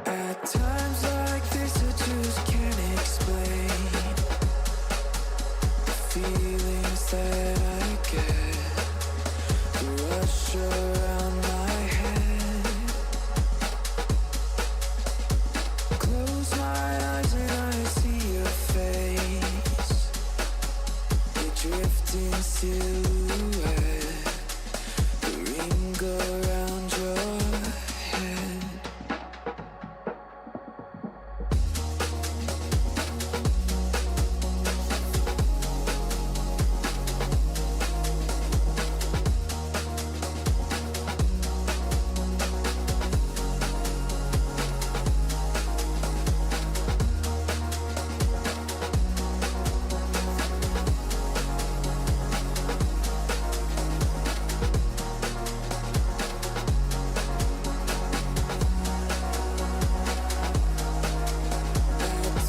At times like this I just can't explain the feelings that I get, the rush around my head. Close my eyes and I see your face, your drifting silhouette, the ring around your head.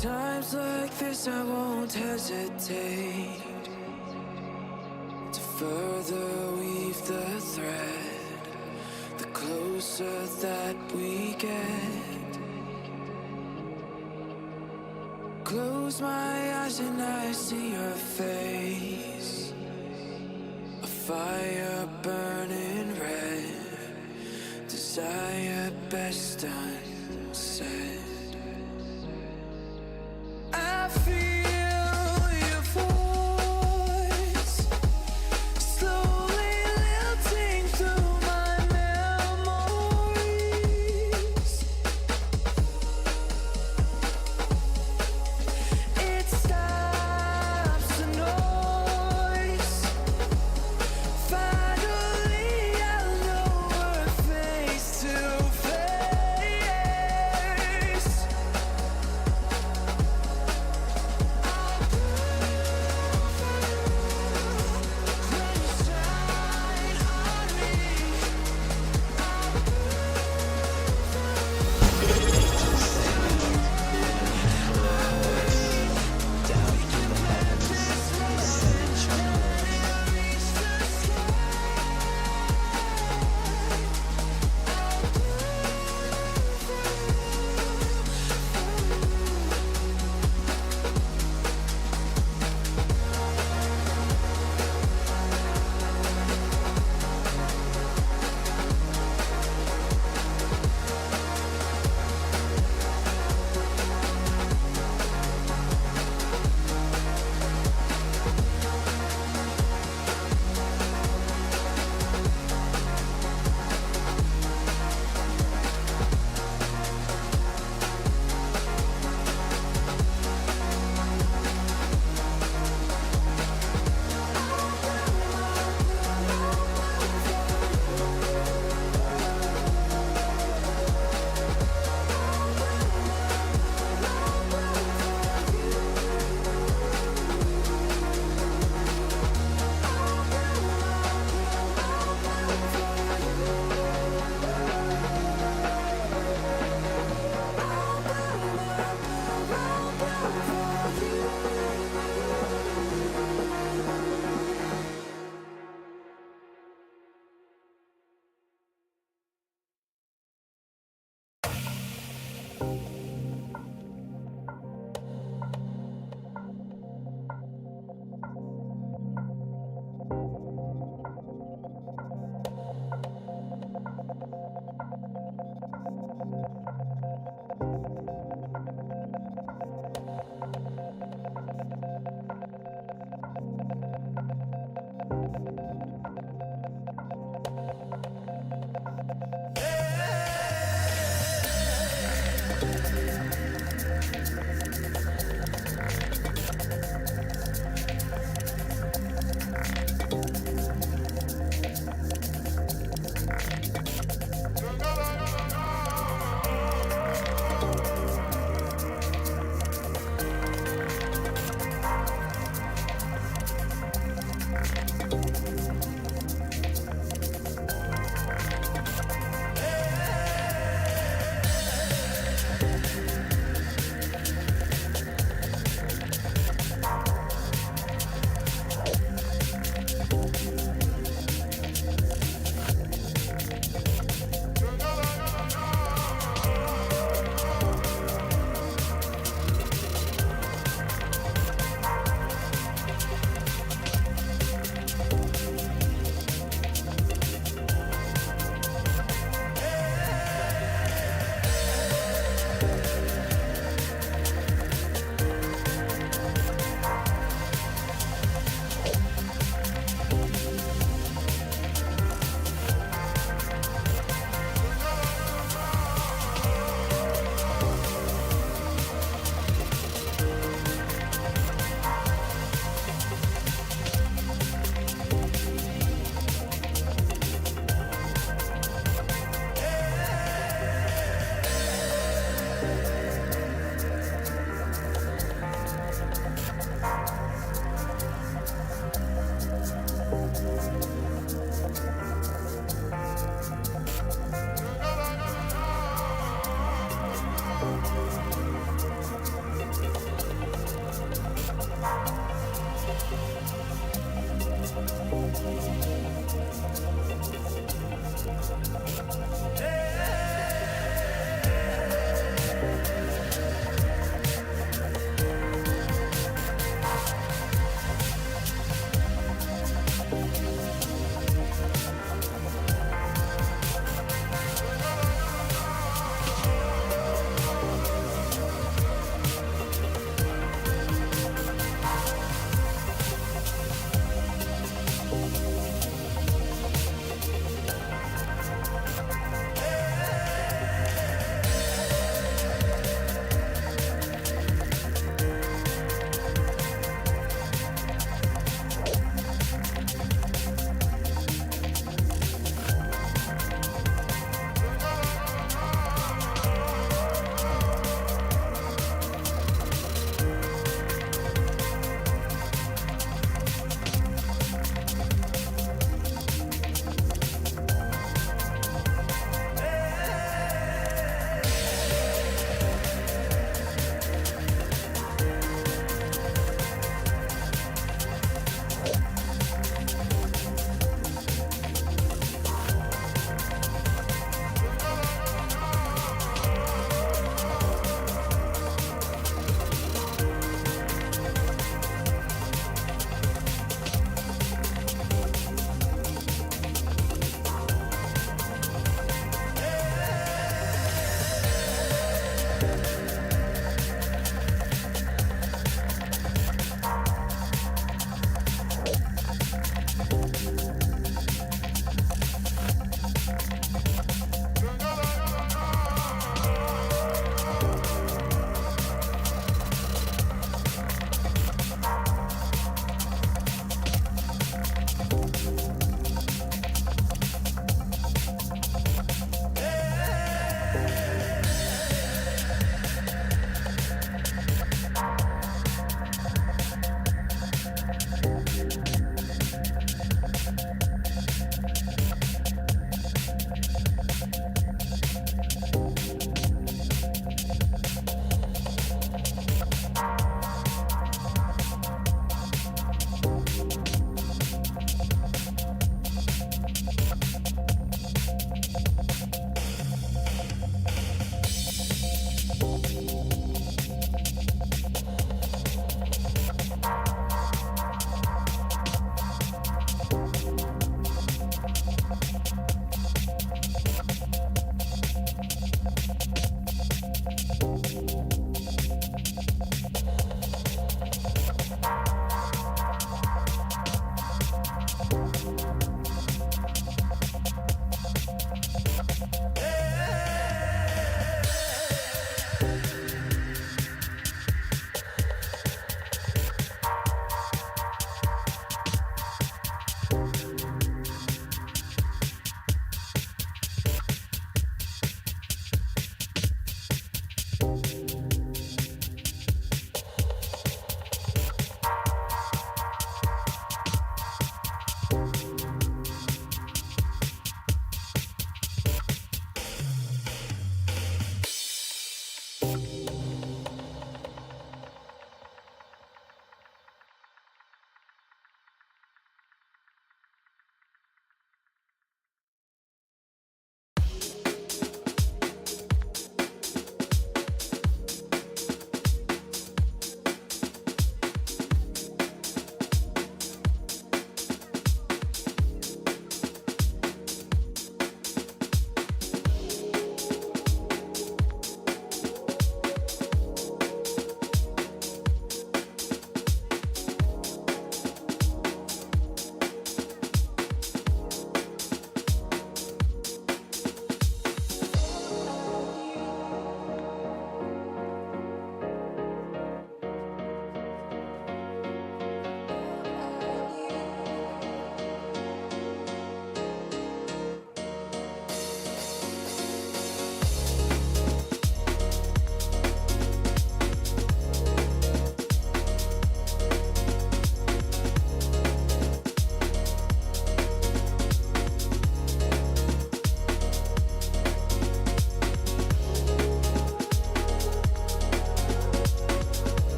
Times like this I won't hesitate to further weave the thread, the closer that we get. Close my eyes and I see your face, a fire burning red, desire best unsaid. I feel your voice slowly lilting through my memories. It stops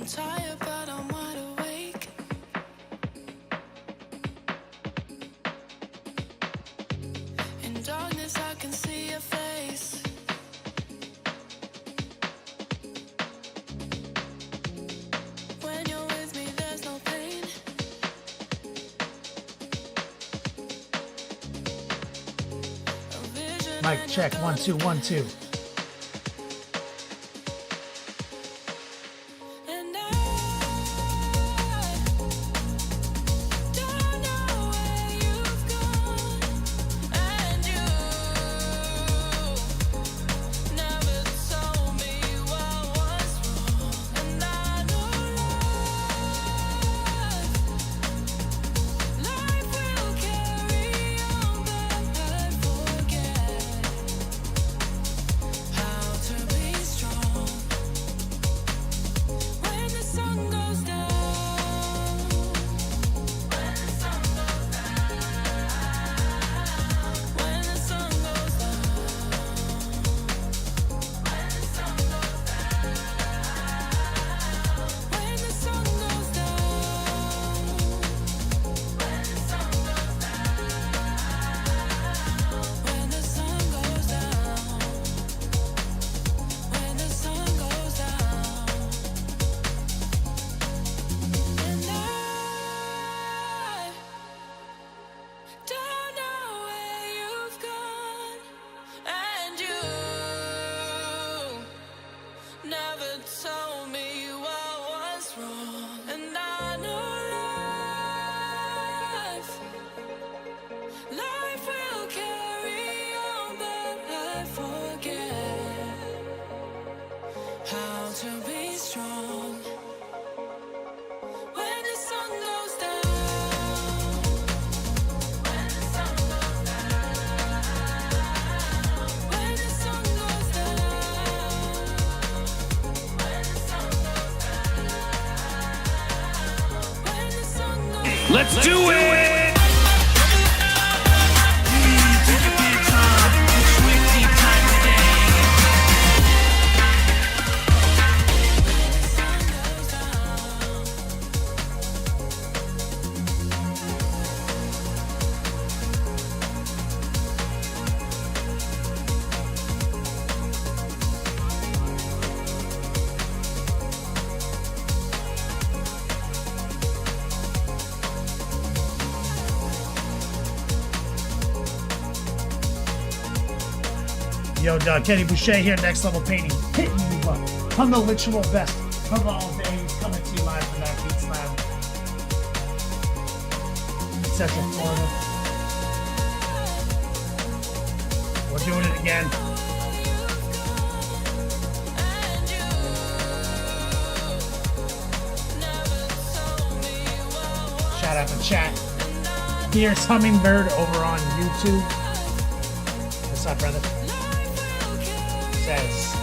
I'm tired, but I'm wide awake. In darkness, I can see your face. When you're with me, there's no pain. A vision Mic check, 1 2 1 2. and I don't know where you've gone, and you never told me what was wrong. And I know life will carry on, but I forget how to be strong when the sun goes down. When the sun goes down. When the sun goes down. When the sun goes down. When the sun goes down. When the sun goes down. When the sun goes down. When the sun goes down. And I don't know where you've gone, and you never told me what was wrong. And I know life will carry on, but I forget how to be strong when the sun goes down. When the sun goes down. When the sun goes down. When the sun goes down. When the sun goes down. Let's do it! Yo, Doug, Kenny Boucher here, Next Level Painting. Hitting you up. I'm the literal best. Come all day, coming to you live from that Beat Slam. Central Florida. We're doing it again. Shout out to chat. Here's Hummingbird over on YouTube. What's up, brother? Says,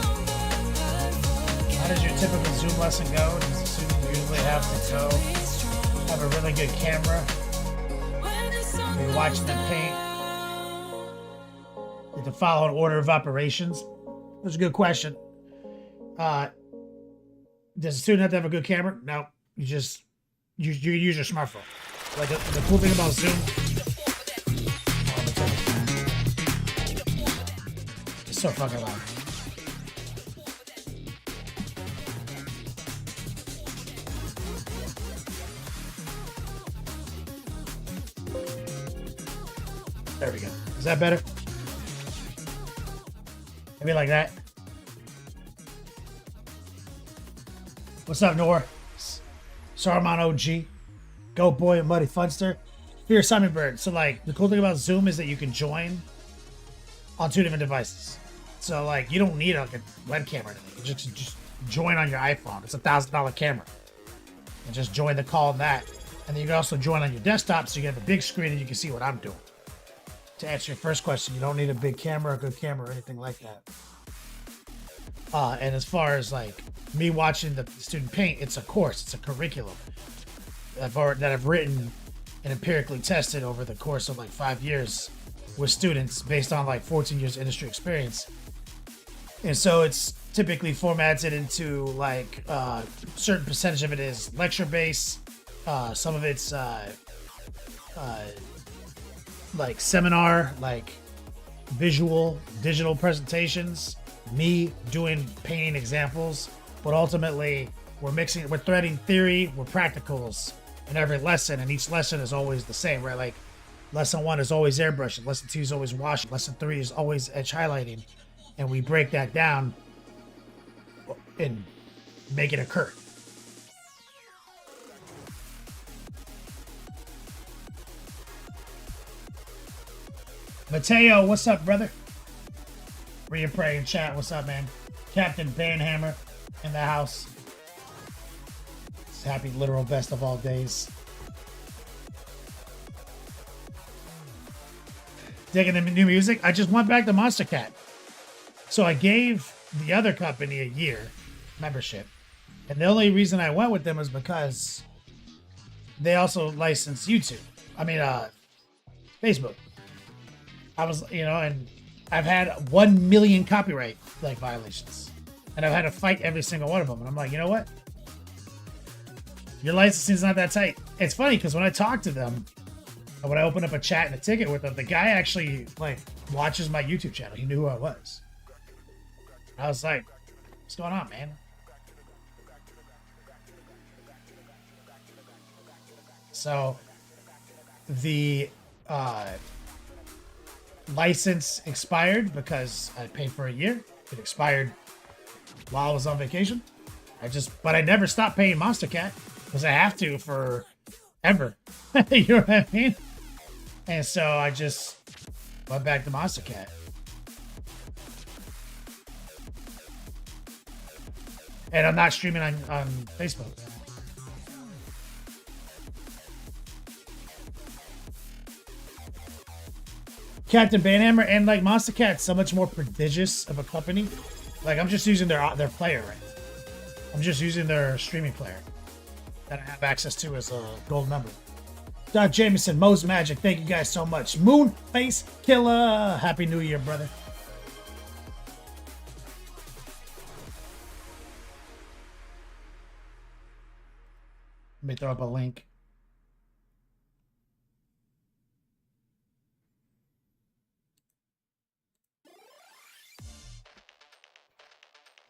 how does your typical Zoom lesson go? Does the student usually have a really good camera? You're watching them paint. You have to follow an order of operations. That's a good question. Does the student have to have a good camera? No. You just you use your smartphone. Like the cool thing about Zoom. It's so fucking loud. There we go. Is that better? Maybe like that. What's up, Nor? Saruman OG, Goat Boy, and Muddy Funster. Here's Hummingbird. So, like, the cool thing about Zoom is that you can join on 2 different devices. So, like, you don't need like a webcam or anything. You just join on your iPhone. It's $1,000 camera. And just join the call on that. And then you can also join on your desktop so you have a big screen and you can see what I'm doing. To answer your first question, you don't need a big camera, a good camera, or anything like that. And as far as like me watching the student paint, it's a course, it's a curriculum that I've written and empirically tested over the course of like 5 years with students based on like 14 years industry experience. And so it's typically formatted into like certain percentage of it is lecture based, some of it's like seminar, like visual, digital presentations, me doing painting examples, but ultimately we're threading theory with practicals in every lesson, and each lesson is always the same, right? Like lesson 1 is always airbrushing, lesson 2 is always washing, lesson 3 is always edge highlighting, and we break that down and make it occur. Mateo, what's up, brother? Read and pray in chat. What's up, man? Captain Banhammer in the house. It's happy literal best of all days. Digging the new music. I just went back to Monster Cat. So I gave the other company a year membership. And the only reason I went with them is because they also license YouTube. I mean, Facebook. I was, and I've had 1 million copyright violations, and I've had to fight every single one of them. And I'm like, you know what? Your licensing's not that tight. It's funny because when I talk to them, and when I open up a chat and a ticket with them, the guy actually watches my YouTube channel. He knew who I was. I was like, what's going on, man? So the license expired because I paid for a year. It expired while I was on vacation. But I never stopped paying Monster Cat because I have to for ever. You know what I mean? And so I just went back to Monster Cat. And I'm not streaming on Facebook. Captain Banhammer and Monster Cat, so much more prodigious of a company. I'm just using their player right now. I'm just using their streaming player that I have access to as a gold member. Doc Jameson, Mo's Magic, thank you guys so much. Moonface Killer, Happy New Year, brother. Let me throw up a link.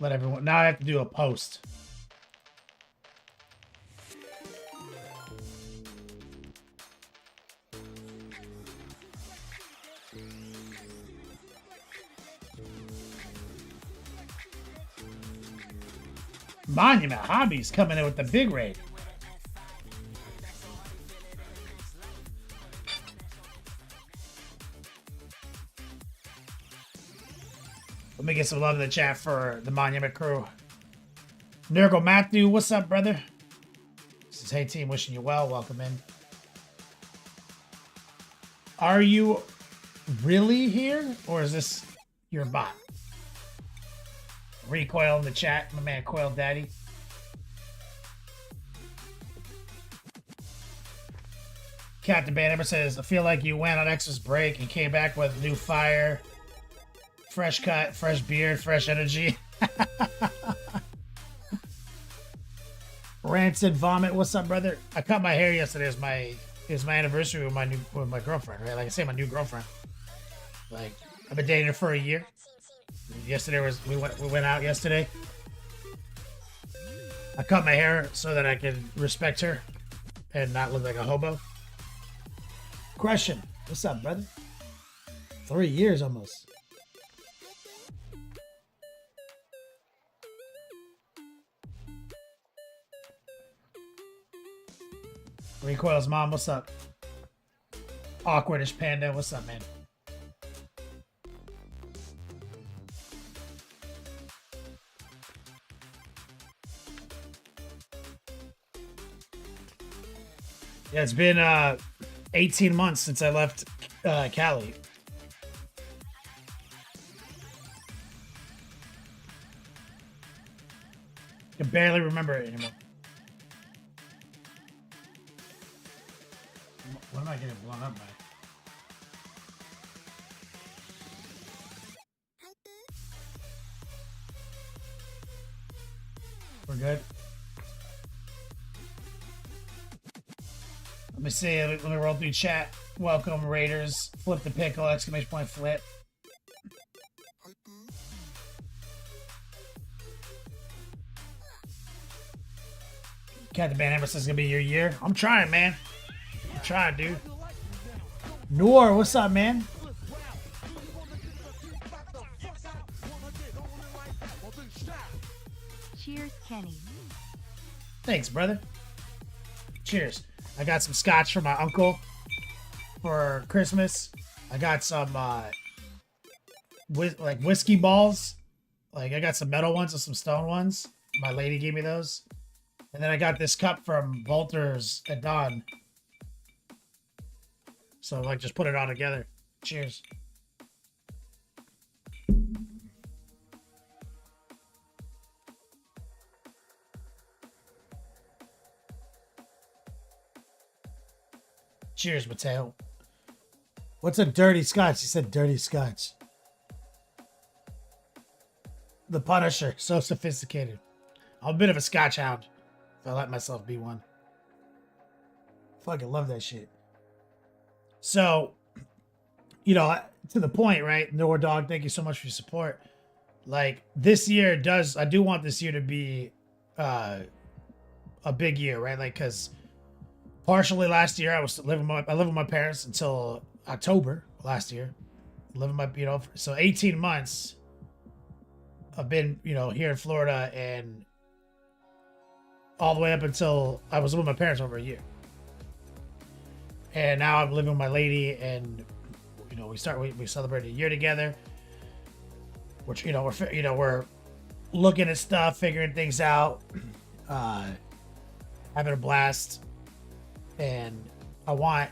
Let everyone. Now I have to do a post. Monument Hobbies coming in with the big raid. Let me get some love in the chat for the Monument crew. Nurgle Matthew, what's up, brother? This is Hey Team, wishing you well. Welcome in. Are you really here, or is this your bot? Recoil in the chat, my man Coil Daddy. Captain Banhammer says, I feel like you went on X's break and came back with new fire. Fresh cut, fresh beard, fresh energy. Rancid Vomit, what's up, brother? I cut my hair yesterday. It was my anniversary with my girlfriend, right? Like I say, my new girlfriend. I've been dating her for a year. Yesterday we went out yesterday. I cut my hair so that I could respect her and not look like a hobo. Question, what's up, brother? 3 years almost. Recoil's mom, what's up? Awkwardish Panda, what's up, man? Yeah, it's been 18 months since I left Cali. I can barely remember it anymore. What am I getting blown up by? We're good. Let me see. Let me roll through chat. Welcome, Raiders. Flip the pickle! Exclamation point flip. Captain Van Hammer says it's gonna be your year. I'm trying, man. I'm trying, dude. Noor, what's up, man? Cheers, Kenny. Thanks, brother. Cheers. I got some scotch from my uncle for Christmas. I got some whiskey balls. Like I got some metal ones and some stone ones. My lady gave me those. And then I got this cup from Volters at Dawn. So like just put it all together. Cheers. Cheers, Mateo. What's a dirty scotch? He said dirty scotch. The Punisher, so sophisticated. I'm a bit of a scotch hound. If I let myself be one. Fucking love that shit. So, you know, to the point, right? Noah Dog, thank you so much for your support. Like, this year I do want this year to be a big year, right? Like, because partially last year I lived with my parents until October last year. So 18 months I've been, here in Florida, and all the way up until I was with my parents over a year. And now I'm living with my lady, and we celebrated a year together. Which we're looking at stuff, figuring things out, having a blast, and I want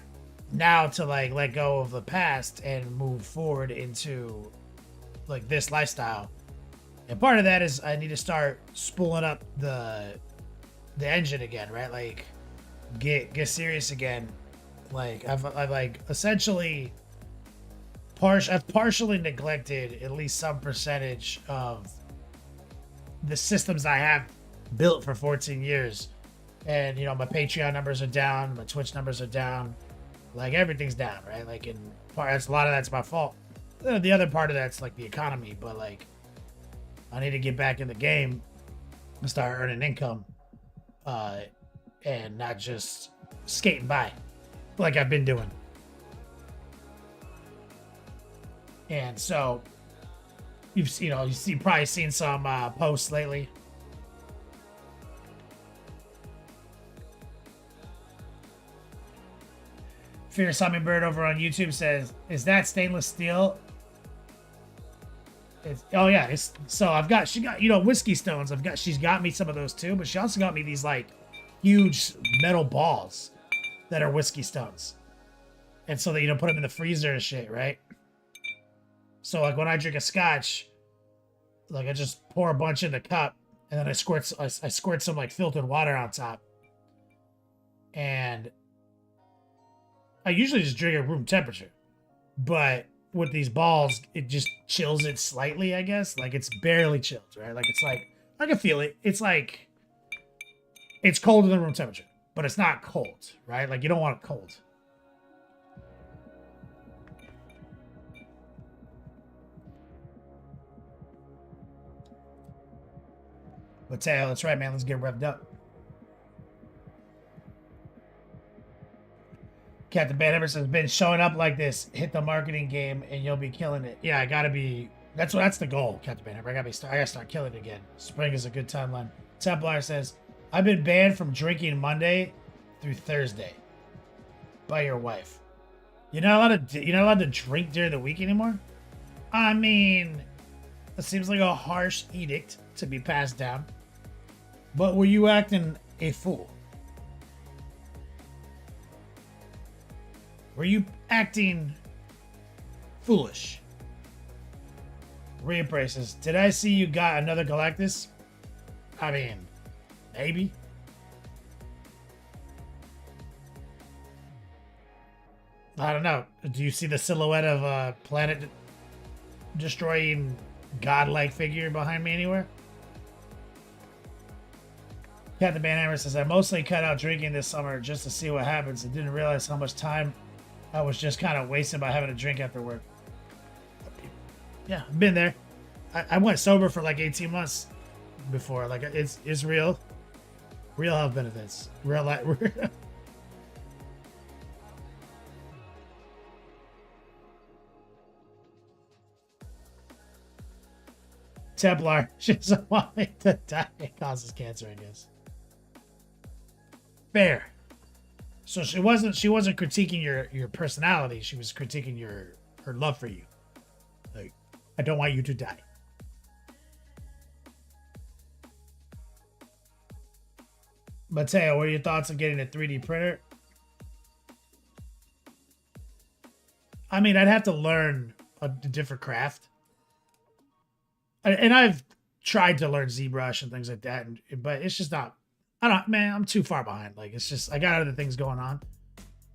now to like let go of the past and move forward into like this lifestyle. And part of that is I need to start spooling up the engine again, right? Like get serious again. Like I've like essentially I've partially neglected at least some percentage of the systems I have built for 14 years. And my Patreon numbers are down, my Twitch numbers are down, like everything's down, right? Like a lot of that's my fault. The other part of that's like the economy, but like I need to get back in the game and start earning income, and not just skating by like I've been doing. And so you've probably seen some posts lately. Fierce Hummingbird over on YouTube says, "Is that stainless steel?" Oh yeah, she got whiskey stones. She's got me some of those too, but she also got me these like huge metal balls that are whiskey stones, and so they put them in the freezer and shit, right? So like when I drink a scotch, like I just pour a bunch in the cup, and then I squirt some like filtered water on top, and I usually just drink at room temperature, but with these balls, it just chills it slightly, I guess. Like it's barely chilled, right? Like it's like I can feel it. It's like it's colder than room temperature, but it's not cold, right? Like you don't want it cold. But Tail, that's right, man. Let's get revved up. Captain Bad Emerson has been showing up like this. Hit the marketing game and you'll be killing it. Yeah, I gotta be. That's the goal, Captain Bad Emerson. I gotta start killing it again. Spring is a good timeline. Templar says, "I've been banned from drinking Monday through Thursday by your wife. You're not allowed to drink during the week anymore. I mean, it seems like a harsh edict to be passed down. But were you acting a fool? Were you acting foolish?" Reappraces. "Did I see you got another Galactus? I mean, maybe." I don't know. Do you see the silhouette of a planet destroying godlike figure behind me anywhere? Captain Banhammer says, I mostly cut out drinking this summer just to see what happens and didn't realize how much time I was just kind of wasting by having a drink after work. Yeah, I've been there. I went sober for like 18 months before. Like, it's real. Real health benefits. Real life. Templar. She's a woman to die. It causes cancer, I guess. Fair. So she wasn't critiquing your personality. She was critiquing her love for you. Like, I don't want you to die. Mateo, what are your thoughts on getting a 3D printer? I mean, I'd have to learn a different craft. And I've tried to learn ZBrush and things like that, but it's just not. I'm too far behind. Like, it's just, I got other things going on.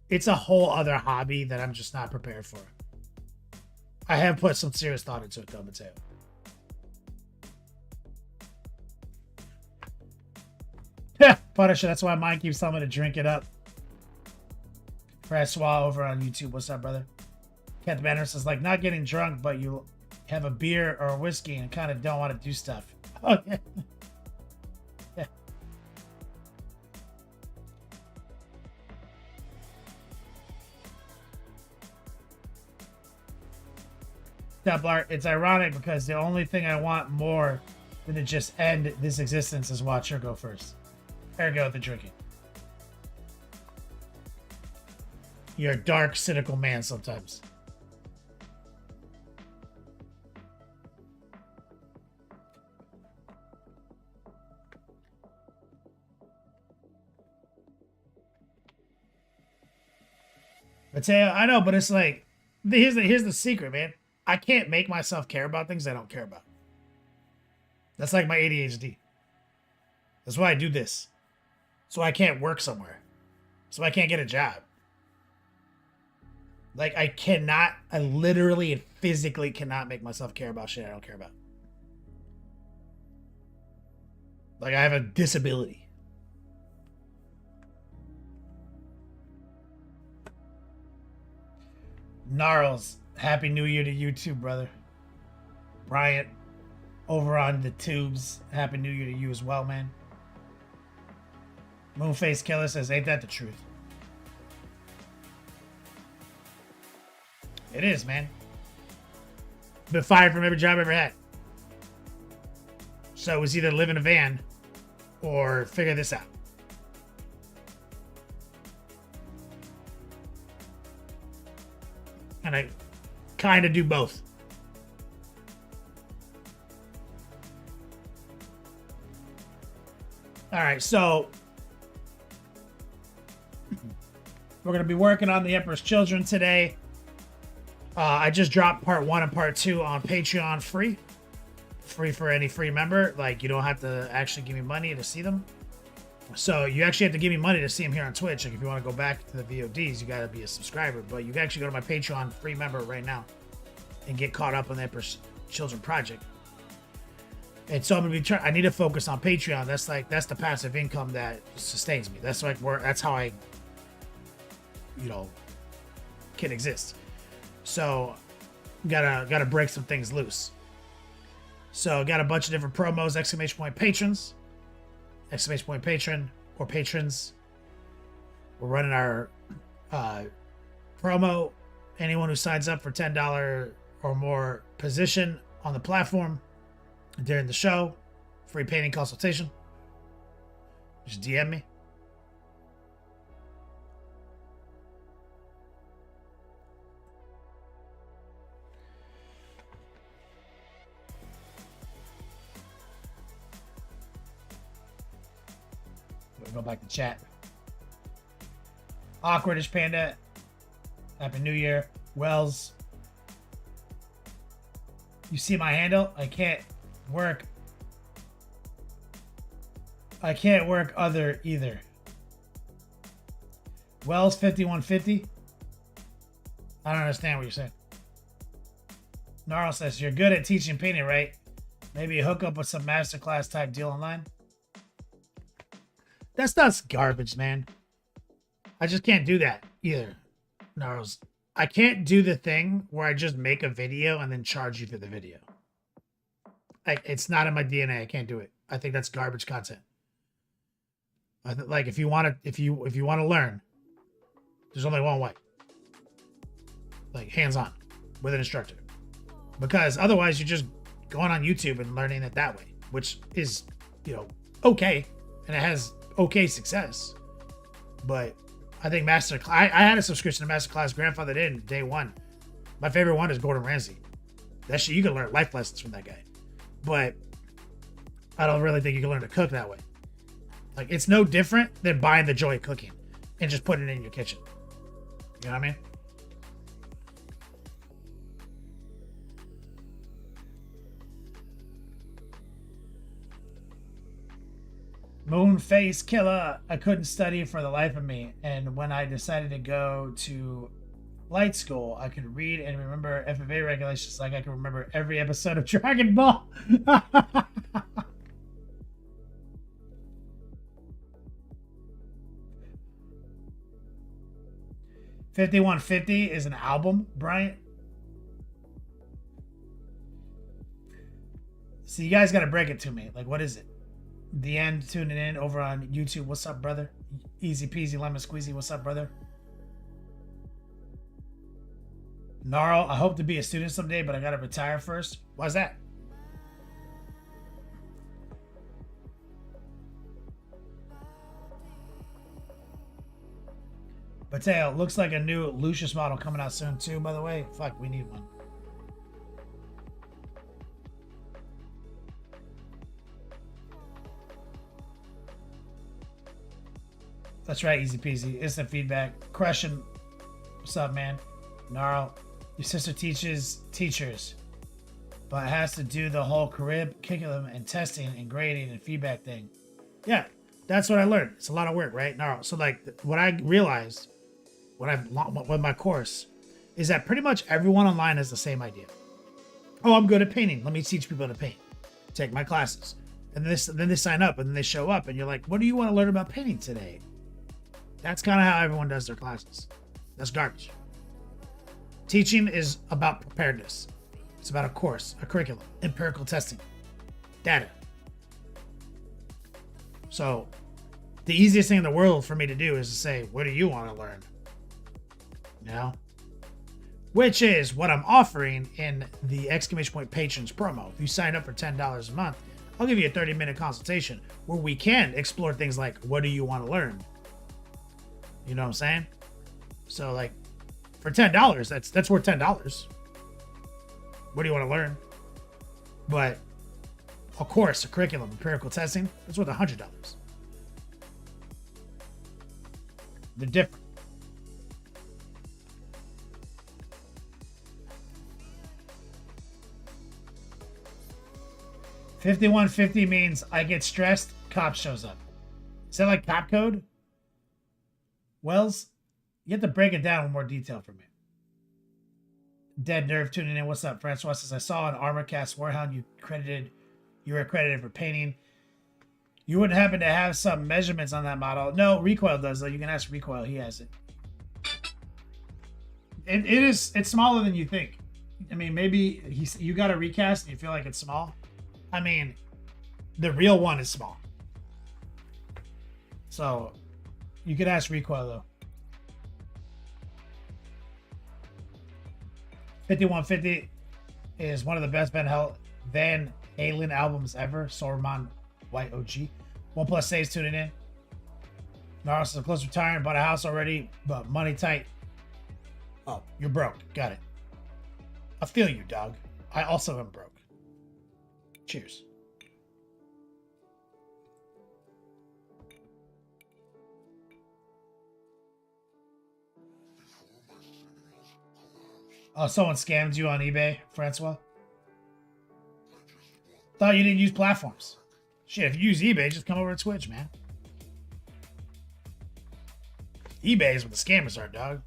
It's a whole other hobby that I'm just not prepared for. I have put some serious thought into it, though, Mateo. Yeah, Punisher. That's why mine keeps telling me to drink it up. Francois over on YouTube. What's up, brother? Captain Banner says, like, not getting drunk, but you have a beer or a whiskey and kind of don't want to do stuff. Oh, yeah. Yeah. Templar, it's ironic because the only thing I want more than to just end this existence is watch her go first. Ergo, the drinking. You're a dark, cynical man sometimes. Mateo, I know, but it's like, here's the secret, man. I can't make myself care about things I don't care about. That's like my ADHD. That's why I do this. So I can't work somewhere. So I can't get a job. Like, I literally and physically cannot make myself care about shit I don't care about. Like, I have a disability. Gnarls, Happy New Year to you too, brother. Bryant, over on the tubes, Happy New Year to you as well, man. Moonface Killer says, ain't that the truth? It is, man. Been fired from every job I ever had. So it was either live in a van or figure this out. And I kind of do both. All right, so we're going to be working on The Emperor's Children today. I just dropped part 1 and part 2 on Patreon free. Free for any free member. Like, you don't have to actually give me money to see them. So you actually have to give me money to see them here on Twitch. Like, if you want to go back to the VODs, you got to be a subscriber. But you can actually go to my Patreon free member right now and get caught up on the Emperor's Children project. And so I'm gonna be trying. I need to focus on Patreon. That's the passive income that sustains me. That's like where that's how I, can exist. So gotta break some things loose. So got a bunch of different promos, exclamation point patrons, exclamation point patron or patrons. We're running our promo. Anyone who signs up for $10 or more position on the platform during the show, free painting consultation. Just DM me. We'll go back to chat. Awkwardish Panda. Happy New Year. Wells. You see my handle? I can't work other either. Wells 5150. I don't understand what you're saying. Gnarl says, you're good at teaching painting, right? Maybe hook up with some masterclass type deal online. That stuff's garbage, man. I just can't do that either. Gnarls. I can't do the thing where I just make a video and then charge you for the video. It's not in my DNA. I can't do it. I think that's garbage content. Like if you want to learn, there's only one way. Like hands-on with an instructor. Because otherwise you're just going on YouTube and learning it that way, which is, okay, and it has okay success. But I think I had a subscription to Masterclass, grandfathered in day one. My favorite one is Gordon Ramsay. That shit, you can learn life lessons from that guy. But I don't really think you can learn to cook that way. Like, it's no different than buying the joy of cooking and just putting it in your kitchen. You know what I mean? Moonface Killer. I couldn't study for the life of me. And when I decided to go to flight school, I could read and remember FFA regulations like I can remember every episode of Dragon Ball. 5150 is an album, Bryant. So you guys got to break it to me. Like, what is it? The End tuning in over on YouTube. What's up, brother? Easy peasy lemon squeezy. What's up, brother? Gnarl, I hope to be a student someday, but I gotta retire first. Why's that? Mateo, looks like a new Lucius model coming out soon too, by the way. Fuck, we need one. That's right, easy peasy. Instant feedback. Crushing. What's up, man? Gnarl, your sister teaches teachers, but has to do the whole curriculum and testing and grading and feedback thing. Yeah, that's what I learned. It's a lot of work, right? Gnarl. So like, what I realized with my course is that pretty much everyone online has the same idea. Oh, I'm good at painting. Let me teach people to paint. Take my classes. And then they sign up and then they show up and you're like, what do you want to learn about painting today? That's kind of how everyone does their classes. That's garbage. Teaching is about preparedness. It's about a course, a curriculum, empirical testing, data. So the easiest thing in the world for me to do is to say, what do you want to learn? You know? Which is what I'm offering in the Exclamation Point Patrons promo. If you sign up for $10 a month, I'll give you a 30-minute consultation where we can explore things like, what do you want to learn? You know what I'm saying? So like, for $10, that's worth $10. What do you want to learn? But a course, a curriculum, empirical testing, that's worth $100. They're different. $51.50 means I get stressed, cop shows up. Is that like cop code? Wells, you have to break it down with more detail for me. Dead Nerve tuning in. What's up, Francois? Says I saw an Armorcast Warhound you were accredited for painting. You wouldn't happen to have some measurements on that model? No, Recoil does though. You can ask Recoil. He has it. It's smaller than you think. I mean, maybe you got a recast and you feel like it's small. I mean, the real one is small. So you could ask Recoil though. 5150 is one of the best Van Halen albums ever. Sorman White OG. OnePlus saves tuning in. Naros is close to retiring, bought a house already, but money tight. Oh, you're broke. Got it. I feel you, dog. I also am broke. Cheers. Oh, someone scammed you on eBay, Francois? Thought you didn't use platforms. Shit, if you use eBay, just come over to Twitch, man. eBay is where the scammers are, dog.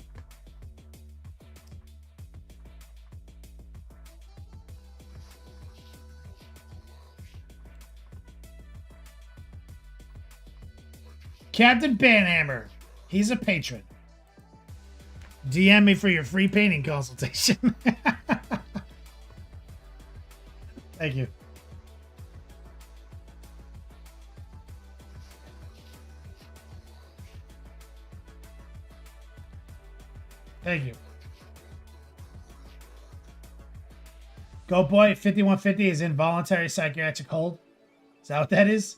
Captain Banhammer. He's a patron. DM me for your free painting consultation. Thank you. Thank you. Go boy, 5150 is involuntary psychiatric hold. Is that what that is?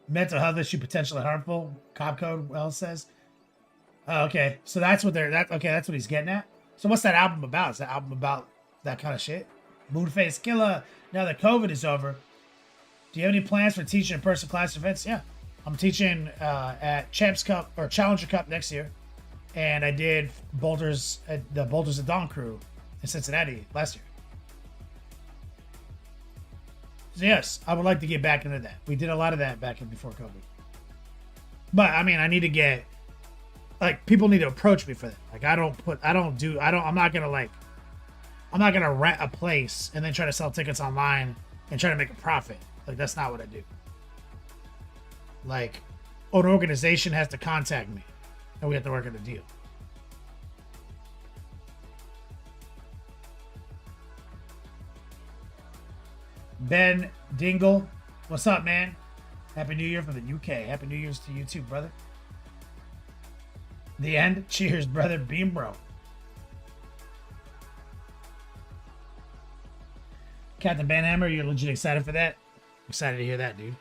Mental health issue potentially harmful. Cop code well says. Oh, okay. So that's what that's what he's getting at. So what's that album about? Is that album about that kind of shit? Moonface Killer. Now that COVID is over, do you have any plans for teaching in-person class events? Yeah. I'm teaching at Champs Cup or Challenger Cup next year. And I did the Boulders at Dawn crew in Cincinnati last year. So yes, I would like to get back into that. We did a lot of that back in before COVID. But I mean, I need to get, like, people need to approach me for that. Like, I'm not gonna rent a place and then try to sell tickets online and try to make a profit. Like, that's not what I do. Like, an organization has to contact me and we have to work on a deal. Ben Dingle, what's up, man? Happy New Year from the UK. Happy New Year's to you too, brother. The end. Cheers, brother. Beam bro. Captain Banhammer, you're legit excited for that? Excited to hear that, dude.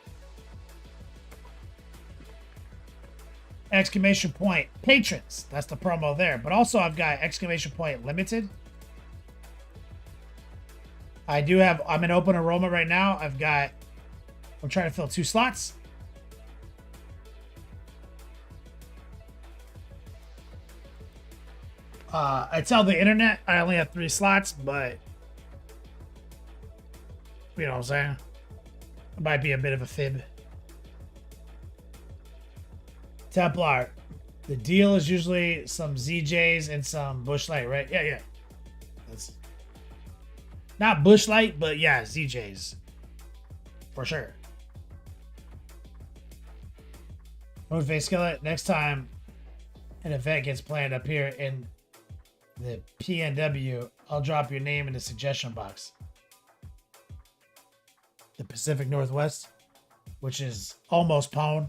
Exclamation point patrons. That's the promo there. But also I've got exclamation point limited. I'm in open enrollment right now. I'm trying to fill 2 slots. I tell the internet I only have 3 slots, but you know what I'm saying? It might be a bit of a fib. Templar. The deal is usually some ZJs and some Busch Light, right? Yeah. That's not Busch Light, but yeah, ZJs. For sure. Moonface Skillet, next time an event gets planned up here in the PNW, I'll drop your name in the suggestion box. The Pacific Northwest, which is almost Pwn.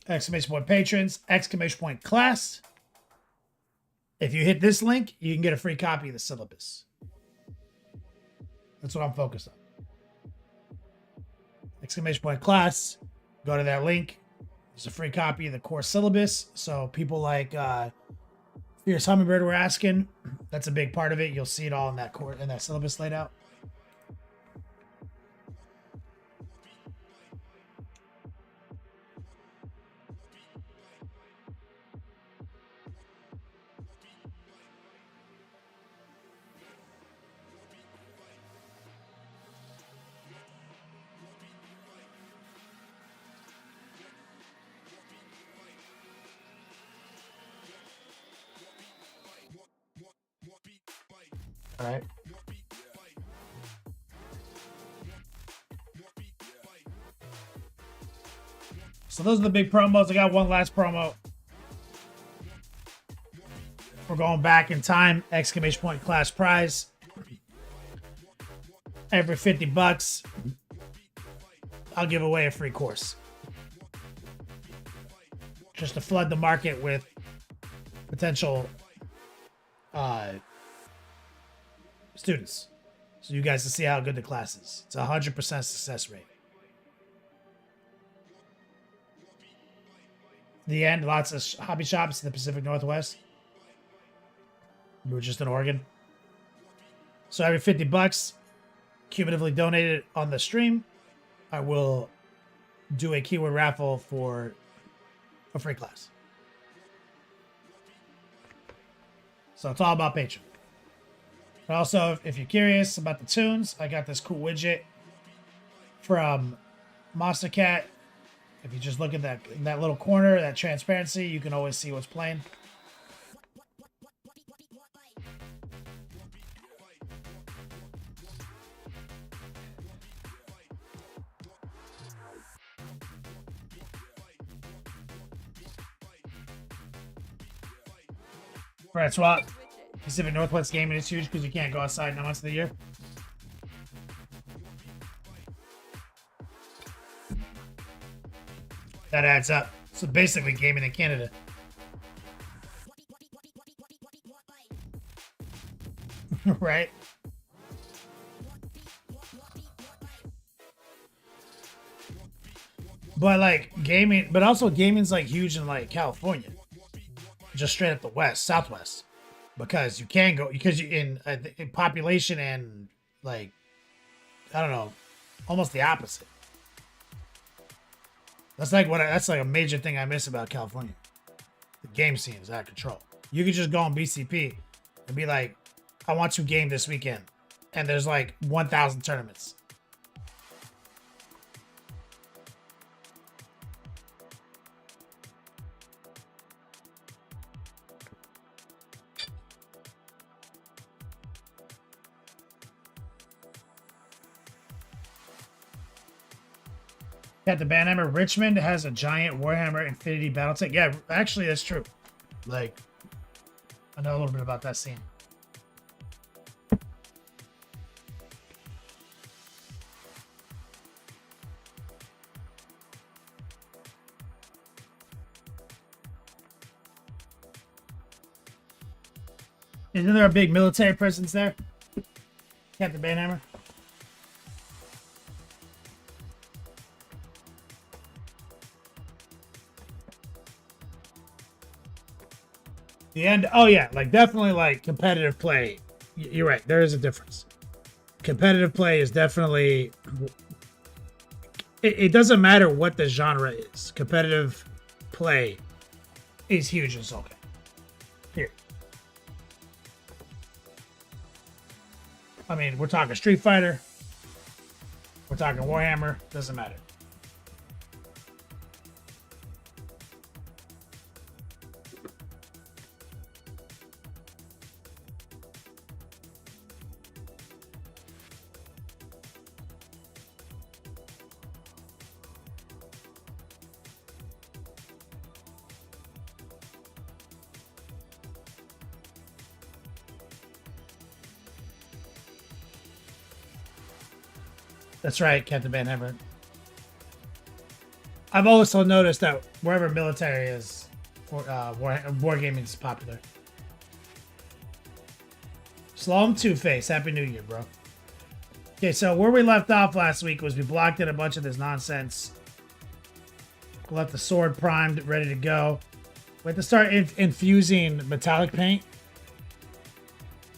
Exclamation point patrons, exclamation point class. If you hit this link, you can get a free copy of the syllabus. That's what I'm focused on. Exclamation point class. Go to that link. There's a free copy of the course syllabus. So people like Fierce Hummingbird were asking. That's a big part of it. You'll see it all in that course, in that syllabus laid out. All right. So those are the big promos. I got one last promo. We're going back in time. Exclamation point class prize. Every $50, I'll give away a free course. Just to flood the market with potential students. So you guys can see how good the class is. It's a 100% success rate. The end, lots of hobby shops in the Pacific Northwest. We were just in Oregon. So every $50 cumulatively donated on the stream, I will do a keyword raffle for a free class. So it's all about Patreon. But also, if you're curious about the tunes, I got this cool widget from Monster Cat. If you just look at that in that little corner, that transparency, you can always see what's playing. Right, swap. Pacific Northwest gaming is huge because you can't go outside 9 months of the year. That adds up. So basically gaming in Canada. Right? But like gaming, but also gaming's like huge in like California, just straight up the west, southwest, because you can go because you in population and like I don't know, almost the opposite. That's like that's like a major thing I miss about California. The game scene is out of control. You could just go on BCP and be like, I want to game this weekend, and there's like 1,000 tournaments. Got the Banhammer. Richmond has a giant Warhammer Infinity Battletech. Yeah, actually, that's true. Like, I know a little bit about that scene. Isn't there a big military presence there? Captain Banhammer. The end. Oh yeah, like definitely like competitive play. You're right. There is a difference. Competitive play is definitely. It doesn't matter what the genre is. Competitive play is huge in Soul Calibur. Here. I mean, we're talking Street Fighter. We're talking Warhammer. Doesn't matter. That's right, Captain Banhammer. I've also noticed that wherever military is, for wargaming is popular. Slalom Two-Face, Happy New Year, bro. Okay, so where we left off last week was we blocked in a bunch of this nonsense. We left the sword primed, ready to go. We have to start infusing metallic paint.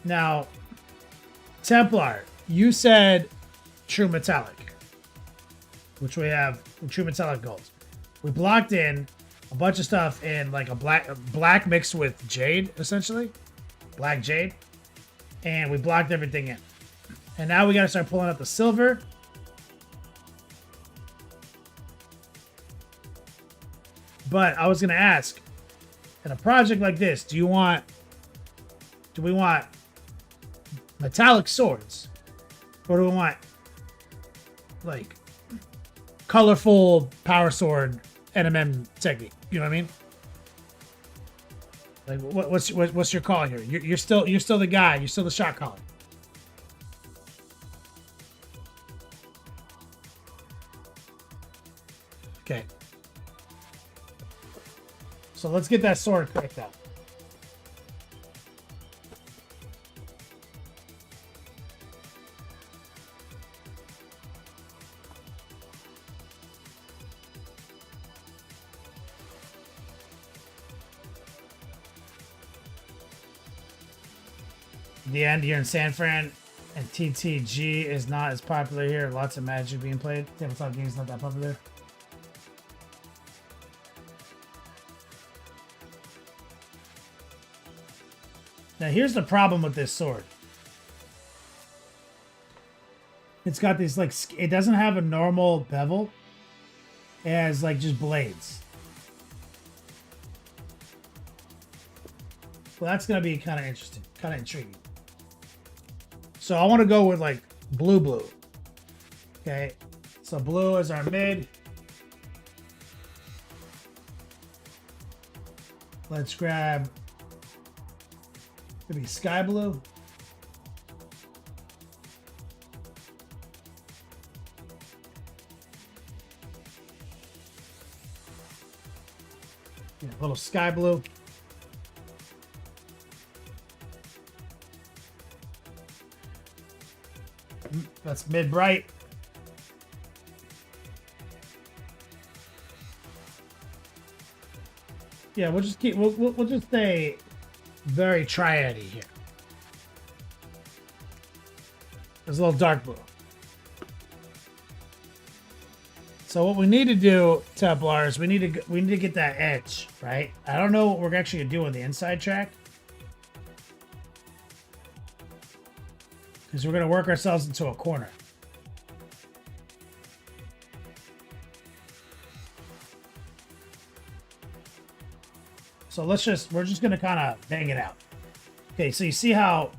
Now, Templar, you said True Metallic, which we have True Metallic Gold. We blocked in a bunch of stuff in like a black mixed with jade, essentially. Black jade. And we blocked everything in. And now we got to start pulling up the silver. But I was going to ask, in a project like this, do we want metallic swords? Or do we want like colorful power sword NMM technique? You know what I mean? Like what's your call here? You're still the guy. You're still the shot caller. Okay. So let's get that sword cracked out. The end here in San Fran, and TTG is not as popular here. Lots of Magic being played. Tabletop games not that popular. Now here's the problem with this sword. It's got these like, it doesn't have a normal bevel. It has like just blades. Well, that's gonna be kind of interesting, kind of intriguing. So I want to go with like blue. Okay, so blue is our mid. Let's grab Could be sky blue. Yeah, a little sky blue. That's mid bright. Yeah, we'll just keep. We'll just stay very triady here. There's a little dark blue. So what we need to do, Templar, is we need to get that edge, right? I don't know what we're actually gonna do on the inside track, because we're gonna work ourselves into a corner. So we're just gonna kind of bang it out. Okay, so you see how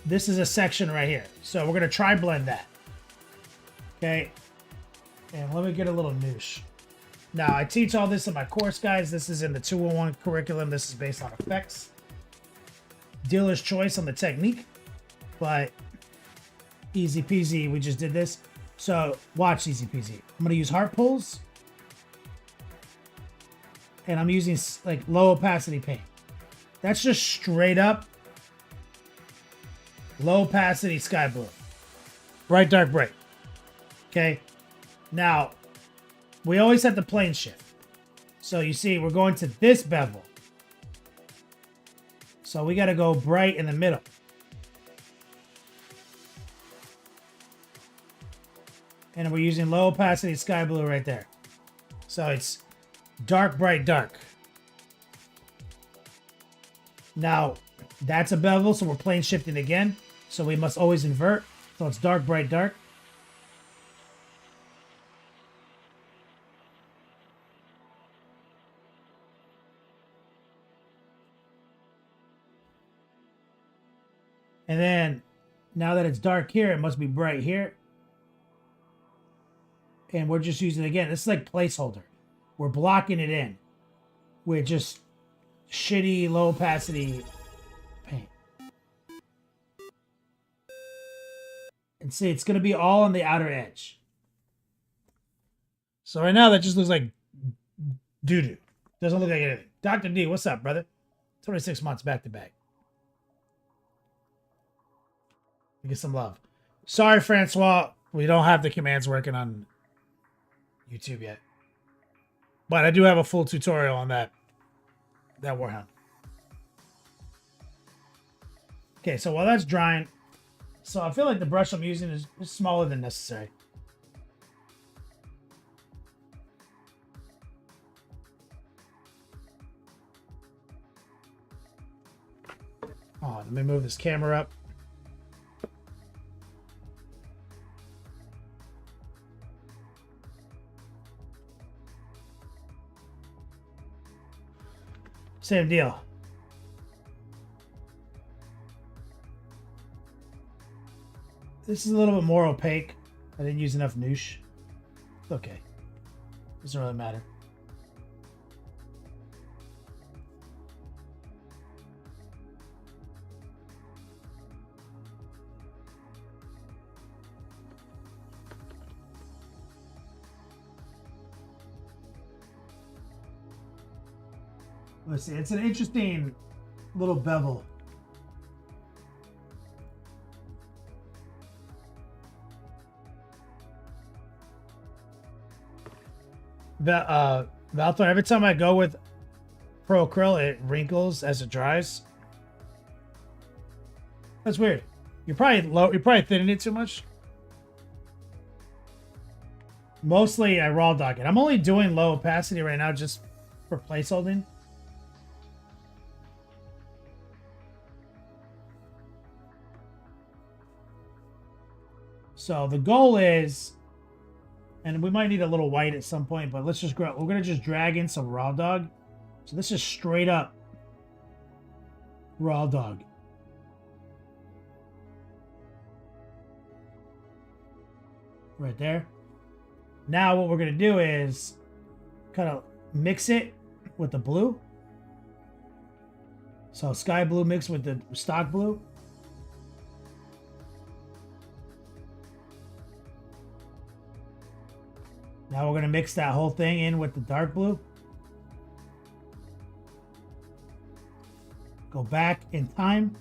this is a section right here. So we're gonna try blend that. Okay, and let me get a little noosh. Now I teach all this in my course, guys. This is in the 201 curriculum. This is based on effects. Dealer's choice on the technique, but easy peasy. We just did this. So watch easy peasy. I'm gonna use heart pulls, and I'm using like low opacity paint. That's just straight up low opacity sky blue. Bright, dark, bright. Okay. Now, we always have the plane shift. So you see, we're going to this bevel. So we got to go bright in the middle. And we're using low opacity sky blue right there. So it's dark, bright, dark. Now, that's a bevel, so we're plane shifting again. So we must always invert. So it's dark, bright, dark. And then, now that it's dark here, it must be bright here. And we're just using, again, this is like placeholder. We're blocking it in with just shitty low opacity paint. And see, it's going to be all on the outer edge. So right now that just looks like doo-doo. Doesn't look like anything. Dr. D, what's up, brother? 26 months back to back. Get some love. Sorry, Francois. We don't have the commands working on YouTube yet. But I do have a full tutorial on that Warhound. Okay, so while that's drying, so I feel like the brush I'm using is smaller than necessary. Oh, let me move this camera up. Same deal. This is a little bit more opaque. I didn't use enough noosh. It's okay. Doesn't really matter. Let's see. It's an interesting little bevel. Valthor, every time I go with Pro Acryl, it wrinkles as it dries. That's weird. You're probably thinning it too much. Mostly I raw dog it. I'm only doing low opacity right now just for placeholding. So the goal is, and we might need a little white at some point, but let's just we're gonna just drag in some raw dog. So this is straight up raw dog. Right there. Now what we're gonna do is kind of mix it with the blue. So sky blue mixed with the stock blue. Now we're going to mix that whole thing in with the dark blue. Go back in time.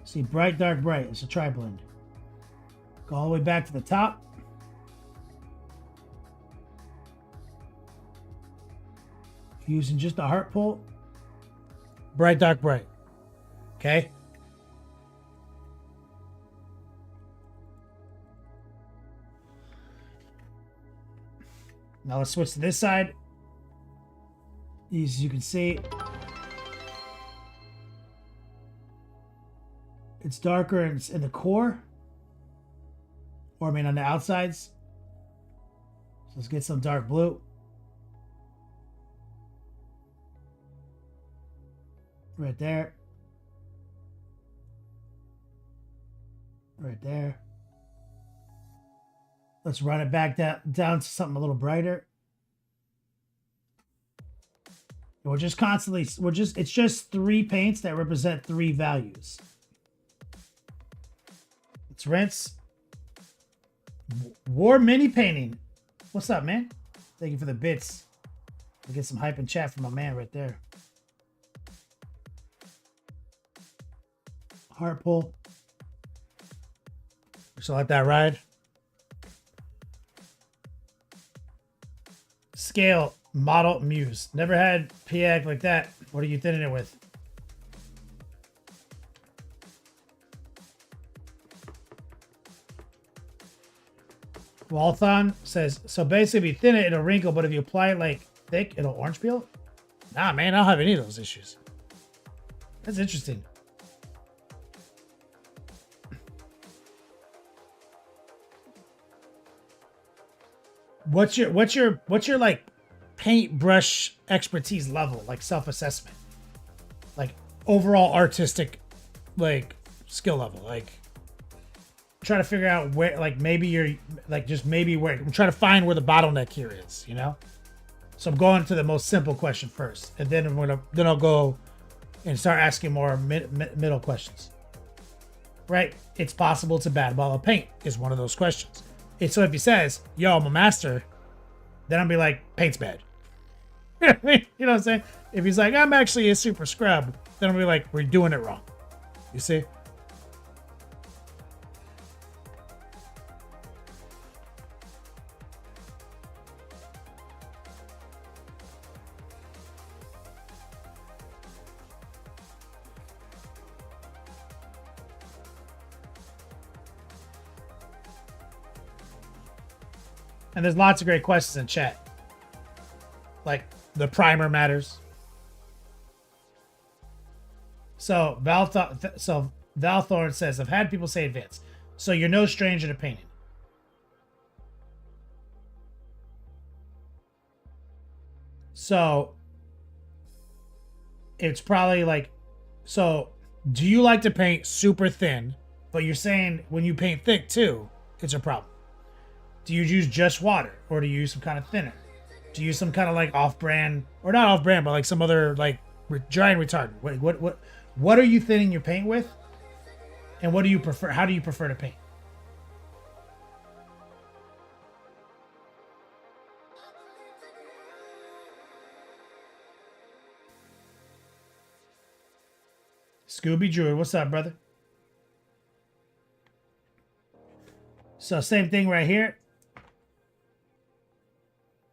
See, bright, dark, bright. It's a tri-blend. Go all the way back to the top. Using just a heart pull. Bright, dark, bright. Okay. Now let's switch to this side. As you can see, it's darker in the core, or I mean on the outsides. So let's get some dark blue. Right there. Right there. Let's run it back down to something a little brighter. We're just constantly, it's just 3 paints that represent 3 values. Let's rinse. War mini painting. What's up, man? Thank you for the bits. I'll get some hype and chat from my man right there. Heart pull. So let that ride. Scale model muse. Never had PAG like that. What are you thinning it with? Walthon says, so basically if you thin it, it'll wrinkle, but if you apply it like thick, it'll orange peel? Nah, man, I don't have any of those issues. That's interesting. What's your like paintbrush expertise level, like self-assessment, like overall artistic like skill level? Like try to figure out where, like maybe you're like just maybe where I'm trying to find where the bottleneck here is, you know? So I'm going to the most simple question first, and then I'll go and start asking more middle questions. Right? It's possible it's a bad ball of paint is one of those questions. So if he says, yo, I'm a master, then I'll be like, paint's bad. You know what I'm saying? If he's like, I'm actually a super scrub, then I'll be like, we're doing it wrong. You see? And there's lots of great questions in chat. Like, the primer matters. So, Valthorn says, I've had people say advance. So, you're no stranger to painting. So, it's probably like, so, do you like to paint super thin? But you're saying when you paint thick too, it's a problem. Do you use just water, or do you use some kind of thinner? Do you use some kind of like off-brand, or not off-brand, but like some other like drying retardant? What are you thinning your paint with? And what do you prefer? How do you prefer to paint? Scooby Druid, what's up, brother? So same thing right here.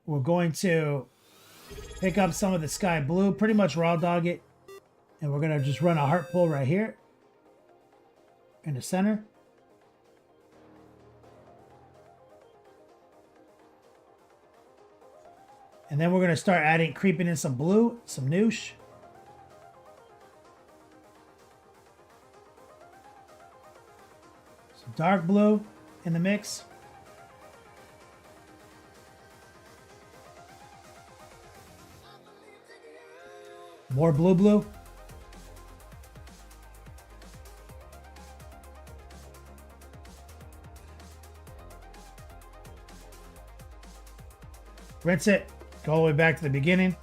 We're going to pick up some of the sky blue, pretty much raw dog it. And we're going to just run a heart pull right here in the center. And then we're going to start creeping in some blue, some noosh. Some dark blue in the mix. More blue. Rinse it. Go all the way back to the beginning.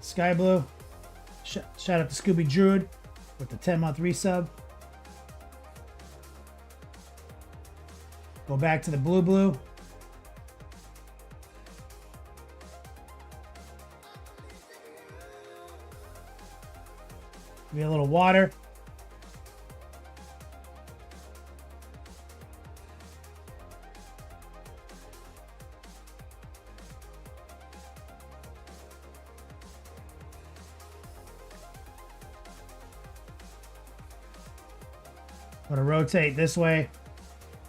Sky Blue. Shout out to Scooby Druid with the 10-month resub. Go back to the blue. Give me a little water. I'm going to rotate this way.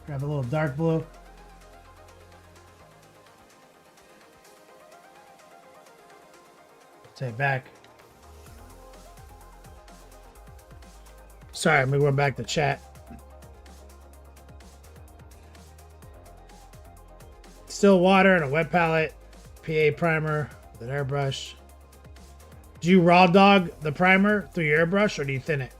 Grab a little dark blue. Rotate back. Sorry, I'm going back to chat. Still water and a wet palette. PA primer with an airbrush. Do you raw dog the primer through your airbrush or do you thin it?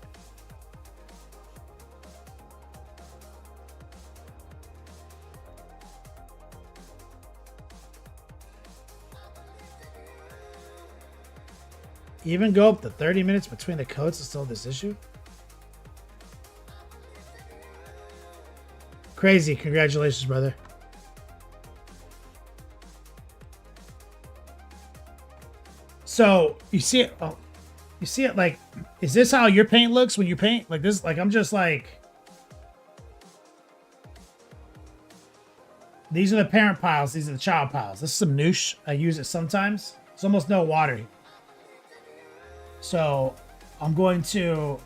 Even go up to 30 minutes between the coats and still this issue? Crazy. Congratulations, brother. So you see it. Oh, you see it like, is this how your paint looks when you paint? Like this, like I'm just like, these are the parent piles. These are the child piles. This is some noosh. I use it sometimes. There's almost no water. So I'm going to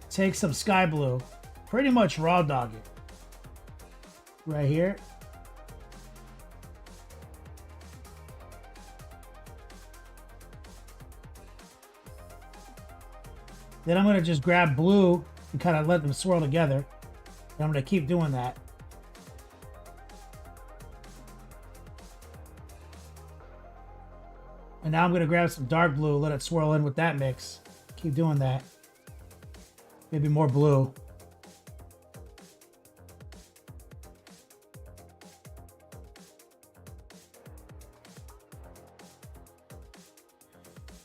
take some sky blue, pretty much raw dog it right here. Then I'm going to just grab blue and kind of let them swirl together. And I'm going to keep doing that. And now I'm going to grab some dark blue, let it swirl in with that mix. Keep doing that. Maybe more blue.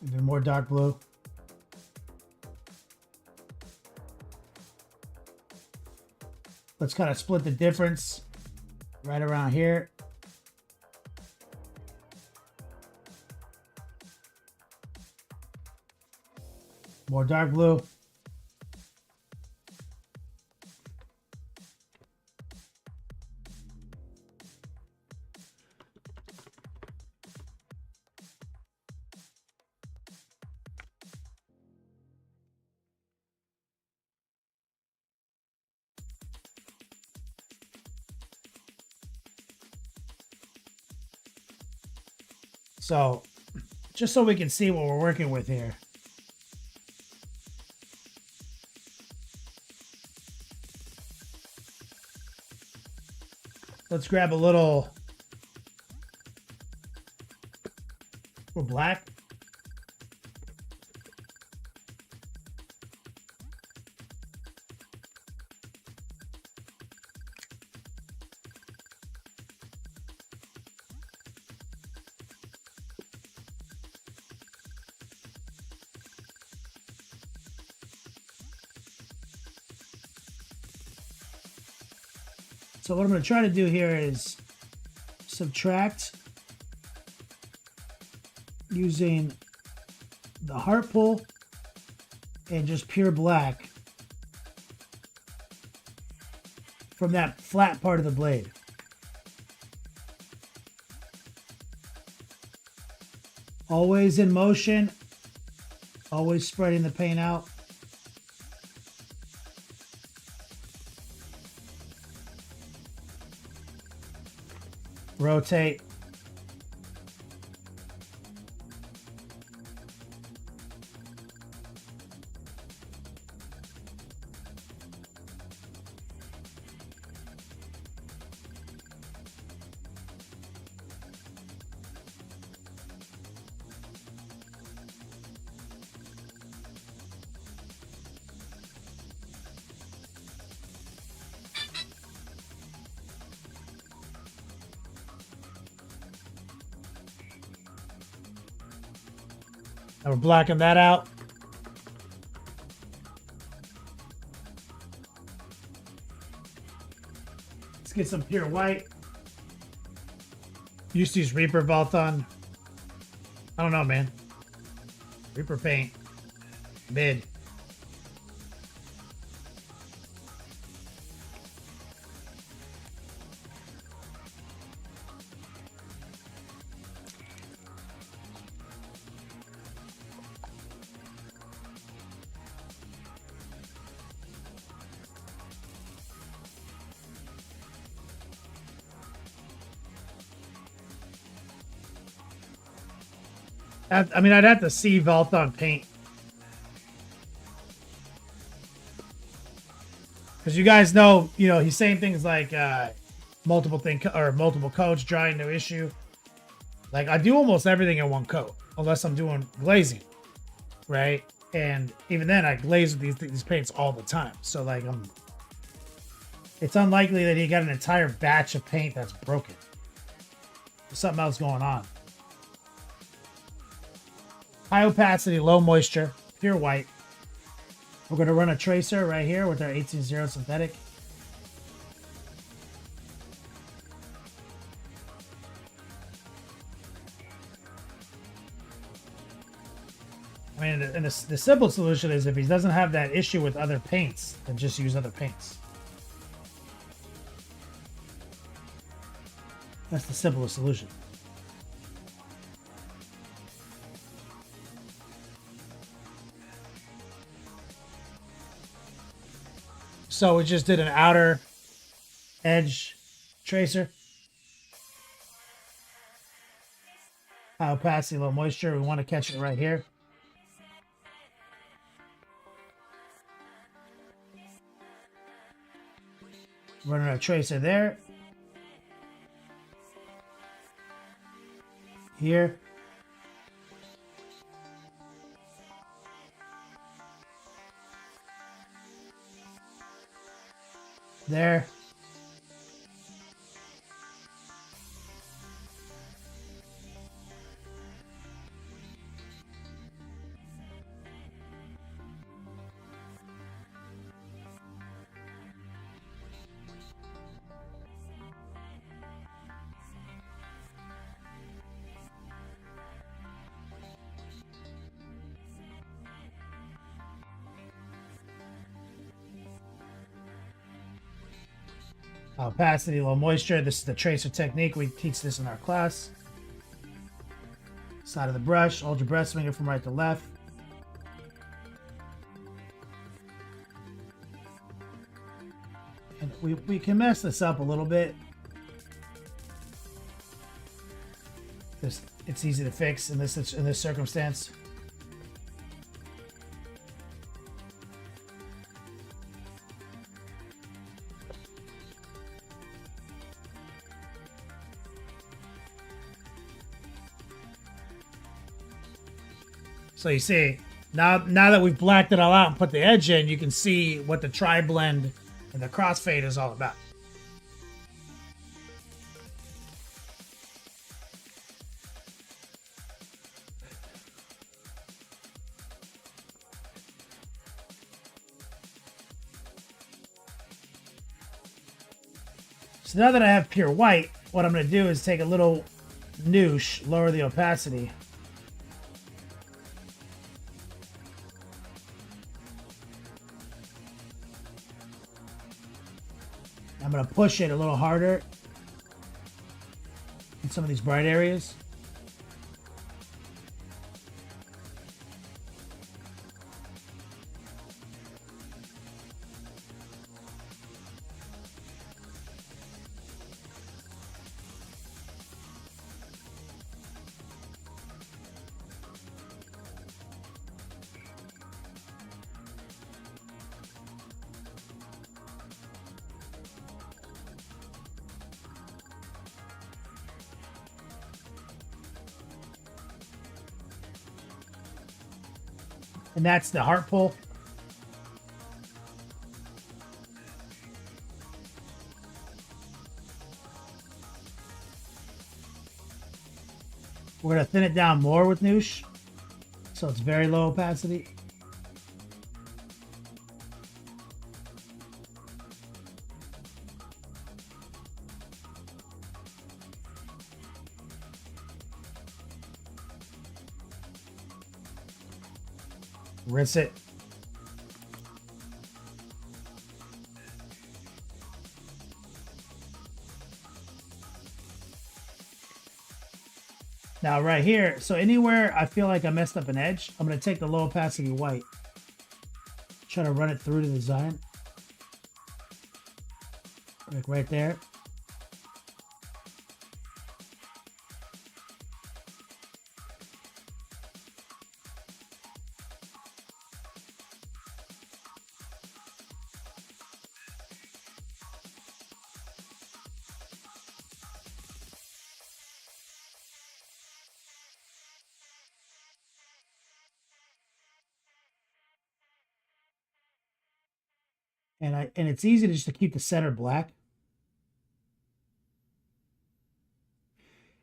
Maybe more dark blue. Let's kind of split the difference right around here. More dark blue. So, just so we can see what we're working with here. Let's grab a little black. So what I'm going to try to do here is subtract using the heart pull and just pure black from that flat part of the blade. Always in motion, always spreading the paint out. Rotate. And we're blacking that out. Let's get some pure white. Used to use Reaper Volthon. I don't know, man. Reaper paint. Mid. I mean, I'd have to see Volthon paint. Because you guys know, you know, he's saying things like multiple coats, drying, no issue. Like, I do almost everything in one coat, unless I'm doing glazing, right? And even then, I glaze with these paints all the time. So, like, it's unlikely that he got an entire batch of paint that's broken. There's something else going on. High opacity, low moisture, pure white. We're going to run a tracer right here with our 18-0 synthetic. I mean, and the simple solution is if he doesn't have that issue with other paints, then just use other paints. That's the simplest solution. So we just did an outer edge tracer. High opacity, low moisture. We want to catch it right here. Running our tracer there. Here. There. Opacity, low moisture. This is the tracer technique. We teach this in our class. Side of the brush. Hold your breath, swing it from right to left. And we can mess this up a little bit. It's easy to fix in this circumstance. So you see, now that we've blacked it all out and put the edge in, you can see what the tri-blend and the crossfade is all about. So now that I have pure white, what I'm going to do is take a little noosh, lower the opacity. I'm going to push it a little harder in some of these bright areas. And that's the heart pull. We're going to thin it down more with Noosh. So it's very low opacity. Rinse it. Now right here, so anywhere I feel like I messed up an edge, I'm going to take the low opacity white. Try to run it through the design. Like right there. And it's easy to just to keep the center black.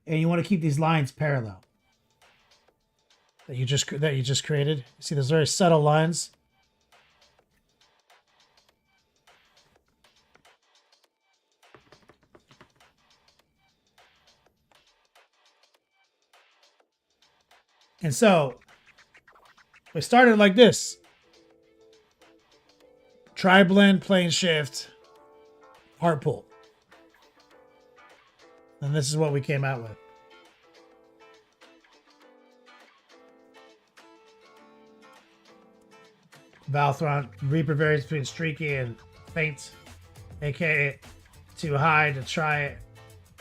And you want to keep these lines parallel that you just created. See, there's very subtle lines. And so we started like this. Tri-blend, plane shift, heart pull. And this is what we came out with. Valthron, Reaper varies between streaky and faint, aka too high to try it,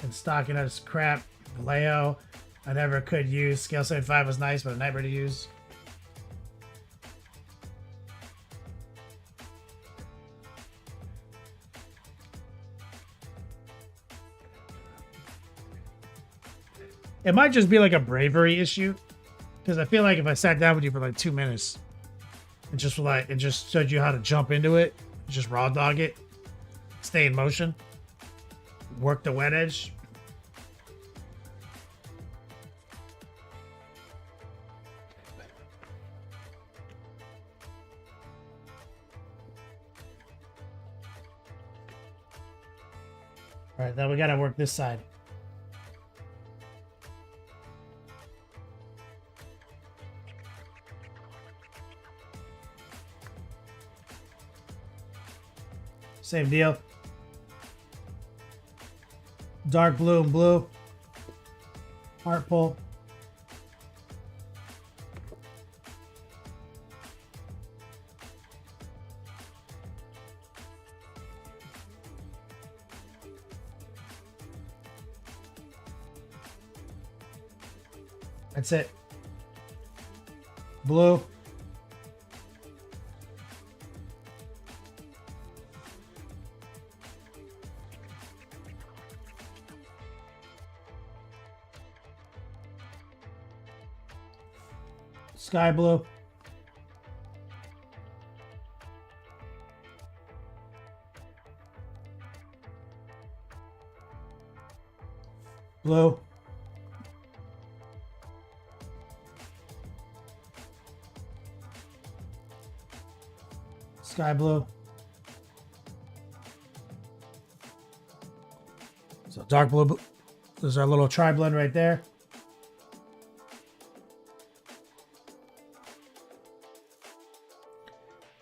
and stocking us crap. Vallejo, I never could use. Scale 75 was nice, but a nightmare to use. It might just be like a bravery issue, because I feel like if I sat down with you for like 2 minutes and just showed you how to jump into it, just raw dog it, stay in motion, work the wet edge. All right, now we gotta work this side. Same deal. Dark blue and blue. Heart pull. That's it. Blue. Sky blue. Blue. Sky blue. So dark blue. There's our little tri-blend right there.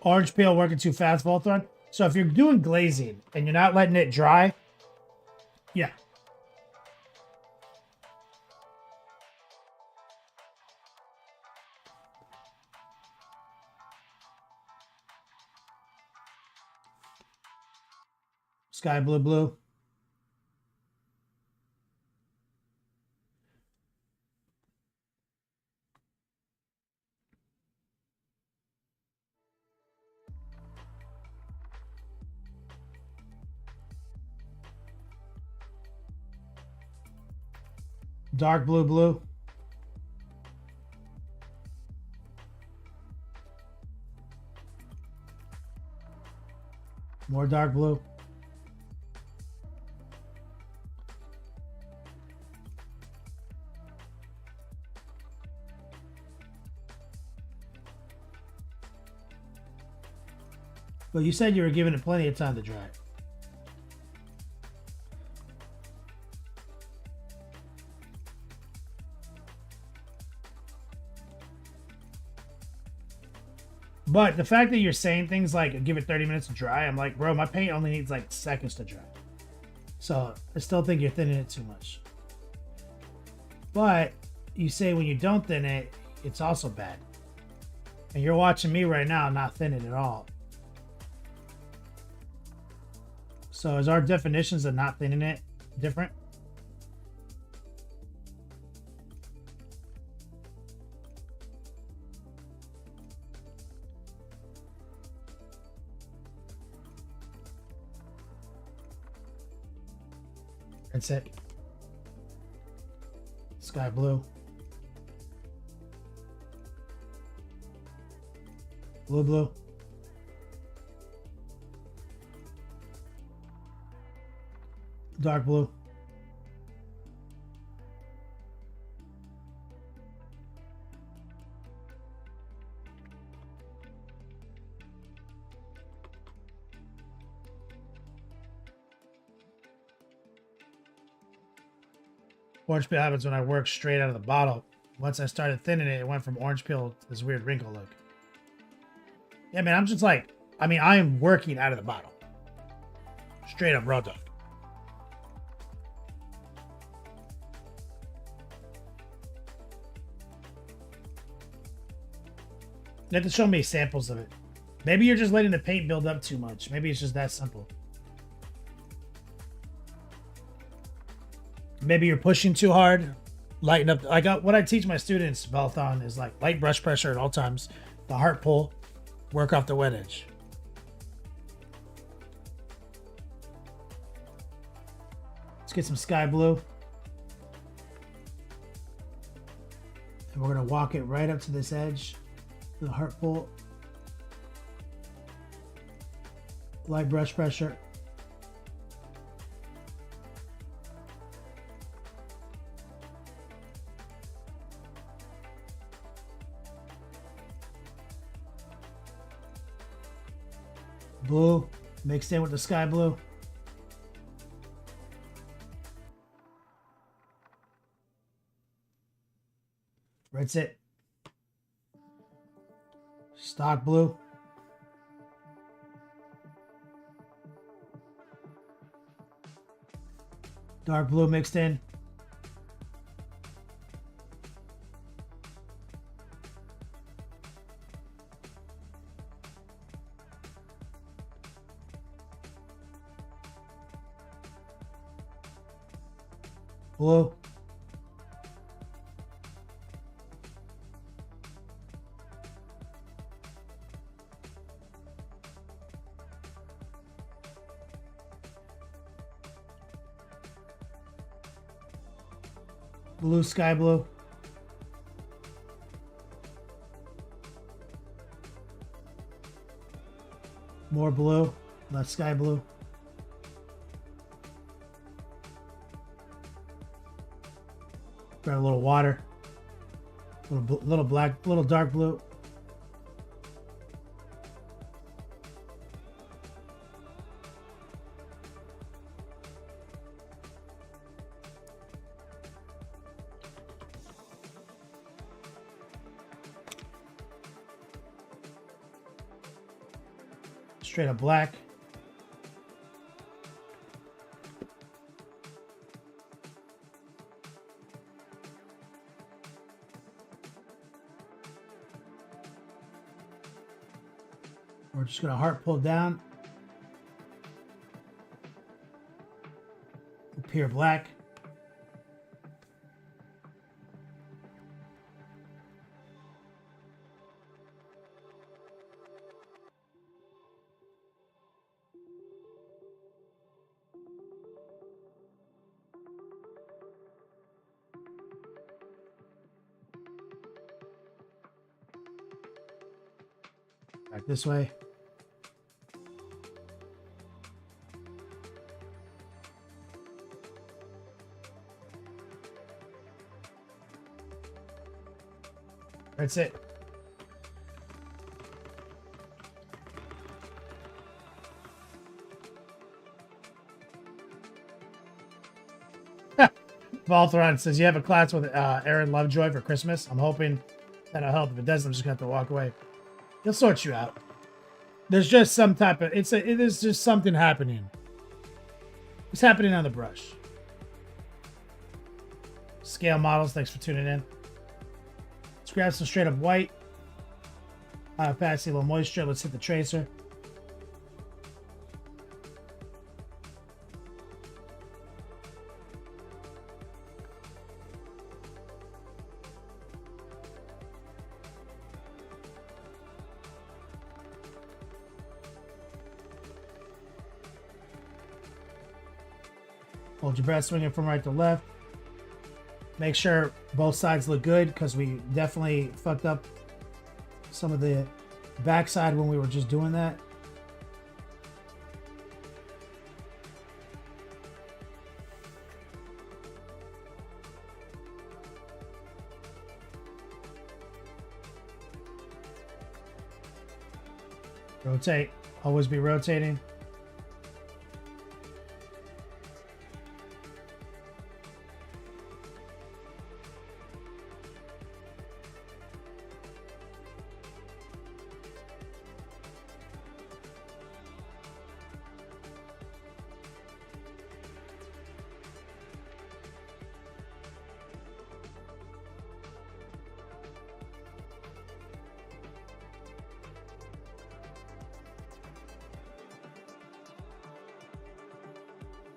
Orange peel working too fast, Voltron. So if you're doing glazing and you're not letting it dry, yeah. Sky blue, blue. Dark blue, blue. More dark blue. But you said you were giving it plenty of time to dry. But the fact that you're saying things like give it 30 minutes to dry, I'm like, bro, my paint only needs like seconds to dry. So I still think you're thinning it too much. But you say when you don't thin it, it's also bad. And you're watching me right now not thin it at all. So is our definitions of not thinning it different? That's it. Sky blue. Blue, blue. Dark blue. Orange peel happens when I work straight out of the bottle. Once I started thinning it, it went from orange peel to this weird wrinkle look. Yeah, man, I'm just like, I mean, I am working out of the bottle. Straight up raw dog. You have to show me samples of it. Maybe you're just letting the paint build up too much. Maybe it's just that simple. Maybe you're pushing too hard. Lighten up. What I teach my students both on is like light brush pressure at all times. The heart pull. Work off the wet edge. Let's get some sky blue. And we're going to walk it right up to this edge. The heart pull. Light brush pressure. Blue mixed in with the sky blue. That's it. Stock blue. Dark blue mixed in. Blue. Blue, sky blue. More blue, less sky blue. Grab a little water. Little black, little dark blue. Straight up black. We're just going to heart pull down. Pure black. Back this way. That's it. Baltheron says you have a class with Aaron Lovejoy for Christmas. I'm hoping that'll help. If it doesn't, I'm just gonna have to walk away. He'll sort you out. There's just some type of it is just something happening. It's happening on the brush. Scale models, thanks for tuning in. Let's grab some straight up white. Opacity, a little moisture. Let's hit the tracer. Hold your breath, swinging from right to left. Make sure both sides look good because we definitely fucked up some of the backside when we were just doing that. Rotate. Always be rotating.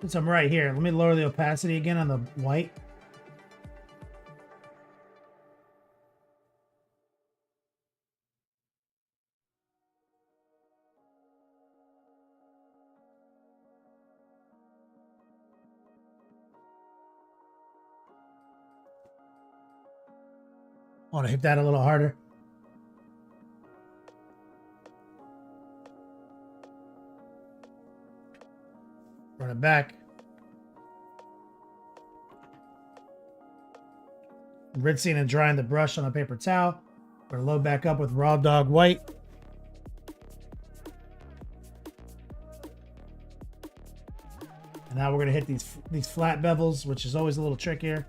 Since I'm right here, let me lower the opacity again on the white. I want to hit that a little harder. Run it back. Rinsing and drying the brush on a paper towel. We're gonna load back up with Raw Dog White. And now we're gonna hit these flat bevels, which is always a little trickier.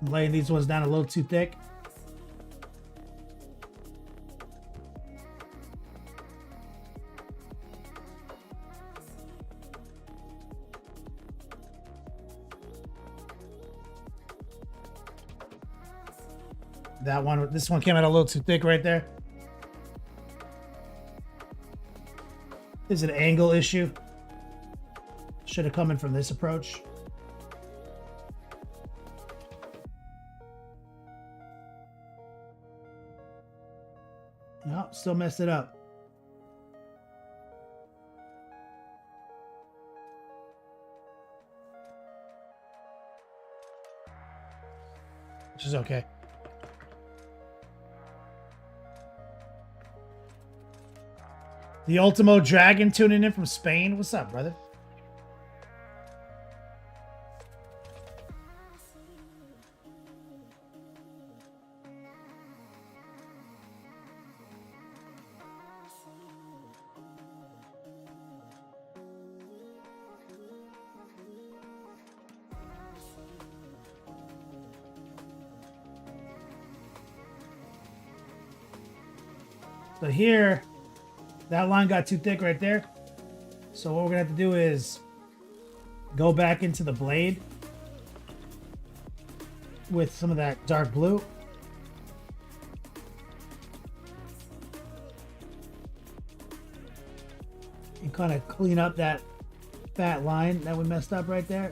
I'm laying these ones down a little too thick. This one came out a little too thick right there. This is an angle issue. Should have come in from this approach. No, still messed it up. Which is okay. The Ultimo Dragon tuning in from Spain. What's up, brother? So here, that line got too thick right there. So what we're gonna have to do is go back into the blade with some of that dark blue. And kind of clean up that fat line that we messed up right there.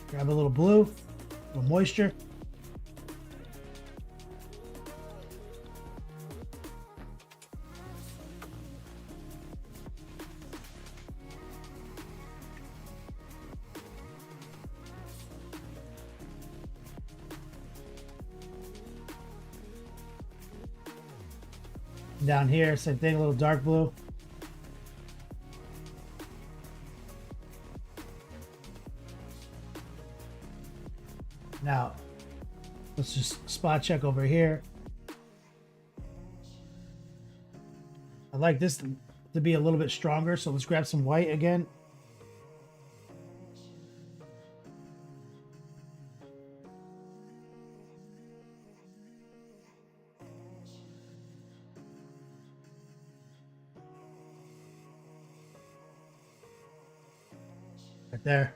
Grab a little blue, a little moisture. Down here, same thing, a little dark blue. Now, let's just spot check over here. I'd like this to be a little bit stronger, so let's grab some white again. Right there.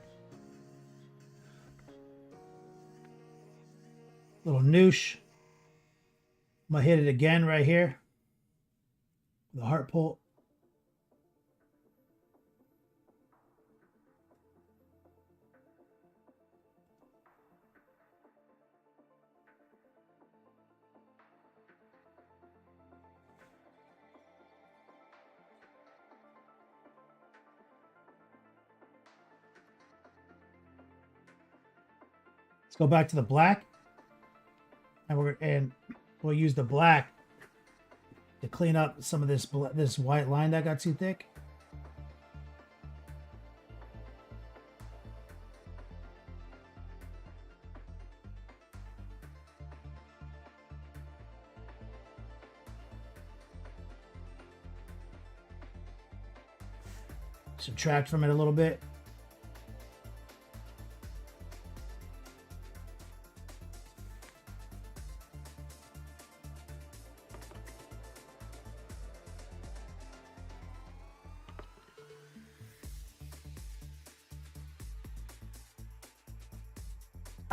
Little noosh. I'm gonna hit it again right here. The heart pull. Let's go back to the black, and we'll use the black to clean up some of this white line that got too thick. Subtract from it a little bit.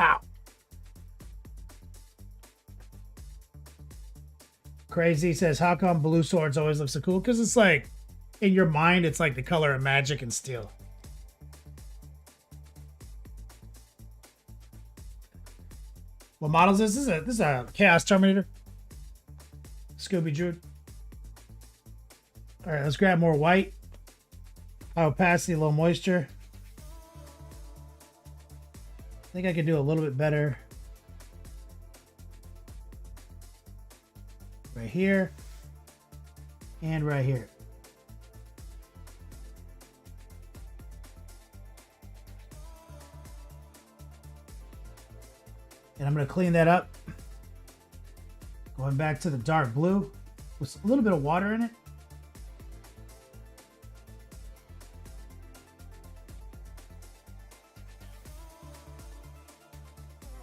Ow. Crazy says, how come blue swords always look so cool? Because it's like, in your mind, it's like the color of magic and steel. What model is this? This is a Chaos Terminator. Scooby Druid. All right, let's grab more white. High opacity, low moisture. I think I can do a little bit better right here and right here. And I'm going to clean that up. Going back to the dark blue with a little bit of water in it.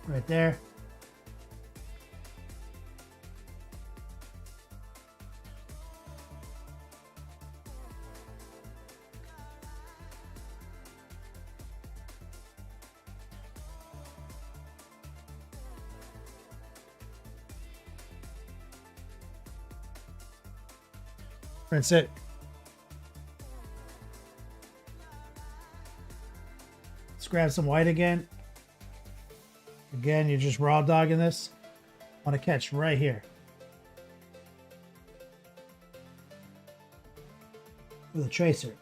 Right there. Rinse it. Let's grab some white again. Again, you're just raw dogging this. I want to catch right here. With a tracer.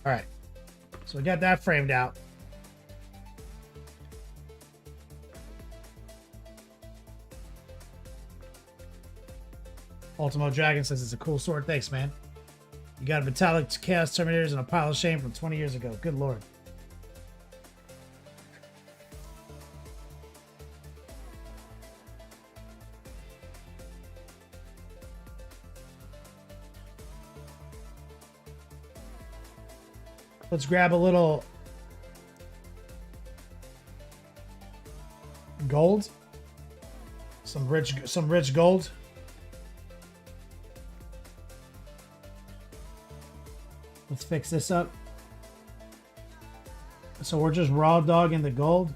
All right, so we got that framed out. Ultimo Dragon says it's a cool sword. Thanks, man. You got a metallic Chaos Terminators and a pile of shame from 20 years ago. Good lord. Let's grab a little gold. Some rich gold. Let's fix this up. So we're just raw dogging the gold.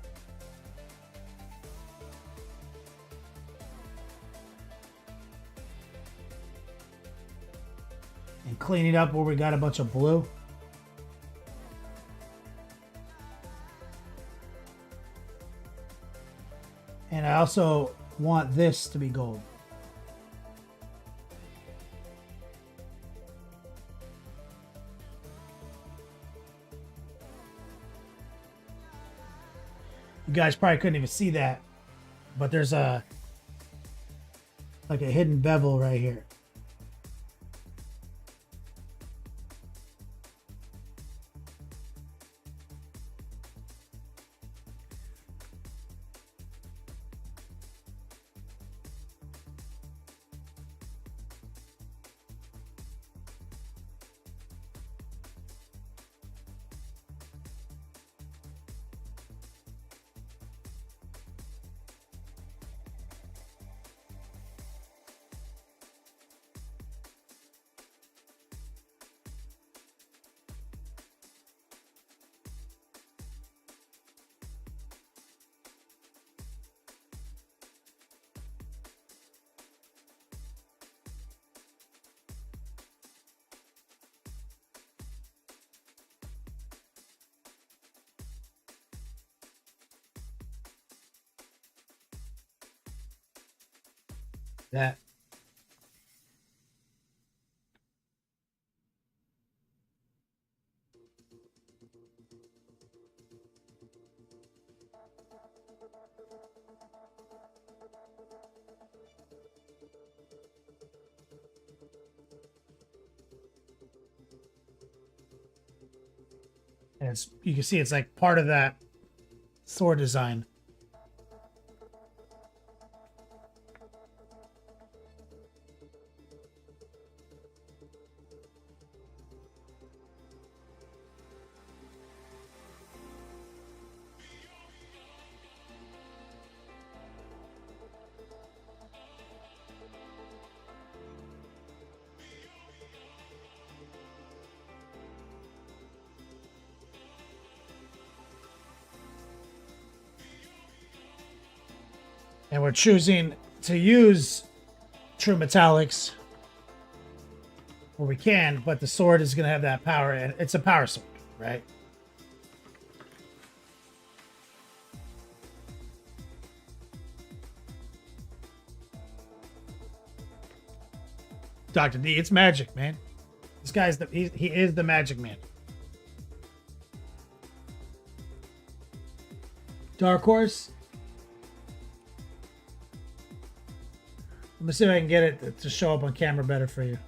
And cleaning up where we got a bunch of blue. I also want this to be gold. You guys probably couldn't even see that, but there's a like a hidden bevel right here. That. And it's, you can see it's like part of that sword design. And we're choosing to use true metallics where we can, but the sword is going to have that power, and it's a power sword, right? Dr. D, it's magic, man. This guy's he is the magic man. Dark Horse. Let me see if I can get it to show up on camera better for you.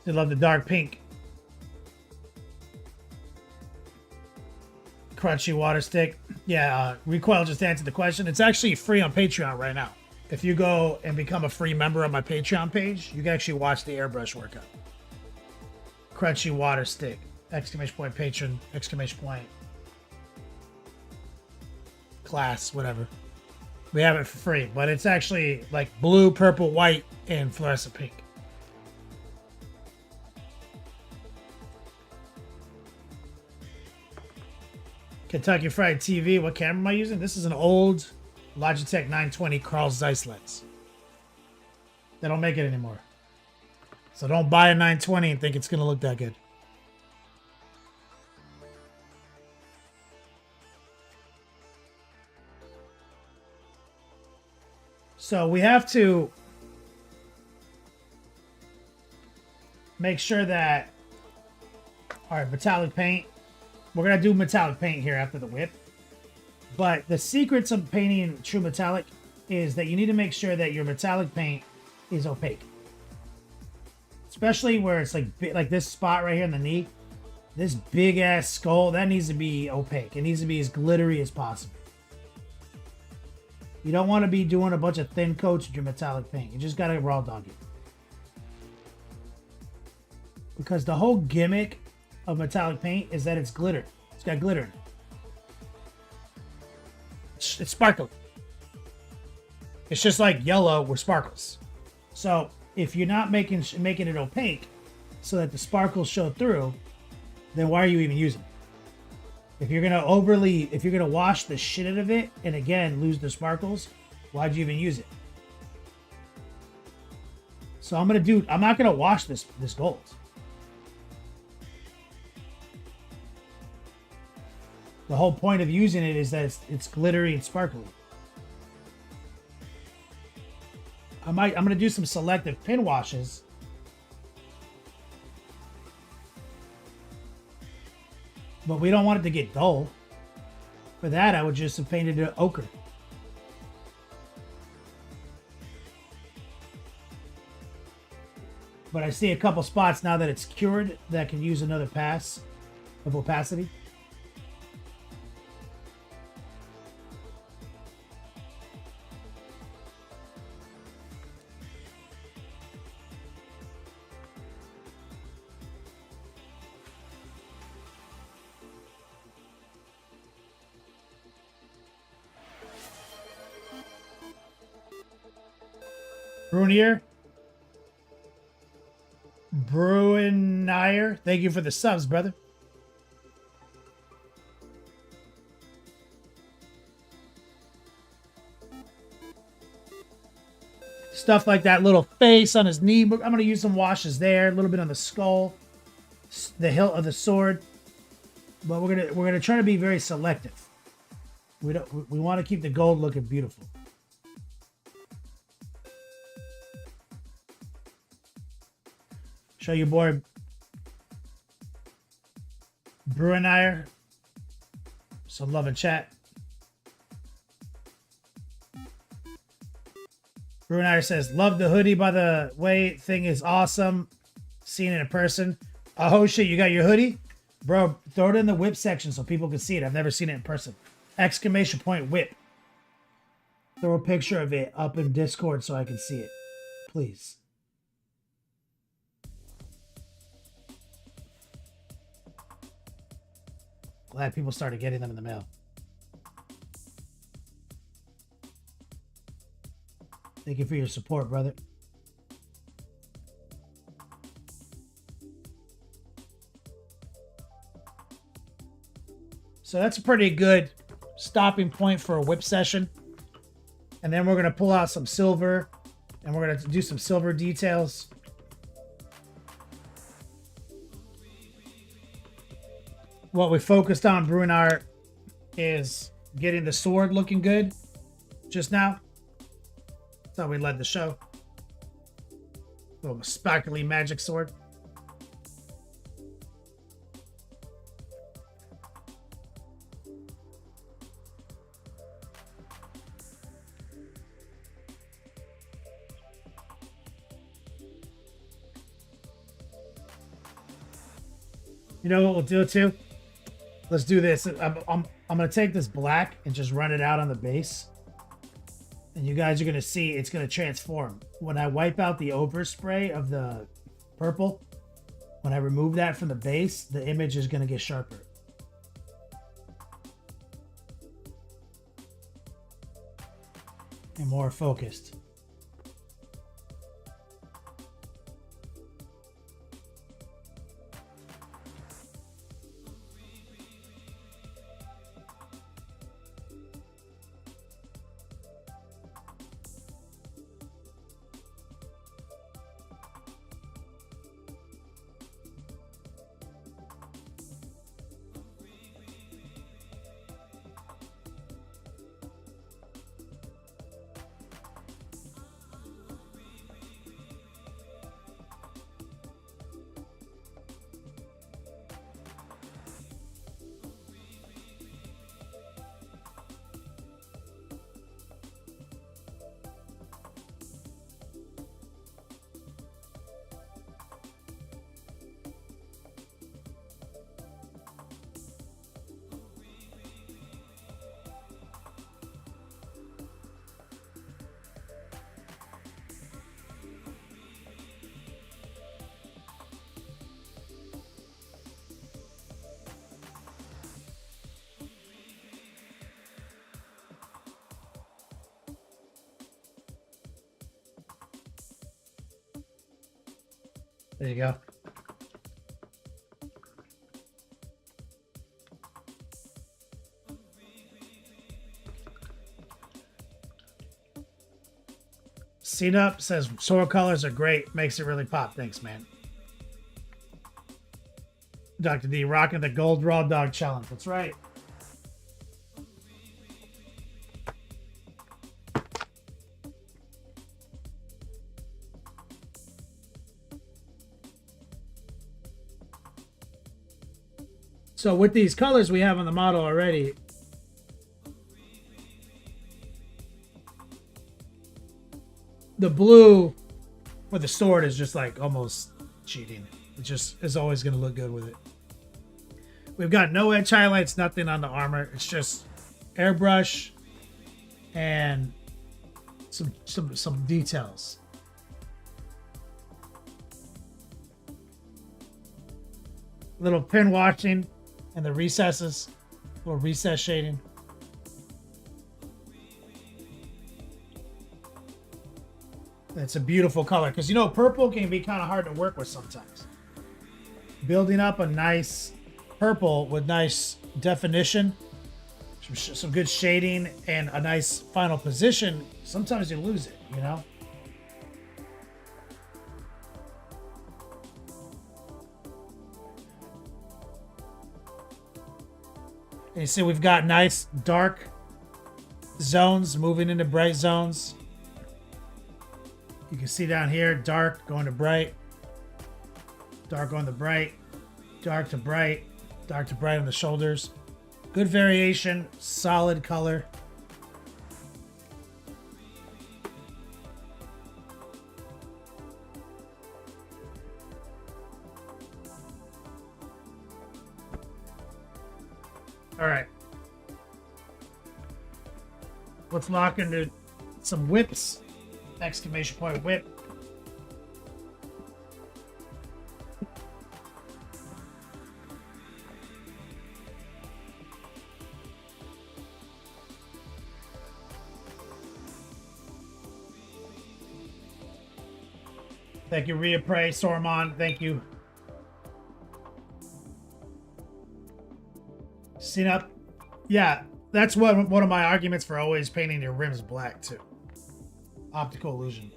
I love the dark pink. Crunchy water stick. Yeah, Recoil just answered the question. It's actually free on Patreon right now. If you go and become a free member on my Patreon page, you can actually watch the airbrush workout. Crunchy water stick. Exclamation point patron. Exclamation point. Class, whatever. We have it for free, but it's actually like blue, purple, white, and fluorescent pink. Kentucky Fried TV. What camera am I using? This is an old Logitech 920 Carl Zeiss lens. They don't make it anymore. So don't buy a 920 and think it's going to look that good. So we have to make sure that, all right, metallic paint. We're going to do metallic paint here after the whip. But the secrets of painting true metallic is that you need to make sure that your metallic paint is opaque. Especially where it's like this spot right here in the knee. This big ass skull, that needs to be opaque. It needs to be as glittery as possible. You don't want to be doing a bunch of thin coats with your metallic paint. You just got to raw dog it. Because the whole gimmick of metallic paint is that it's glitter. It's got glitter in it. It's sparkly. It's just like yellow with sparkles. So if you're not making it opaque so that the sparkles show through, then why are you even using it? If you're gonna wash the shit out of it and again lose the sparkles, why'd you even use it? So I'm not gonna wash this gold. The whole point of using it is that it's glittery and sparkly. I'm gonna do some selective pin washes. But we don't want it to get dull. For that, I would just have painted it ochre. But I see a couple spots now that it's cured that can use another pass of opacity. Bruinier, thank you for the subs, brother. Stuff like that little face on his knee. I'm going to use some washes there, a little bit on the skull, the hilt of the sword. But we're gonna try to be very selective. We want to keep the gold looking beautiful. Show your boy Bruinier some love in chat. Bruinier says, love the hoodie, by the way. Thing is awesome. Seeing it in person. Oh shit, you got your hoodie? Bro, throw it in the whip section so people can see it. I've never seen it in person. Exclamation point whip. Throw a picture of it up in Discord so I can see it. Please. Glad people started getting them in the mail. Thank you for your support, brother. So that's a pretty good stopping point for a whip session. And then we're going to pull out some silver and we're going to do some silver details. What we focused on, Bruinier, is getting the sword looking good just now. That's how we led the show. Little sparkly magic sword. You know what we'll do too? Let's do this. I'm gonna take this black and just run it out on the base. And you guys are gonna see it's gonna transform. When I wipe out the overspray of the purple, when I remove that from the base, the image is gonna get sharper. And more focused. There you go. C-Nup says Sora colors are great. Makes it really pop. Thanks, man. Dr. D rocking the gold raw dog challenge. That's right. So with these colors we have on the model already, the blue for the sword is just like almost cheating. It just is always going to look good with it. We've got no edge highlights, nothing on the armor. It's just airbrush and some details. Little pin washing and the recesses, little recess shading. It's a beautiful color because, you know, purple can be kind of hard to work with sometimes. Building up a nice purple with nice definition, some good shading, and a nice final position, sometimes you lose it, you know? And you see we've got nice dark zones moving into bright zones. You can see down here, dark going to bright, dark going to bright, dark to bright on the shoulders. Good variation, solid color. All right. Let's lock into some whips. Exclamation point whip. Thank you, Rhea Prey, Sormon. Thank you. C-Nup. Yeah, that's one of my arguments for always painting your rims black too. Optical illusion.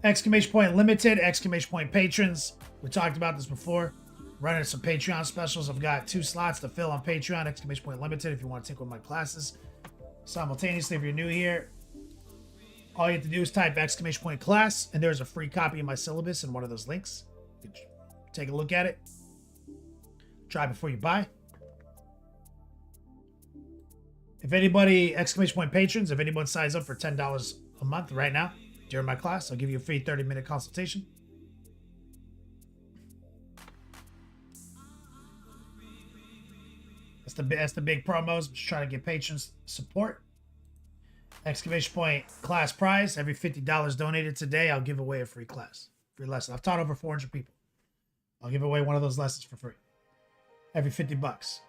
Exclamation point limited, exclamation point patrons. We talked about this before. Running some Patreon specials. I've got 2 slots to fill on Patreon, exclamation point limited, if you want to take one of my classes simultaneously. If you're new here, all you have to do is type exclamation point class, and there's a free copy of my syllabus in one of those links. You can take a look at it. Try before you buy. If anybody, exclamation point patrons, if anyone signs up for $10 a month right now during my class, I'll give you a free 30-minute consultation. That's the big promos. I'm just trying to get patrons support. Exclamation point class prize. Every $50 donated today, I'll give away a free class. Free lesson. I've taught over 400 people. I'll give away one of those lessons for free. Every 50 bucks.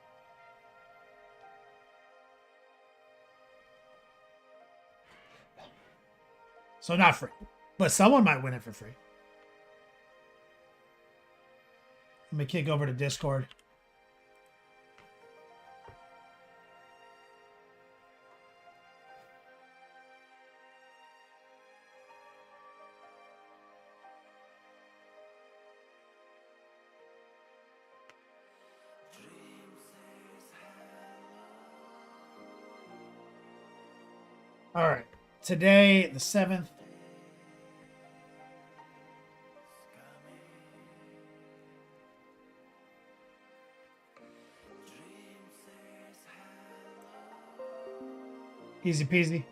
So not free, but someone might win it for free. Let me kick over to Discord. All right, today, the 7th. Easy peasy.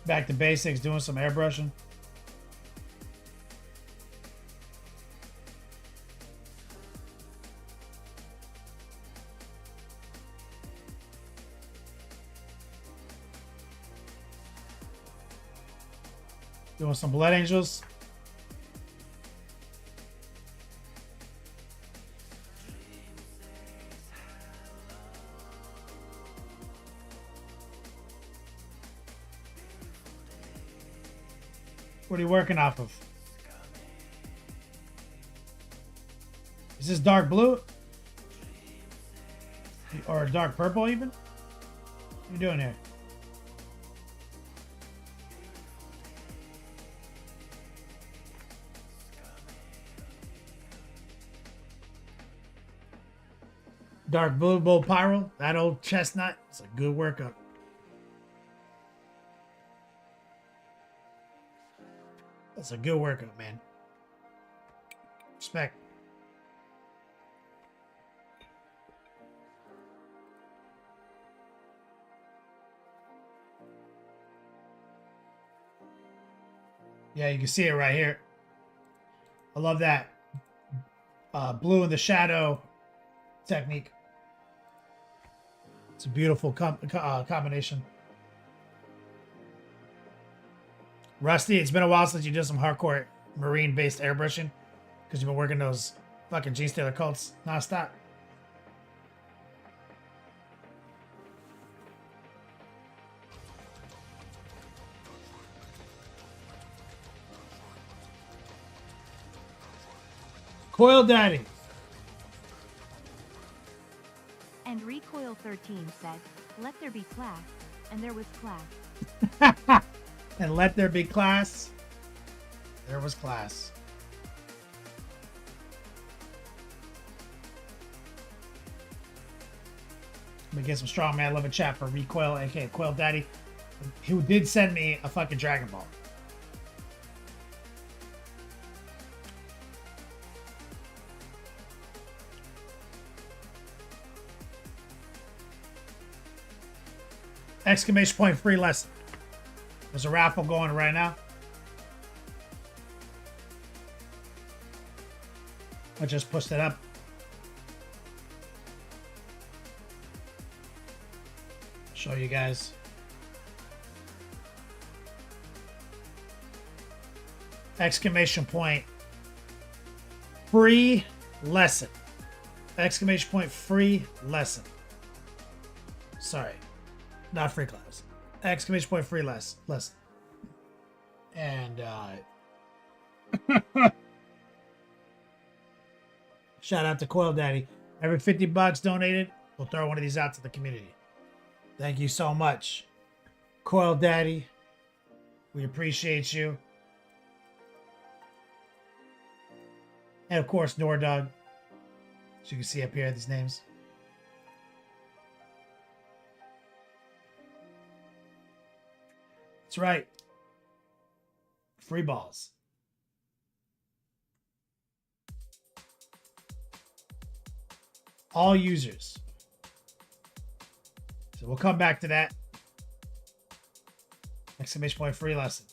Back to basics, doing some airbrushing. Doing some Blood Angels. What are you working off of? Is this dark blue? Or dark purple even? What are you doing here? Dark blue bull pyro, that old chestnut. It's a good workup. That's a good workup, man. Respect. Yeah, you can see it right here. I love that blue in the shadow technique. It's a beautiful combination. Rusty, it's been a while since you did some hardcore marine-based airbrushing because you've been working those fucking G-Staler cults nonstop. Coil Daddy. And Recoil 13 said, "Let there be class," and there was class. And let there be class. There was class. Let me get some strong man love and chat for Recoil, aka Coil Daddy, who did send me a fucking Dragon Ball. Exclamation point free lesson. There's a raffle going right now. I just pushed it up. Show you guys. Exclamation point free lesson. Exclamation point free lesson. Sorry. Not free class. Exclamation point free lesson. And shout out to Coil Daddy. Every 50 bucks donated, we'll throw one of these out to the community. Thank you so much. Coil Daddy, we appreciate you. And of course, Nordog. As you can see up here, these names. That's right. Free balls. All users. So we'll come back to that. Exclamation point free lesson.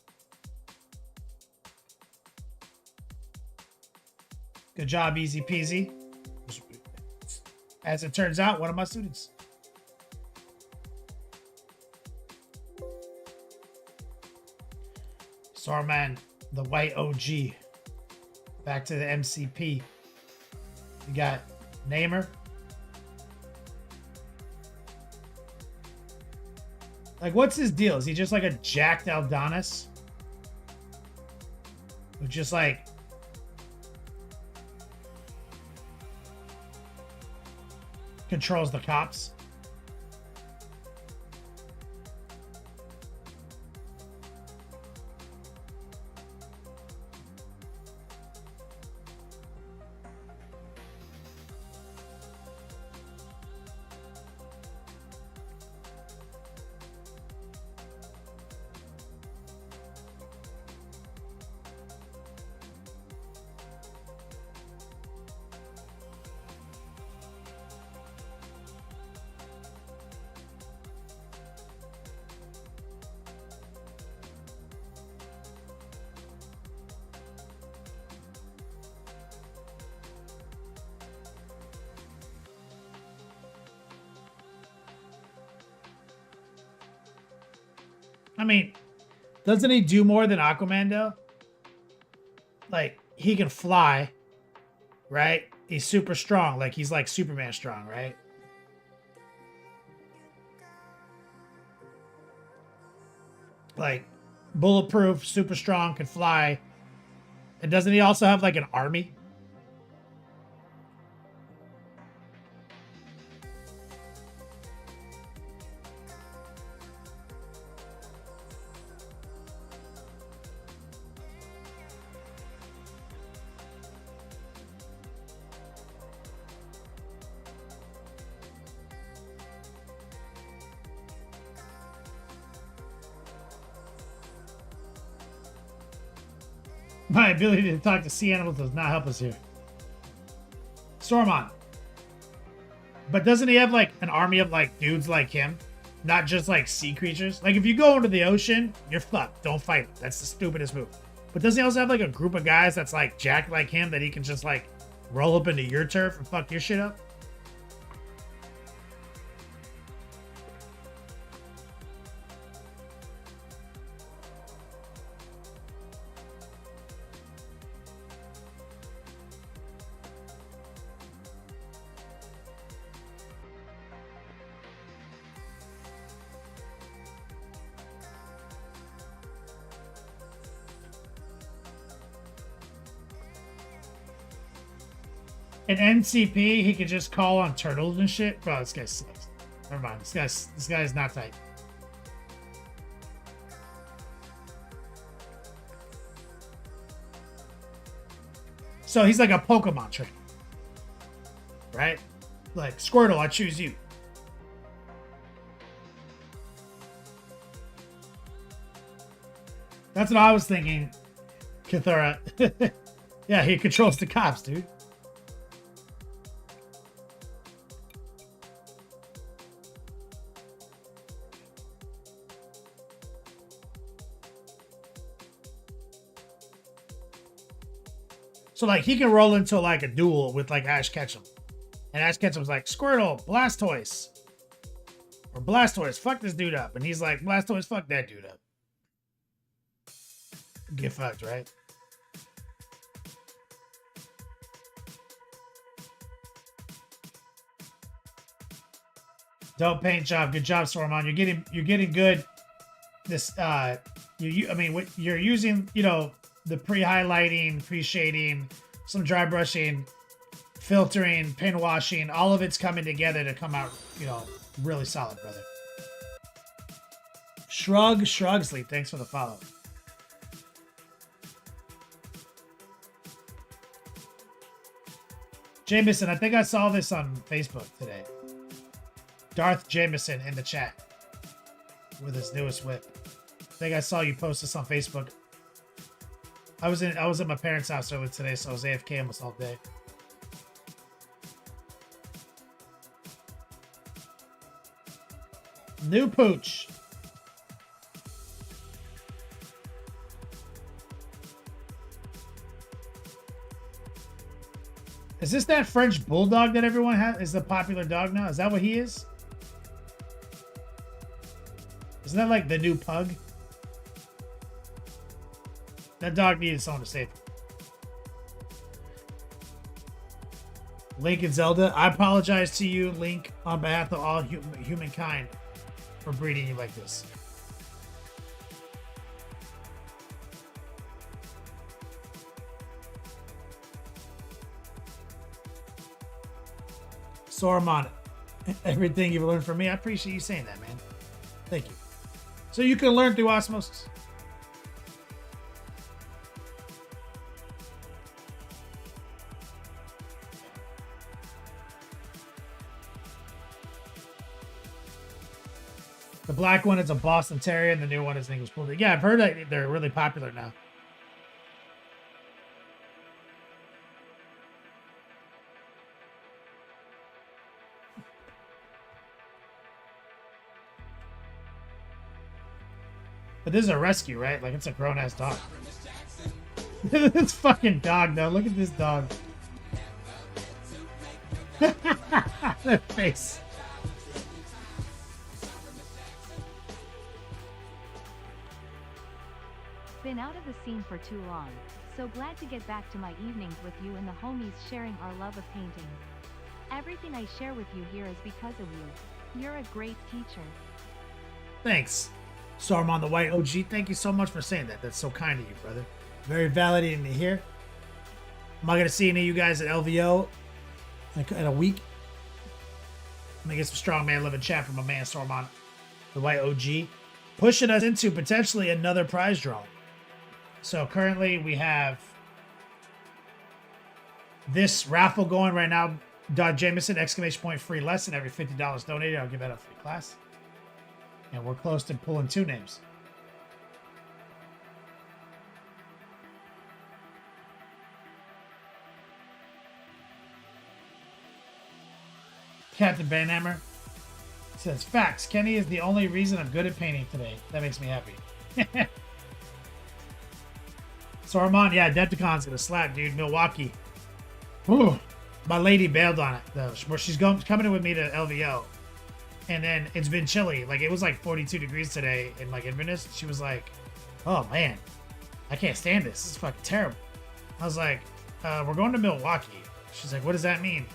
Good job, easy peasy. As it turns out, one of my students. Sarman, the white OG. Back to the MCP. We got Namer. Like, what's his deal? Is he just like a jacked Aldonis? Who just like controls the cops? I mean, Doesn't he do more than Aquaman though? Like he can fly, right? He's super strong. Like he's like Superman strong, right? Like bulletproof, super strong, can fly. And doesn't he also have like an army? My ability to talk to sea animals does not help us here. Stormon. But doesn't he have like an army of like dudes like him? Not just like sea creatures? Like if you go into the ocean, you're fucked. Don't fight him. That's the stupidest move. But doesn't he also have like a group of guys that's like jacked like him that he can just like roll up into your turf and fuck your shit up? An NCP, he could just call on turtles and shit. Bro, this guy sucks. Never mind. This guy's not tight. So he's like a Pokemon trainer. Right? Like, Squirtle, I choose you. That's what I was thinking, Kathura. Yeah, he controls the cops, dude. So, like, he can roll into, like, a duel with, like, Ash Ketchum. And Ash Ketchum's like, Squirtle, Blastoise. Or Blastoise, fuck this dude up. And he's like, Blastoise, fuck that dude up. Get fucked, right? Dope paint job. Good job, Stormon. You're getting good. This, I mean, you're using, you know, the pre-highlighting, pre-shading, some dry brushing, filtering, pin washing, all of it's coming together to come out, you know, really solid, brother. Shrugsley, thanks for the follow. Jameson, I think I saw this on Facebook today. Darth Jameson in the chat with his newest whip. I think I saw you post this on Facebook. I was at my parents' house earlier today, so I was AFK almost all day. New pooch. Is this that French bulldog that everyone has? Is the popular dog now? Is that what he is? Isn't that like the new pug? That dog needed someone to save him. Link and Zelda, I apologize to you, Link, on behalf of all humankind for breeding you like this. Saruman, everything you've learned from me, I appreciate you saying that, man. Thank you. So you can learn through osmosis. The black one is a Boston Terrier, and the new one is an English Bulldog. Yeah, I've heard that they're really popular now. But this is a rescue, right? Like, it's a grown-ass dog. This fucking dog, though. Look at this dog. That face. Been out of the scene for too long, so glad to get back to my evenings with you and the homies sharing our love of painting. Everything I share with you here is because of you. You're a great teacher. Thanks. Saruman the White OG, thank you so much for saying that. That's so kind of you, brother. Very validating to hear. Am I going to see any of you guys at LVO in a week? I'm going to get some strongman living chat from my man Saruman the White OG. Pushing us into potentially another prize drawing. So currently we have this raffle going right now. Doug Jameson, exclamation point free lesson. Every $50 donated, I'll give that a free class. And we're close to pulling 2 names. Captain Banhammer says, facts. Kenny is the only reason I'm good at painting today. That makes me happy. Saruman, yeah, Adepticon's gonna slap, dude. Milwaukee. Ooh, my lady bailed on it, though. She's coming in with me to LVO. And then it's been chilly. Like, it was like 42 degrees today in like Inverness. She was like, oh man, I can't stand this. This is fucking terrible. I was like, we're going to Milwaukee. She's like, what does that mean?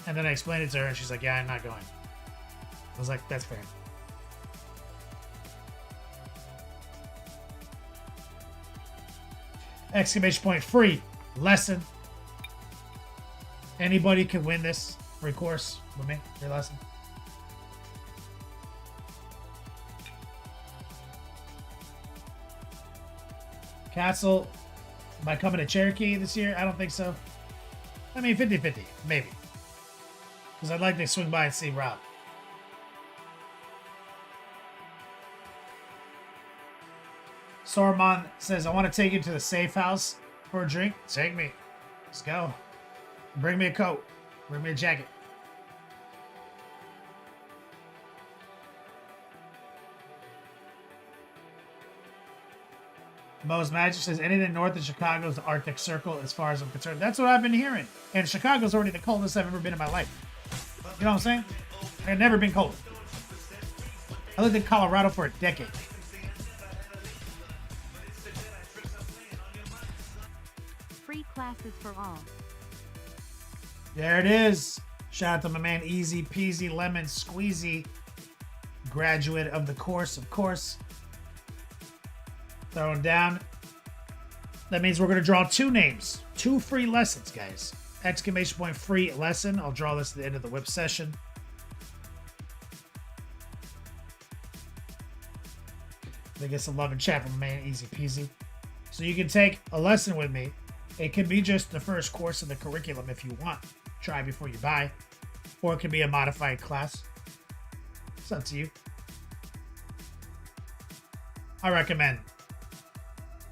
And then I explained it to her and she's like, yeah, I'm not going. I was like, that's fair. Exclamation point free lesson. Anybody can win this free course with me, free lesson. Castle, am I coming to Cherokee this year? I don't think so. I mean, 50-50, maybe. Because I'd like to swing by and see Rob. Saruman says, I want to take you to the safe house for a drink. Take me. Let's go. Bring me a coat. Bring me a jacket. Mo's Magic says, anything north of Chicago is the Arctic Circle as far as I'm concerned. That's what I've been hearing. And Chicago's already the coldest I've ever been in my life. You know what I'm saying? I've never been cold. I lived in Colorado for a decade. Free classes for all. There it is. Shout out to my man Easy Peasy Lemon Squeezy, graduate of the course, of course. Throwing down. That means we're going to draw 2 names. 2 free lessons, guys. Exclamation point free lesson. I'll draw this at the end of the whip session. They get some love and chat from my man Easy Peasy. So you can take a lesson with me. It can be just the first course of the curriculum if you want. Try before you buy. Or it can be a modified class. It's up to you. I recommend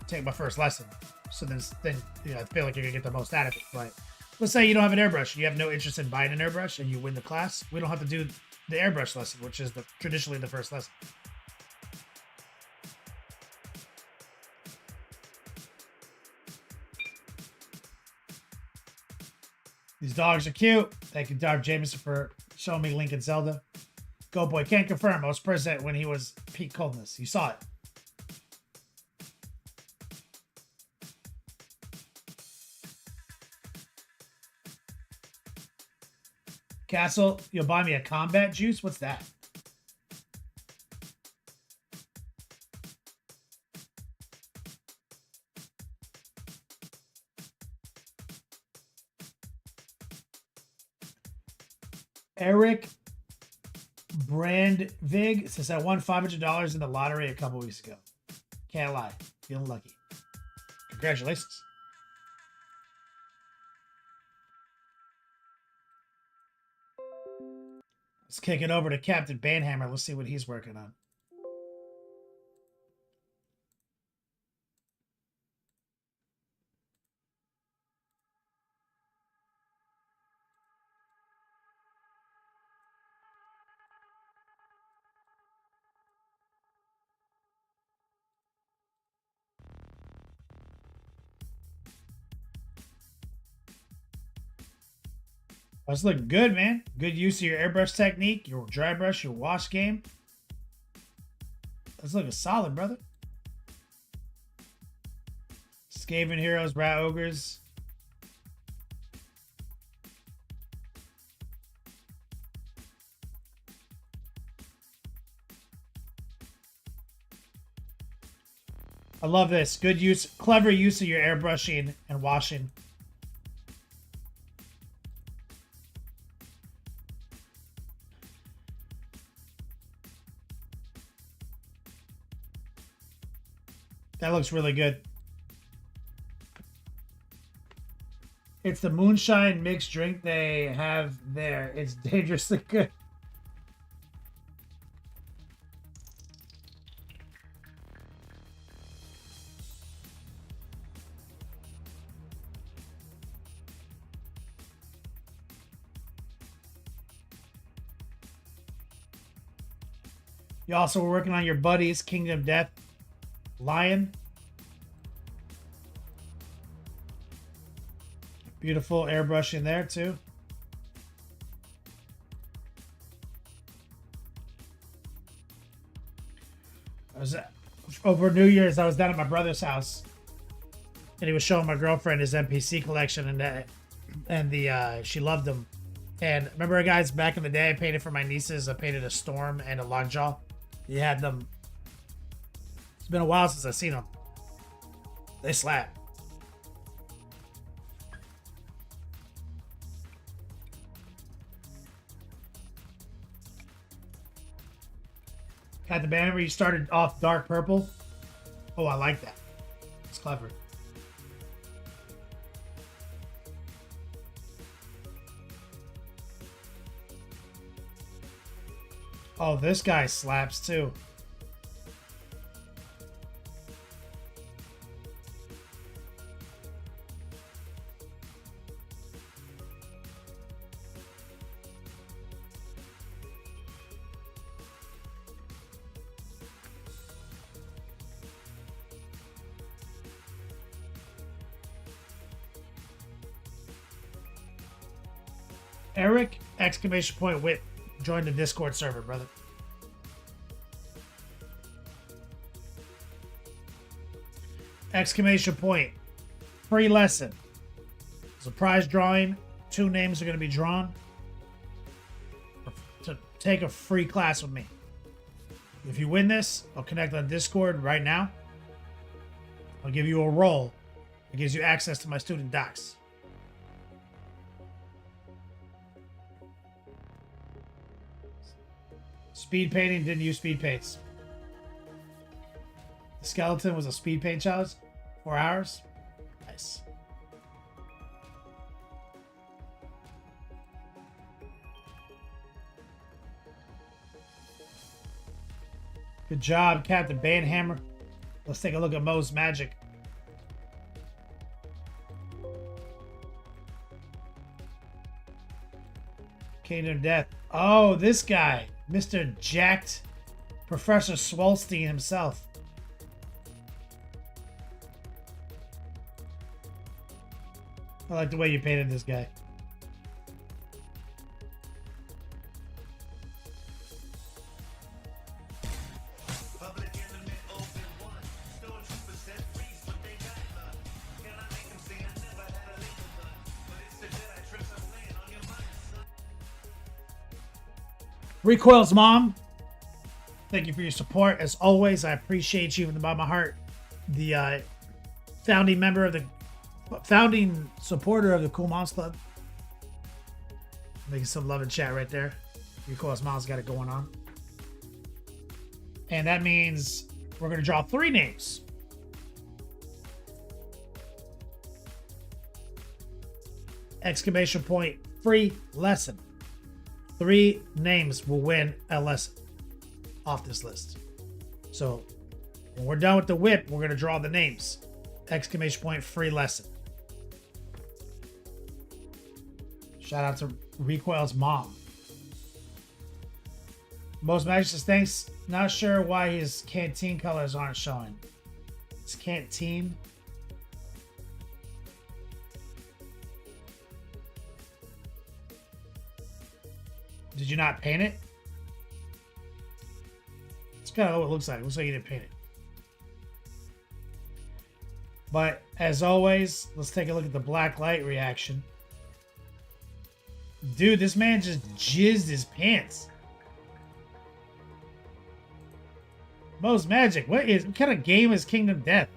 take my first lesson. So then you know, I feel like you're going to get the most out of it. But let's say you don't have an airbrush. And you have no interest in buying an airbrush and you win the class. We don't have to do the airbrush lesson, which is traditionally the first lesson. These dogs are cute. Thank you, Darth Jameson, for showing me Link and Zelda. Go Boy can't confirm. I was present when he was peak coldness. You saw it. Castle, you'll buy me a combat juice? What's that? Eric Brandvig says, I won $500 in the lottery a couple weeks ago. Can't lie. Feeling lucky. Congratulations. Let's kick it over to Captain Banhammer. Let's see what he's working on. That's looking good, man. Good use of your airbrush technique, your dry brush, your wash game. That's looking solid, brother. Skaven Heroes, Rat Ogres. I love this. Good use, clever use of your airbrushing and washing. That looks really good. It's the moonshine mixed drink they have there. It's dangerously good. You also were working on your buddies, Kingdom Death, Lion. Beautiful airbrushing there too. I was over New Year's. I was down at my brother's house, and he was showing my girlfriend his NPC collection, and she loved them. And remember, guys, back in the day, I painted for my nieces. I painted a Storm and a Lockjaw. He had them. It's been a while since I've seen them. They slap. Got the band where you started off dark purple. Oh, I like that. It's clever. Oh, this guy slaps too. Eric, exclamation point, Whip. Join the Discord server, brother. Exclamation point. Free lesson. Surprise drawing. 2 names are going to be drawn to take a free class with me. If you win this, I'll connect on Discord right now. I'll give you a role. It gives you access to my student docs. Speed painting, didn't use speed paints. The skeleton was a speed paint challenge. 4 hours. Nice. Good job, Captain Banehammer. Let's take a look at Mo's magic. Kingdom Death. Oh, this guy. Mr. Jacked Professor Swolstein himself. I like the way you painted this guy. Recoil's mom, thank you for your support. As always, I appreciate you from the bottom of my heart. The founding member of the founding supporter of the Cool Moms Club. Making some love in chat right there. Recoil's mom's got it going on. And that means we're going to draw 3 names. Exclamation point, free lesson. 3 names will win a lesson off this list. So when we're done with the whip, we're going to draw the names. Exclamation point, free lesson. Shout out to Recoil's mom. Most Magic says, thanks. Not sure why his canteen colors aren't showing. It's canteen. Did you not paint it? It's kind of what it looks like. It looks like you didn't paint it. But as always, let's take a look at the black light reaction. Dude, this man just jizzed his pants. Most Magic, what kind of game is Kingdom Death?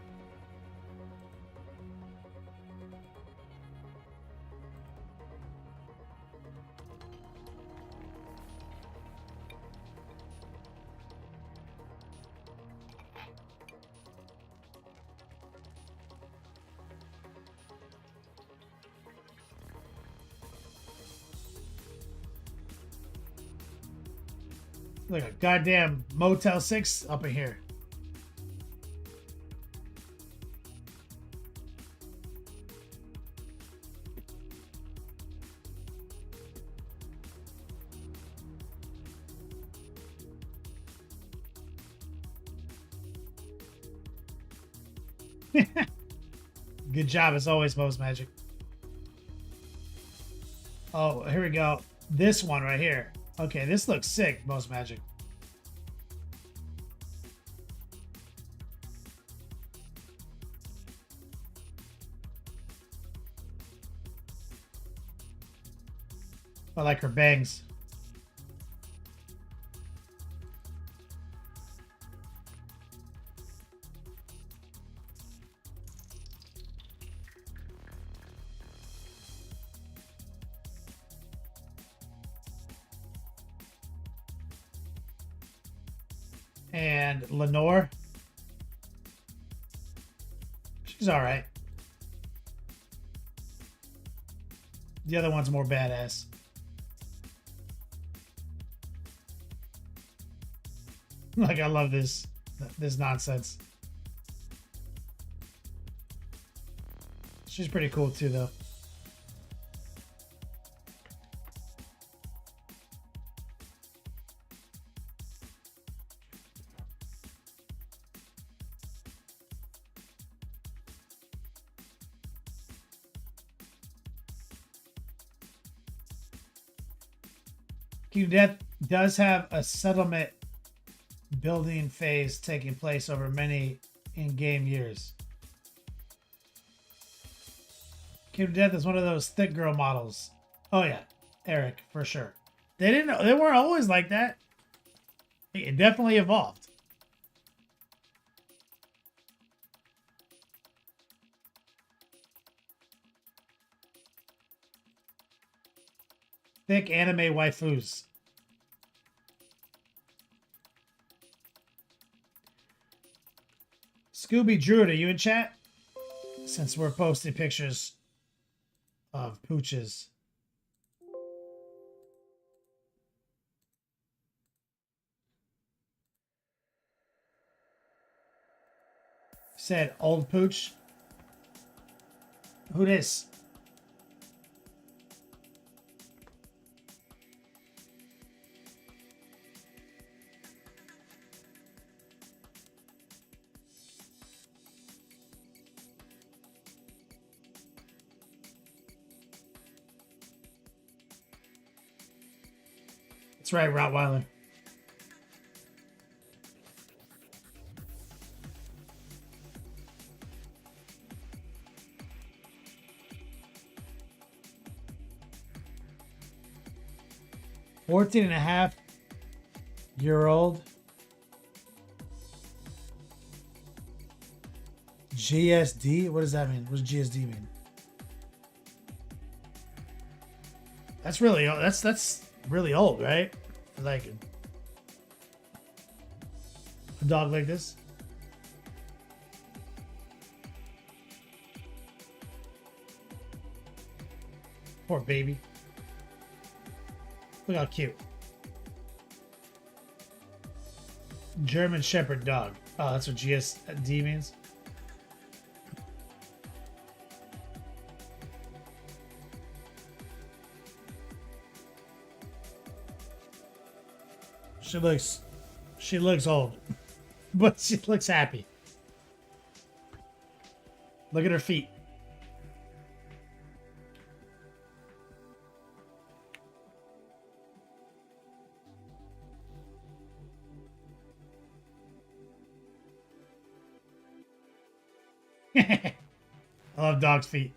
Like a goddamn Motel 6 up in here. Good job as always, Most Magic. Oh, here we go. This one right here. Okay, this looks sick, Most Magic. I like her bangs. And Lenore. She's all right. The other one's more badass. Like, I love this nonsense. She's pretty cool too, though. Kingdom Death does have a settlement building phase taking place over many in-game years. Kingdom Death is one of those thick girl models. Oh yeah, Eric, for sure. They weren't always like that. It definitely evolved. Thick anime waifus. Scooby Druid, are you in chat? Since we're posting pictures of pooches. Said old pooch. Who this? That's right, Rottweiler. $14.5-year-old GSD. What does that mean? What does GSD mean? That's really old. That's really old, right? Like a dog like this. Poor baby. Look how cute. German Shepherd dog. Oh, that's what GSD means. She looks old, but she looks happy. Look at her feet. I love dog's feet.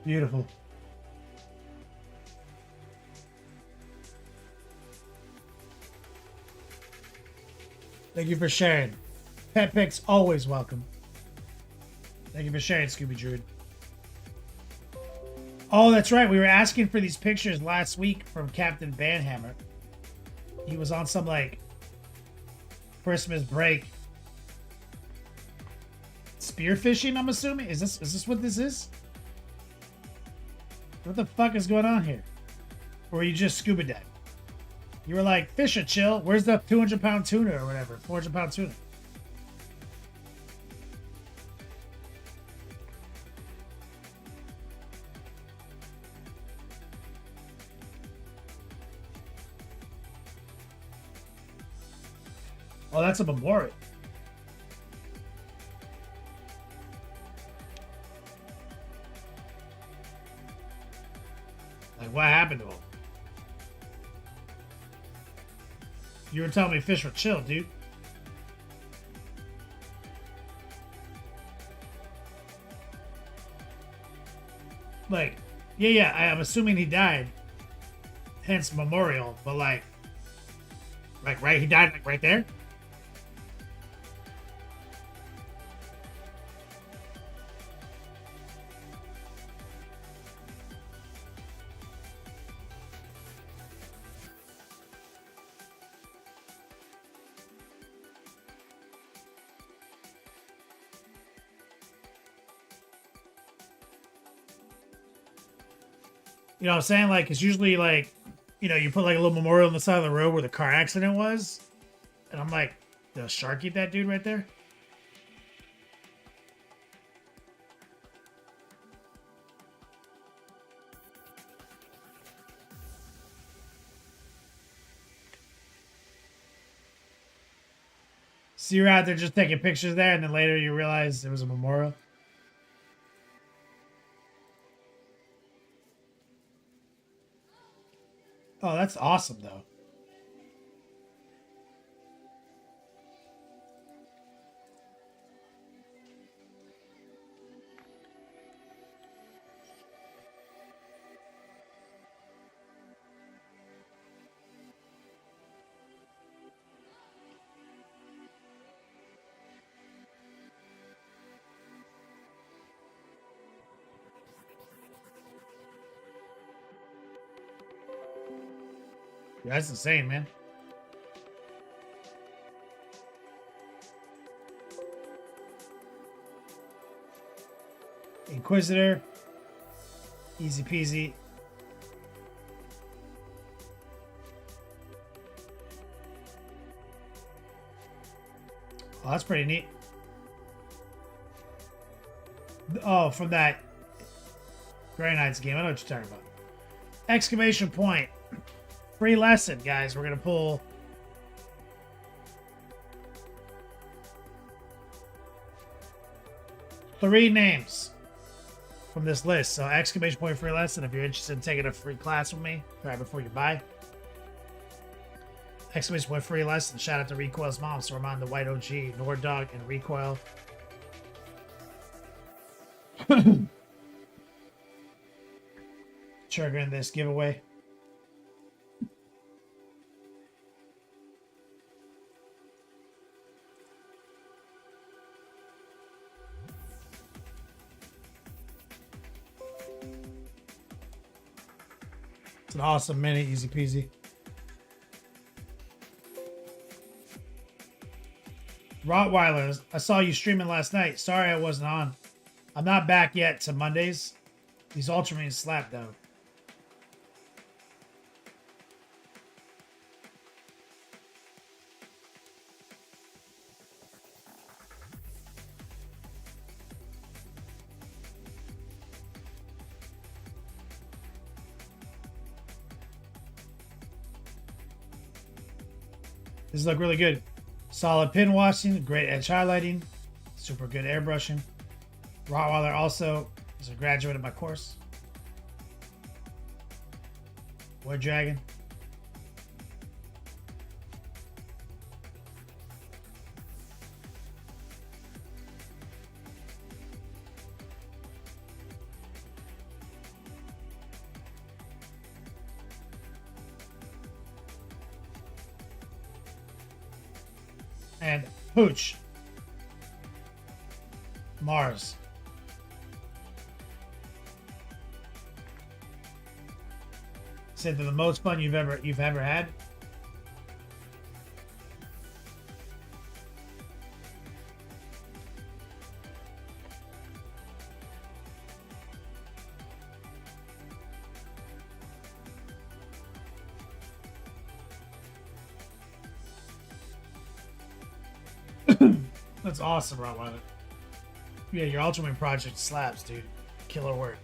Beautiful. Thank you for sharing. Pet pics always welcome. Thank you for sharing, Scooby Druid. Oh, that's right. We were asking for these pictures last week from Captain Banhammer. He was on some like Christmas break spearfishing, I'm assuming. Is this what this is? What the fuck is going on here? Or are you just scuba diving? You were like, fish are chill. Where's the 200-pound tuna or whatever? 400-pound tuna. Oh, that's a memorial. Like, what happened to him? You were telling me fish were chill, dude. Like, yeah, I'm assuming he died. Hence memorial, but like, right, he died like right there? You know what I'm saying? Like, it's usually like, you know, you put like a little memorial on the side of the road where the car accident was. And I'm like, did a shark eat that dude right there? So you're out there just taking pictures there, and then later you realize it was a memorial? Oh, that's awesome, though. Yeah, that's insane, man. Inquisitor. Easy peasy. Oh, that's pretty neat. Oh, from that Grey Knights game. I know what you're talking about. Exclamation point. Free lesson, guys. We're going to pull... three names from this list. So exclamation point free lesson if you're interested in taking a free class with me right before you buy. Exclamation point free lesson. Shout out to Recoil's mom. So I'm on the White OG, Nord Dog, and Recoil. Triggering this giveaway. It's an awesome mini, easy peasy. Rottweilers, I saw you streaming last night. Sorry I wasn't on. I'm not back yet to Mondays. These Ultramarines slap though. These look really good. Solid pin washing, great edge highlighting, super good airbrushing. Rottweiler also is a graduate of my course. War Dragon. And Pooch. Mars. Said they're the most fun you've ever had. That's awesome, Rottweiler. Yeah, your Ultraman project slaps, dude. Killer work.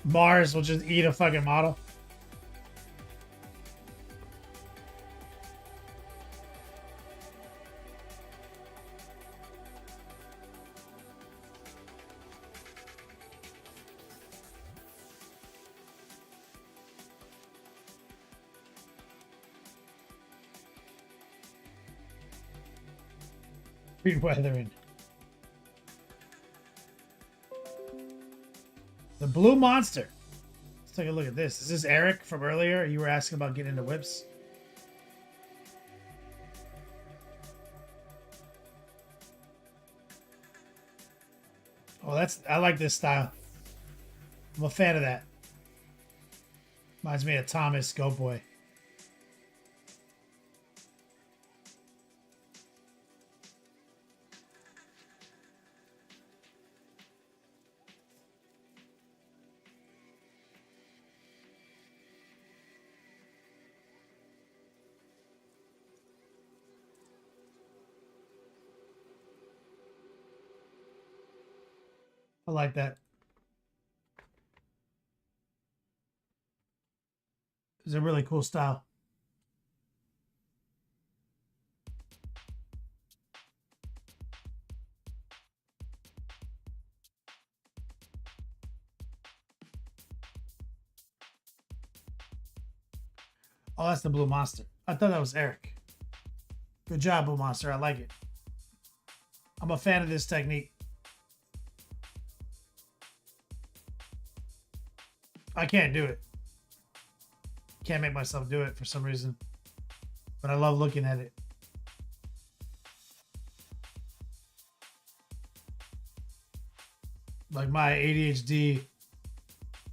Mars will just eat a fucking model. Weathering. The Blue Monster. Let's take a look at this. Is this Eric from earlier? You were asking about getting into whips. Oh, I like this style. I'm a fan of that. Reminds me of Thomas Go Boy. I like that. It's a really cool style. Oh, that's the Blue Monster. I thought that was Eric. Good job, Blue Monster. I like it. I'm a fan of this technique. I can't do it. Can't make myself do it for some reason. But I love looking at it. Like my ADHD,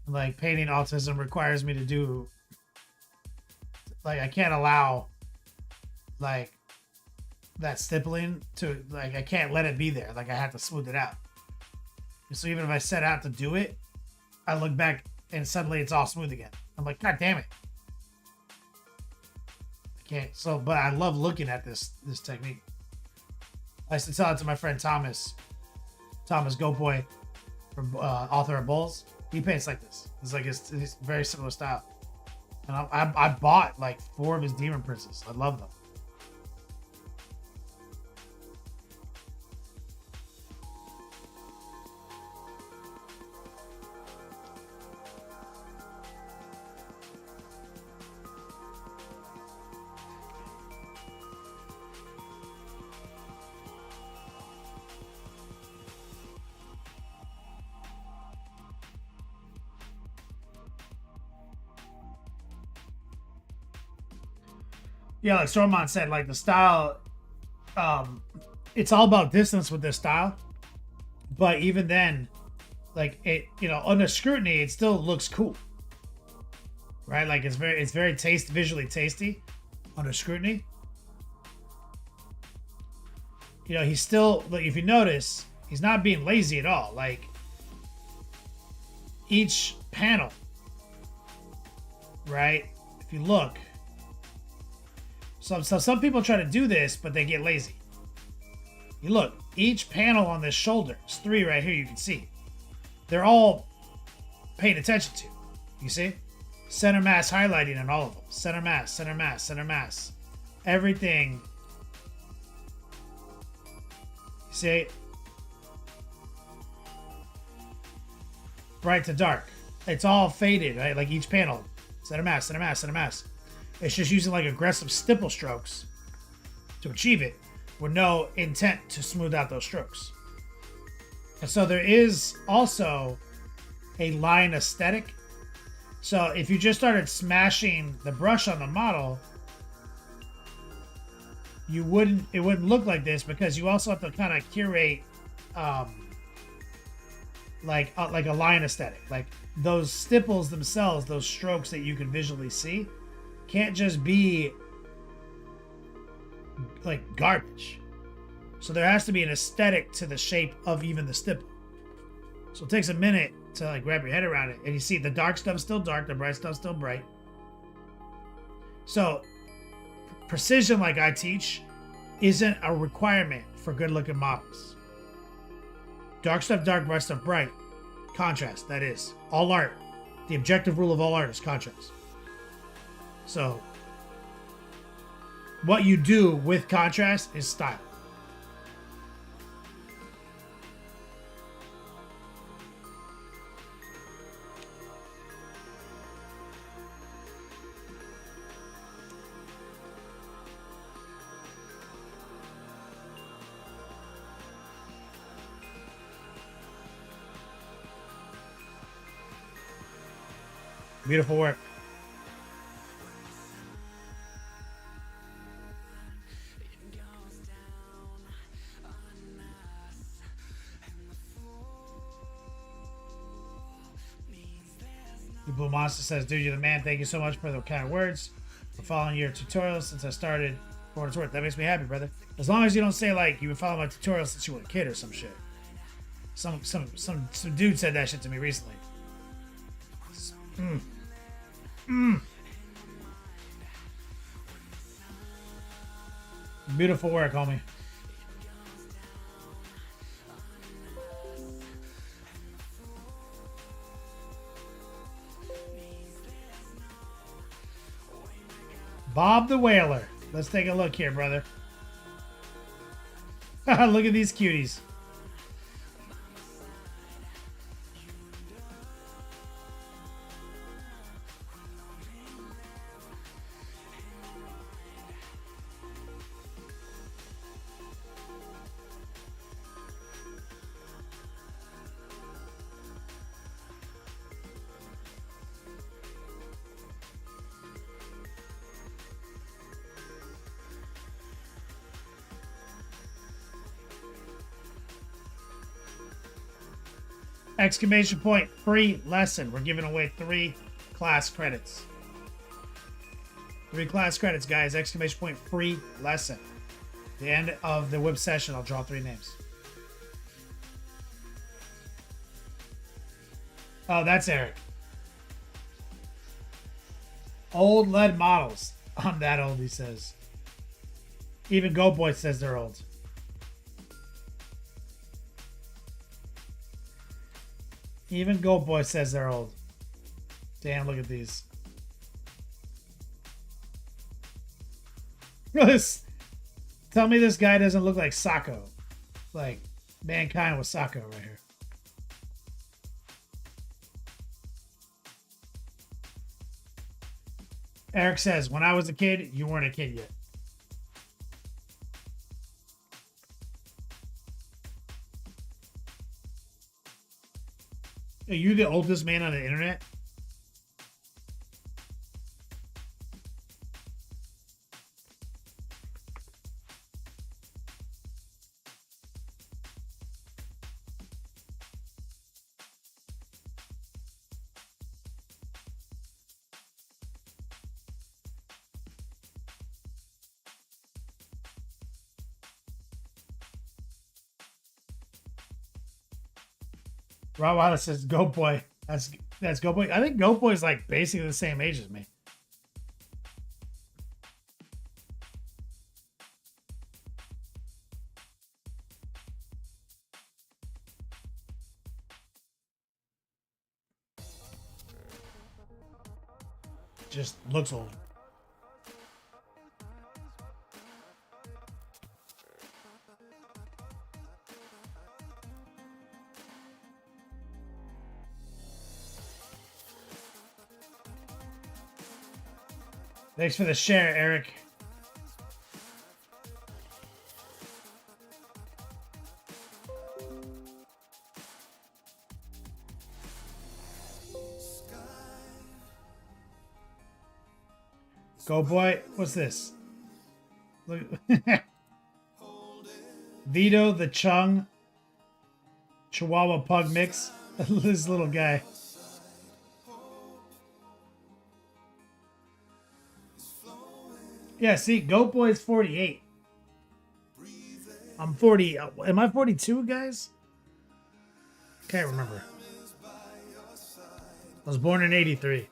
like painting autism requires me to do, like I can't allow like that stippling to, like I can't let it be there. Like I have to smooth it out. So even if I set out to do it, I look back and suddenly it's all smooth again. I'm like, God damn it. I can't. So, but I love looking at this technique. I used to tell it to my friend Thomas Go Boy, from author of Bulls. He paints like this. It's like it's very similar style. And I bought like 4 of his Demon Princes. I love them. Yeah, like Stormont said, like the style, it's all about distance with this style. But even then, like it, under scrutiny, it still looks cool. Right? Like it's very visually tasty under scrutiny. He's still, like if you notice, he's not being lazy at all. Like each panel, right? If you look, so some people try to do this, but they get lazy. You look, each panel on this shoulder, there's 3 right here, you can see. They're all paying attention to. You see? Center mass highlighting in all of them. Center mass, center mass, center mass. Everything. You see? Bright to dark. It's all faded, right? Like each panel. Center mass, center mass, center mass. It's just using like aggressive stipple strokes to achieve it with no intent to smooth out those strokes. And so there is also a line aesthetic. So if you just started smashing the brush on the model, it wouldn't look like this, because you also have to kind of curate like a line aesthetic. Like those stipples themselves, those strokes that you can visually see, can't just be like garbage. So there has to be an aesthetic to the shape of even the stipple. So it takes a minute to like wrap your head around it, and you see the dark stuff's still dark, the bright stuff's still bright. So precision, like I teach, isn't a requirement for good looking models. Dark stuff dark, bright stuff bright. Contrast, that is. All art. The objective rule of all art is contrast. So what you do with contrast is style. Beautiful work. The Blue Monster says, dude, you're the man. Thank you so much for the kind words. For following your tutorials since I started for what it's worth. That makes me happy, brother. As long as you don't say like you've been following my tutorials since you were a kid or some shit. Some dude said that shit to me recently. Beautiful work, homie. Bob the Whaler. Let's take a look here, brother. Look at these cuties. Exclamation point, free lesson. We're giving away 3 class credits. 3 class credits, guys. Exclamation point, free lesson. The end of the whip session, I'll draw 3 names. Oh, that's Eric. Old lead models. I'm that old, he says. Even Go Boy says they're old. Even Gold Boy says they're old. Damn, look at these. Tell me this guy doesn't look like Sako. Like Mankind with Sako right here. Eric says, when I was a kid, you weren't a kid yet. Are you the oldest man on the internet? Rob Wallace says, Go Boy. That's Go Boy. I think Go Boy is like basically the same age as me. just looks old. Thanks for the share, Eric. Go boy, what's this? Look, Vito the Chung Chihuahua Pug mix. This little guy. Yeah, see, Goat Boy's 48. I'm 40. Am I 42, guys? Can't remember. I was born in 83.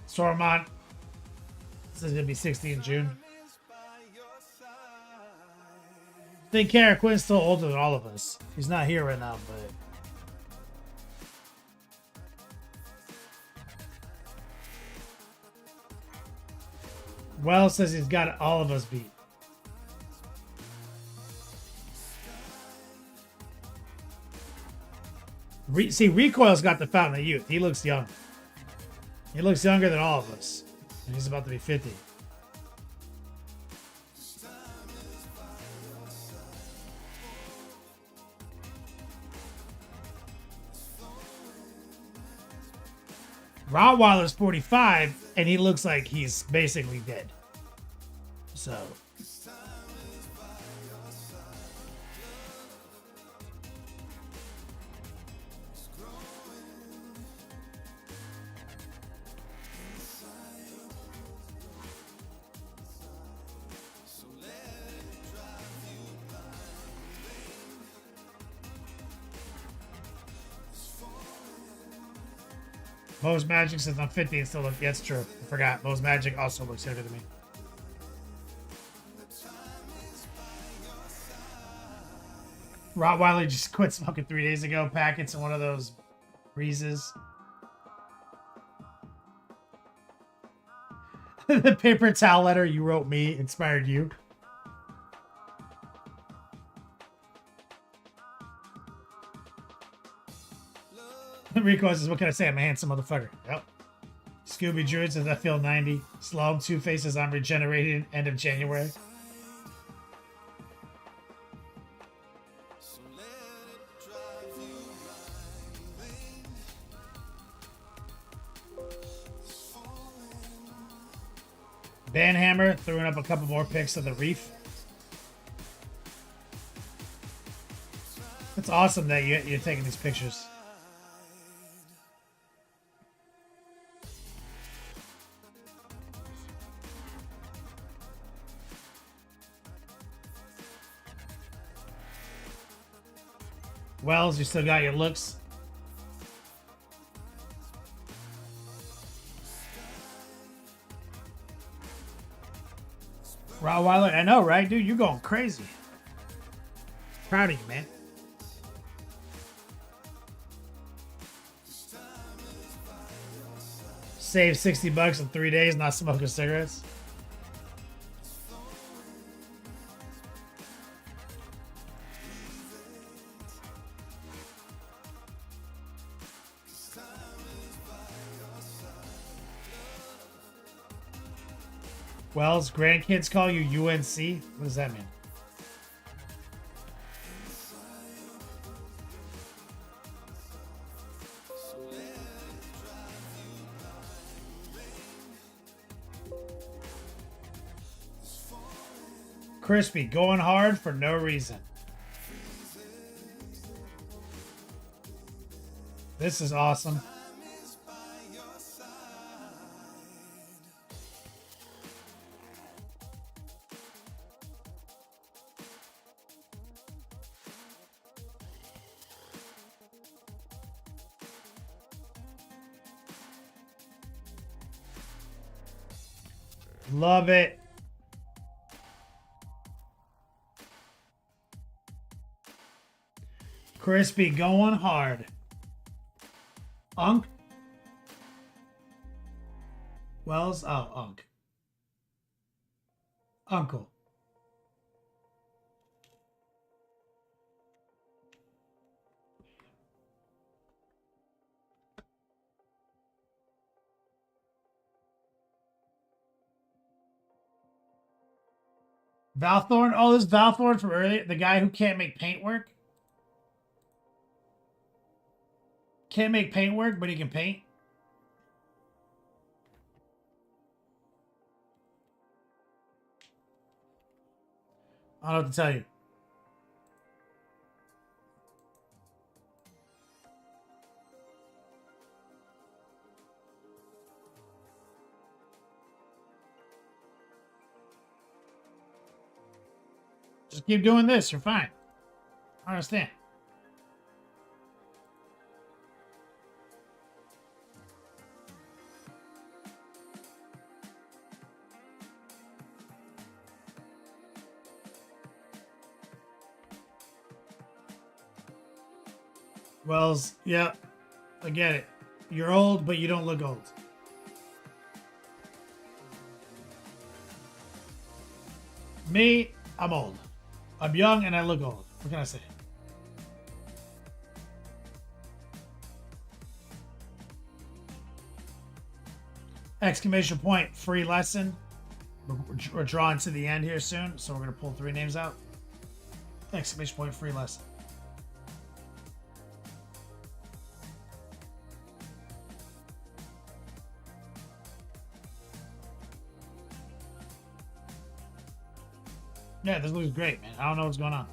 Sormont. This is gonna be 60 in June. I think Kara Quinn's still older than all of us. He's not here right now, but Wells says he's got all of us beat. See, Recoil's got the Fountain of Youth. He looks young. He looks younger than all of us. And he's about to be 50. Rottweiler's 45, and he looks like he's basically dead. So... Mo's Magic says I'm 50 and still look. Yeah, it's true. I forgot. Mo's Magic also looks younger than me. Rottweiler just quit smoking 3 days ago. Packets in one of those breezes. The paper towel letter you wrote me inspired you. Rico says, what can I say? I'm a handsome motherfucker. Yep. Scooby Druid says, I feel 90. Slum Two Faces, I'm regenerated end of January. Banhammer throwing up a couple more pics of the reef. It's awesome that you're taking these pictures. Wells, you still got your looks. Rottweiler, I know, right, dude? You're going crazy. Proud of you, man. Save 60 bucks in 3 days not smoking cigarettes. Wells, grandkids call you UNC? What does that mean? Crispy, going hard for no reason. This is awesome. Love it. Crispy going hard. Unk? Wells? Oh, Unk. Uncle. Valthorn? Oh, this is Valthorn from earlier. The guy who can't make paint work? Can't make paint work, but he can paint? I don't know what to tell you. Just keep doing this. You're fine. I understand. Wells, yeah, I get it. You're old, but you don't look old. Me, I'm old. I'm young and I look old. What can I say? Exclamation point, free lesson. We're drawing to the end here soon, so we're going to pull 3 names out. Exclamation point, free lesson. Yeah, this looks great, man. I don't know what's going on.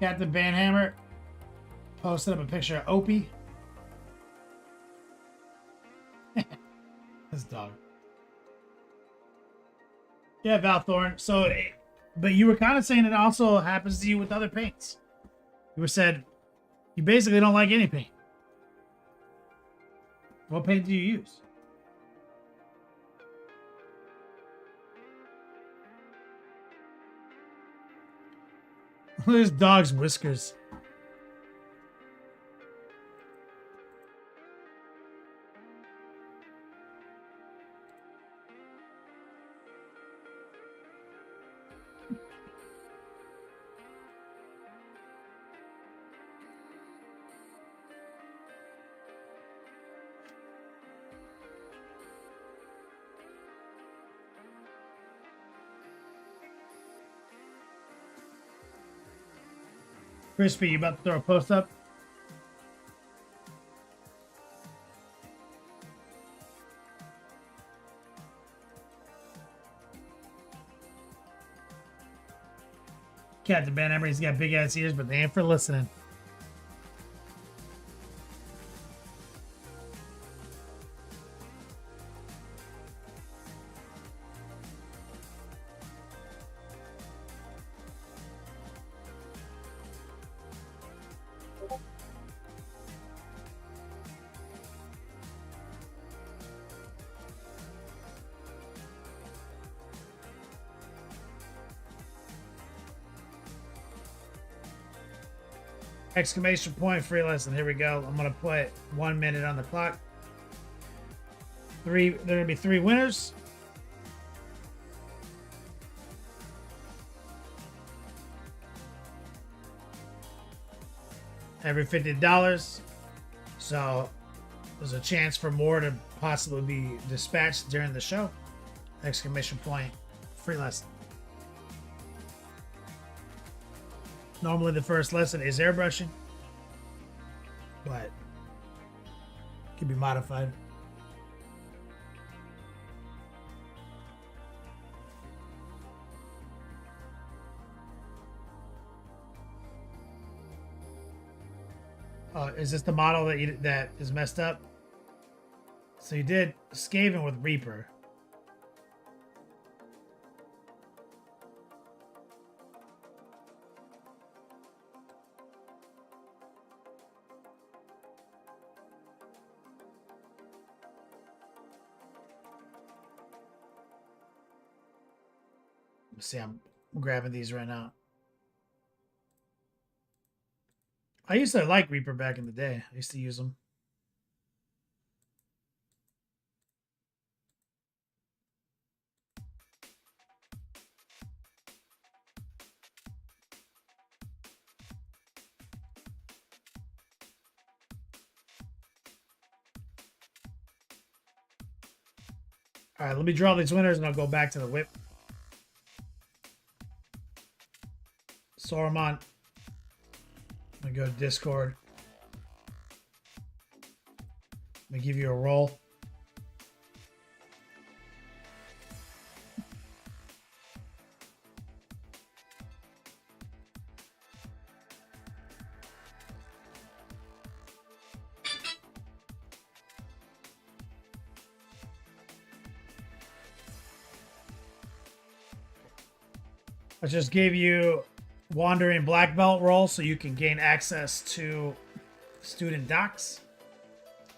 Captain Banhammer posted up a picture of Opie. This dog. Yeah, Valthorn. So, but you were kind of saying it also happens to you with other paints. You were said you basically don't like any paint. What paint do you use? There's dog's whiskers. Crispy, you about to throw a post up? Captain Banhammer, he's got big ass ears, but they ain't for listening. Exclamation point, free lesson. Here we go. I'm going to put 1 minute on the clock. There are going to be 3 winners. Every $50. So there's a chance for more to possibly be dispatched during the show. Exclamation point, free lesson. Normally the first lesson is airbrushing. Could be modified. Is this the model that is messed up? So you did Skaven with Reaper. Let's see, I'm grabbing these right now. I used to like Reaper back in the day. I used to use them. All right, let me draw these winners and I'll go back to the whip. Saruman. I'm gonna go to Discord. Let me give you a roll. I just gave you Wandering Black Belt role so you can gain access to student docs.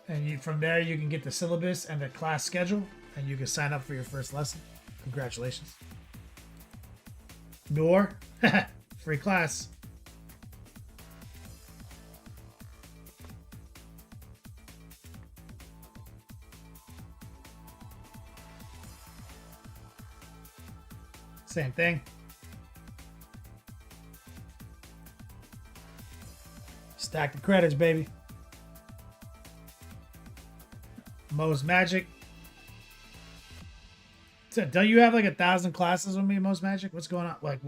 And from there, you can get the syllabus and the class schedule, and you can sign up for your first lesson. Congratulations. Noor, free class. Same thing. Stack the credits, baby. Most Magic. So, don't you have like 1,000 classes with me, Most Magic? What's going on? Like,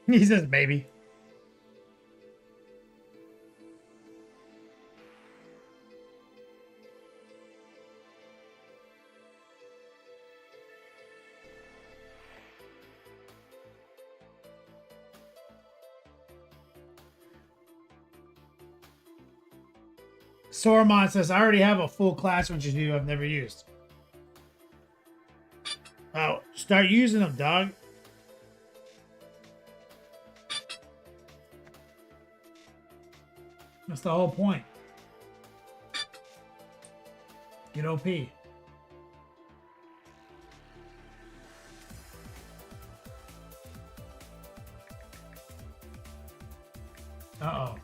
he says maybe. Saruman says, I already have a full classroom you I've never used. Oh, start using them, dog. That's the whole point. Get OP. Uh-oh.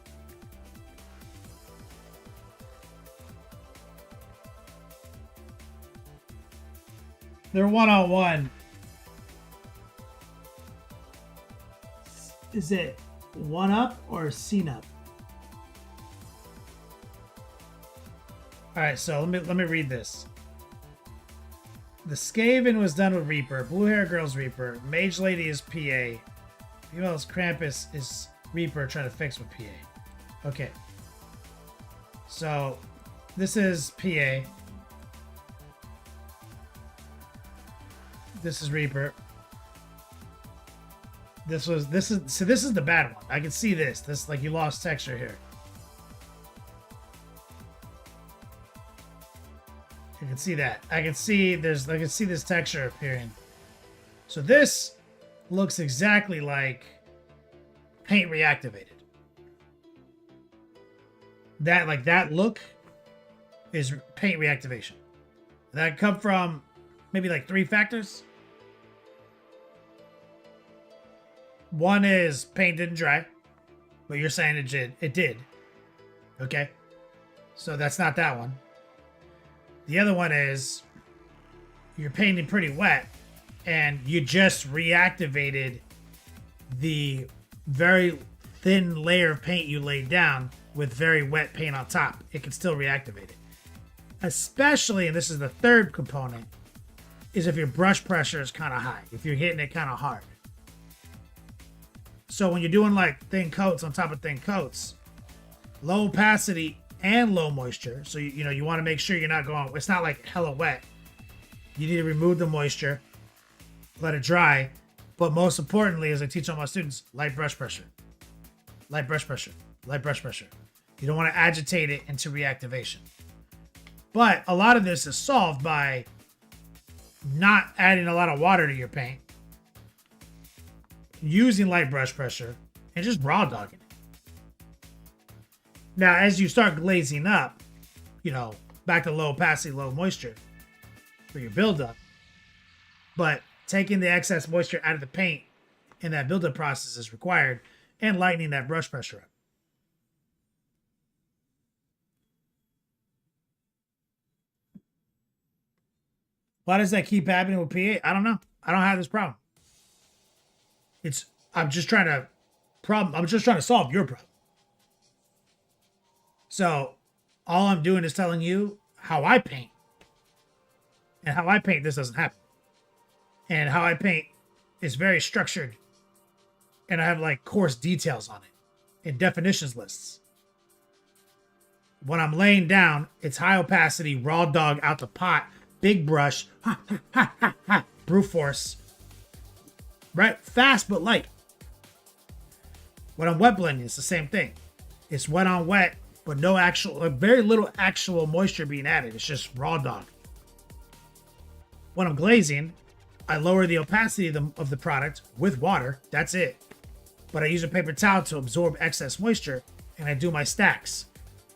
They're one-on-one. Is it one up or scene up? All right, so let me read this. The Skaven was done with Reaper. Blue Hair Girl's Reaper. Mage Lady is PA. Female's Krampus is Reaper trying to fix with PA. Okay. So this is PA. This is Reaper. This is the bad one. I can see this. This, like, you lost texture here. I can see that. I can see this texture appearing. So this looks exactly like paint reactivated. That look is paint reactivation. That come from maybe like 3 factors. One is paint didn't dry, but you're saying it did. Okay. So that's not that one. The other one is you're painting pretty wet and you just reactivated the very thin layer of paint you laid down with very wet paint on top. It can still reactivate it. Especially, and this is the third component, is if your brush pressure is kind of high, if you're hitting it kind of hard. So when you're doing like thin coats on top of thin coats, low opacity and low moisture. So you want to make sure you're not going, it's not like hella wet. You need to remove the moisture, let it dry. But most importantly, as I teach all my students, light brush pressure. Light brush pressure. Light brush pressure. You don't want to agitate it into reactivation. But a lot of this is solved by not adding a lot of water to your paint, using light brush pressure, and just raw dogging it. Now, as you start glazing up, back to low opacity, low moisture for your buildup, but taking the excess moisture out of the paint in that buildup process is required, and lightening that brush pressure up. Why does that keep happening with P8? I don't know. I don't have this problem. I'm just trying to solve your problem. So all I'm doing is telling you how I paint. And how I paint, this doesn't happen. And how I paint is very structured. And I have like coarse details on it and definitions lists. When I'm laying down, it's high opacity, raw dog out the pot, big brush, brute force, right? Fast but light. When I'm wet blending, it's the same thing. It's wet on wet, but very little actual moisture being added. It's just raw dog. When I'm glazing, I lower the opacity of the product with water. That's it. But I use a paper towel to absorb excess moisture, and I do my stacks.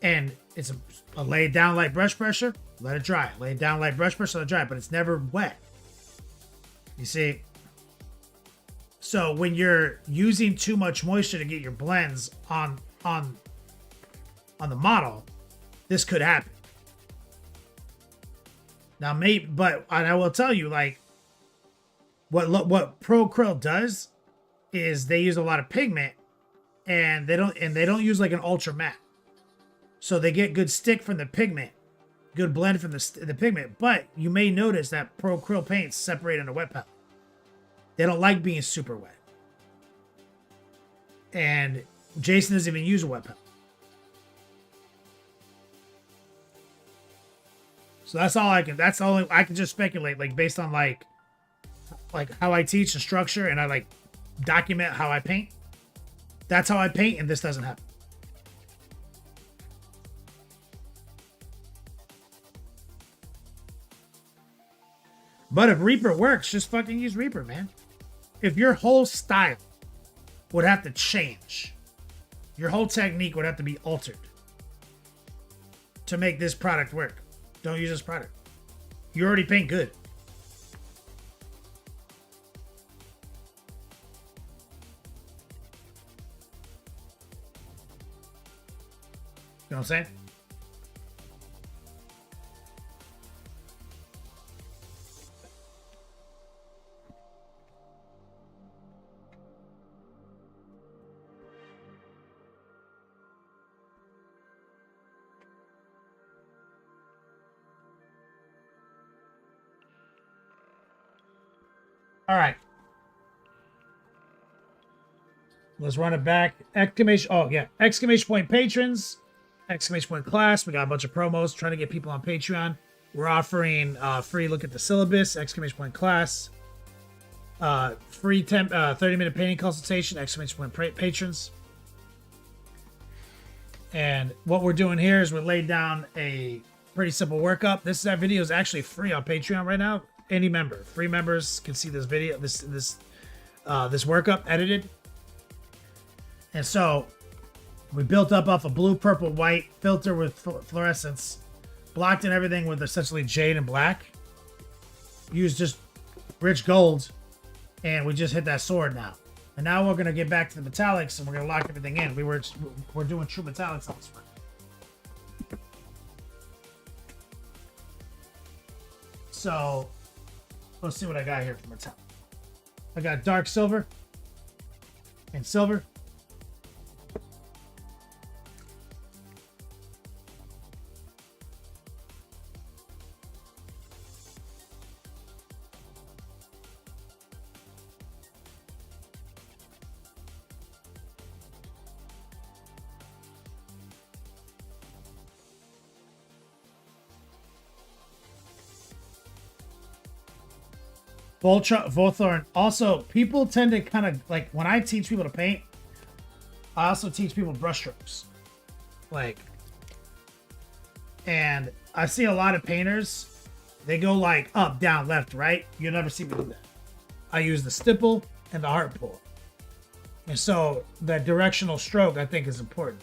And it's a lay down light brush pressure, let it dry. Lay down light brush pressure, let it dry, but it's never wet. You see? So when you're using too much moisture to get your blends on the model, this could happen. Now, but I will tell you, like, what Pro Acrylic does is they use a lot of pigment, and they don't use like an ultra matte. So they get good stick from the pigment, good blend from the pigment. But you may notice that Pro Acrylic paints separate in a wet palette. They don't like being super wet. And Jason doesn't even use a wet palette. So that's all I can just speculate, like based on like how I teach and structure, and I like document how I paint. That's how I paint, and this doesn't happen. But if Reaper works, just fucking use Reaper, man. If your whole style would have to change, your whole technique would have to be altered to make this product work, don't use this product. You already paint good. You know what I'm saying? All right. Let's run it back. Exclamation point patrons, exclamation point class. We got a bunch of promos trying to get people on Patreon. We're offering free look at the syllabus, exclamation point class. Free 30-minute painting consultation, exclamation point patrons. And what we're doing here is we're laying down a pretty simple workup. That video is actually free on Patreon right now. Any member, free members can see this video, this workup edited. And so we built up off a blue, purple, white filter with fluorescence, blocked in everything with essentially jade and black. Used just rich gold, and we just hit that sword now. And now we're gonna get back to the metallics, and we're gonna lock everything in. We're doing true metallics on this one. So let's see what I got here for metallic. I got dark silver and silver. Volthorn. Also, people tend to kind of like when I teach people to paint, I also teach people brushstrokes. Like, and I see a lot of painters, they go like up, down, left, right. You'll never see me do that. I use the stipple and the heart pull. And so that directional stroke, I think, is important.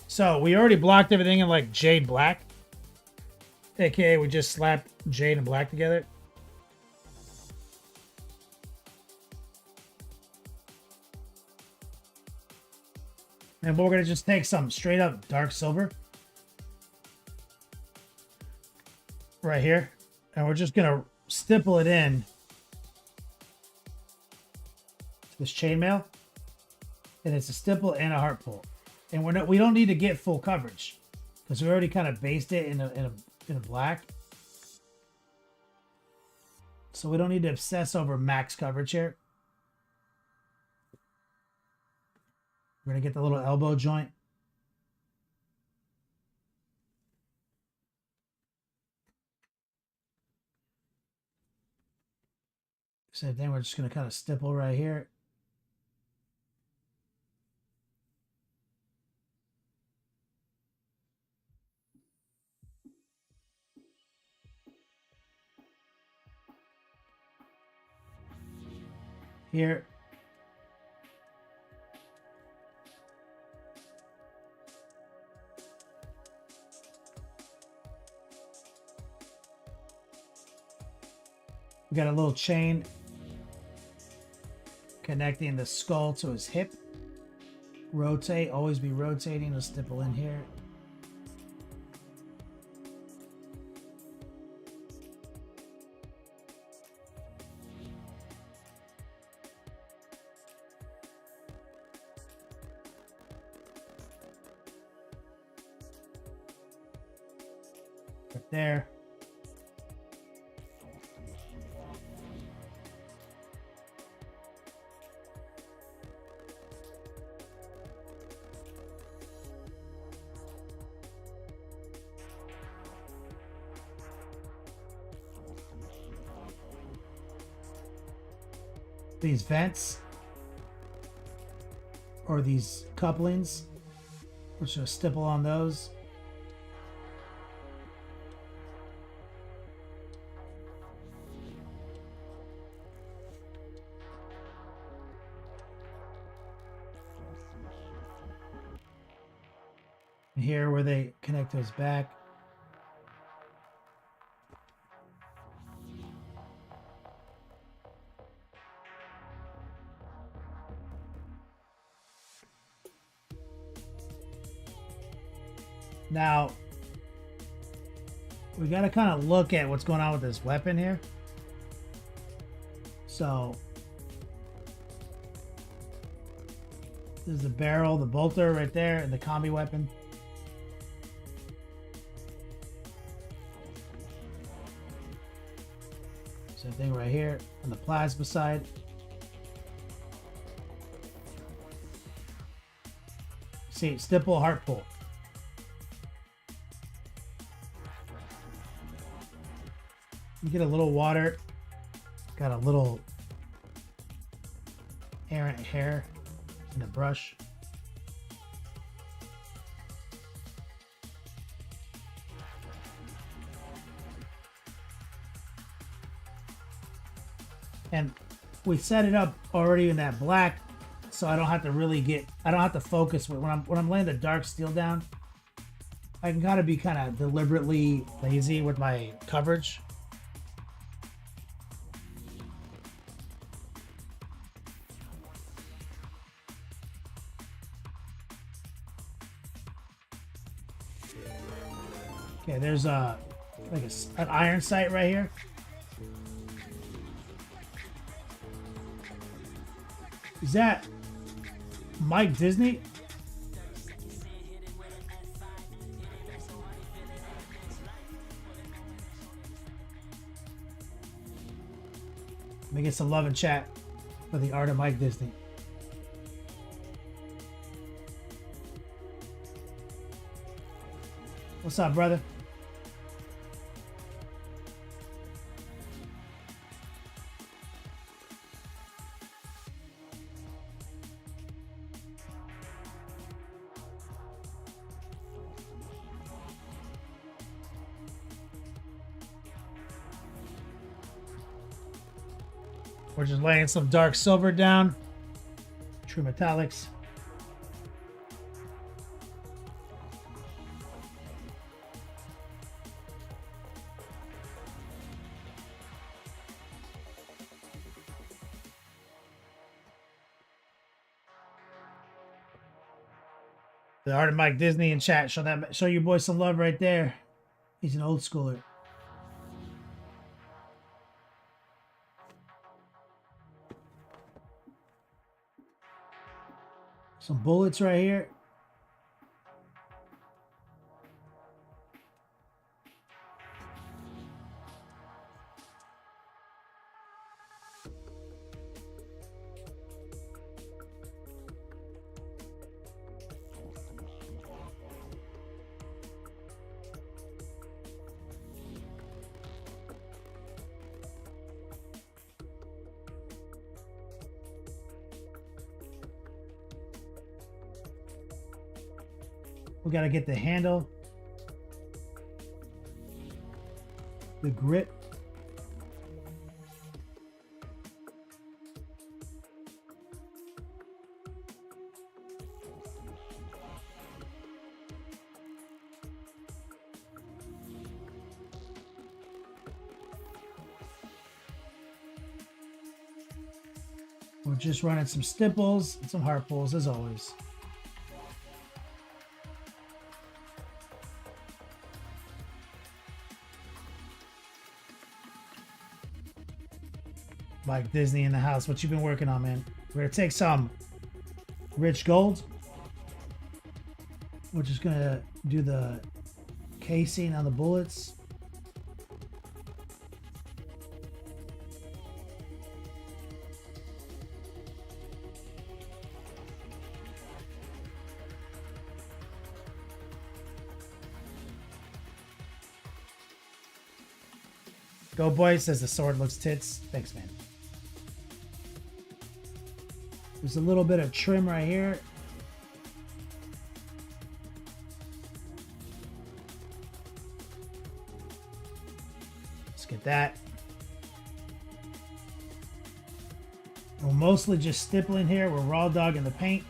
So we already blocked everything in like jade black. AKA we just slapped jade and black together. And we're going to just take some straight up dark silver. Right here. And we're just going to stipple it in to this chainmail. And it's a stipple and a heart pull. And we don't need to get full coverage because we already kind of based it in a black. So we don't need to obsess over max coverage here. We're going to get the little elbow joint. Same thing, we're just going to kind of stipple right here. Here. We got a little chain connecting the skull to his hip. Rotate, always be rotating. Let's stipple in here. Right there. These vents or these couplings, we're just gonna stipple on those. And here where they connect to his back. Now, we got to kind of look at what's going on with this weapon here. So, there's the barrel, the bolter right there, and the combi weapon. Same thing right here on the plasma side. See, stipple, heart pull. You get a little water, got a little errant hair in the brush. And we set it up already in that black, so I don't have to really I don't have to focus when I'm laying the dark steel down. I can kind of be kind of deliberately lazy with my coverage. Okay, there's an iron sight right here. Is that Mike Disney? Let me get some love and chat for the art of Mike Disney. What's up, brother? We're just laying some dark silver down. True metallics. The art of Mike Disney in chat. Show your boy some love right there. He's an old schooler. Some bullets right here. We got to get the handle, the grip. We're just running some stipples and some heart pulls as always. Mike Disney in the house. What you been working on, man? We're gonna take some rich gold. We're just gonna do the casing on the bullets. Go boy says the sword looks tits. Thanks, man. There's a little bit of trim right here. Let's get that. We're mostly just stippling here. We're raw dogging the paint.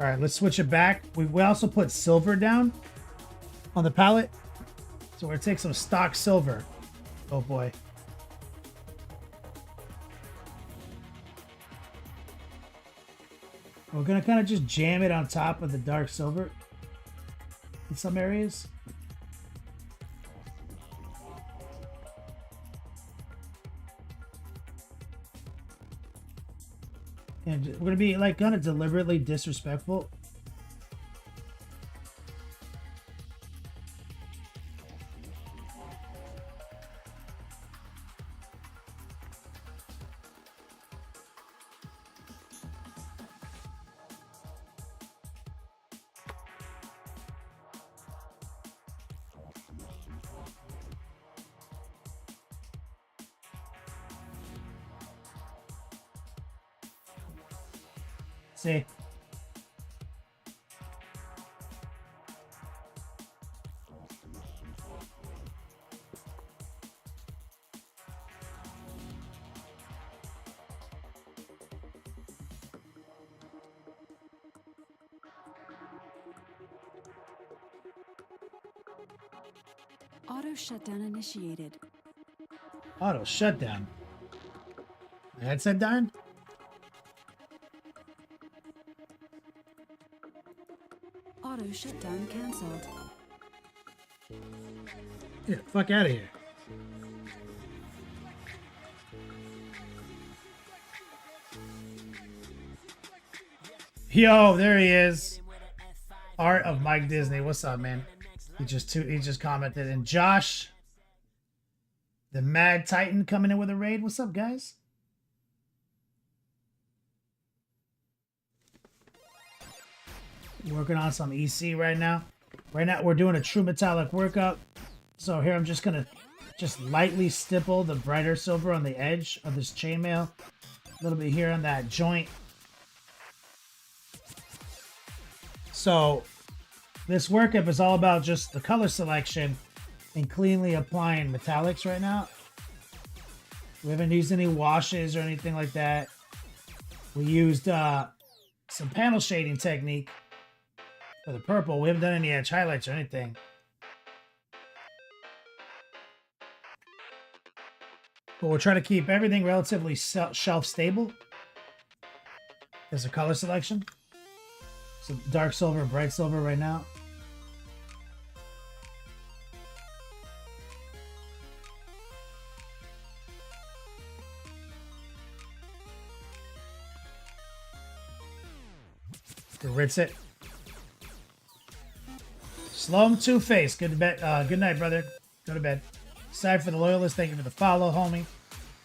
All right, let's switch it back. We also put silver down on the palette. So we're gonna take some stock silver. Oh boy. We're gonna kind of just jam it on top of the dark silver in some areas. And we're gonna be like kind of deliberately disrespectful. See? Auto shutdown initiated. Auto shutdown. The headset dying? Auto shutdown cancelled. Get the fuck out of here. Yo, there he is. Art of Mike Disney. What's up, man? He just commented. And Josh, the Mad Titan, coming in with a raid. What's up, guys? Working on some EC right now. Right now, we're doing a true metallic workup. So here I'm just gonna lightly stipple the brighter silver on the edge of this chainmail. A little bit here on that joint. So this workup is all about just the color selection and cleanly applying metallics right now. We haven't used any washes or anything like that. We used some panel shading technique for the purple. We haven't done any edge highlights or anything. But we're trying to keep everything relatively shelf stable. There's a color selection. So dark silver, bright silver right now. Rinse it. Sloam Two-Face. Good night, brother. Go to bed. Aside for the loyalist, thank you for the follow, homie.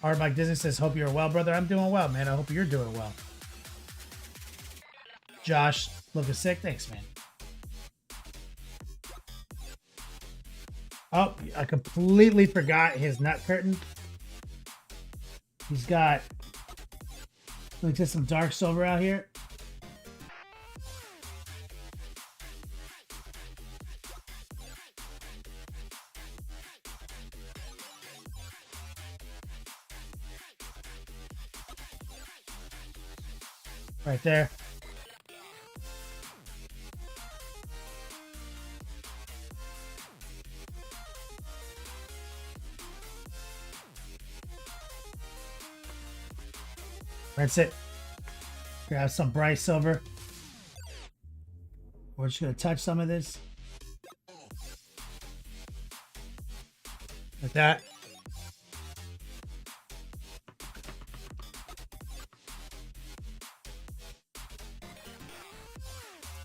Art Mike Disney says, hope you're well, brother. I'm doing well, man. I hope you're doing well. Josh, looking sick. Thanks, man. Oh, I completely forgot his nut curtain. He's got, let me get some dark silver out here. Right there. Rinse it. Grab some bright silver. We're just going to touch some of this. Like that.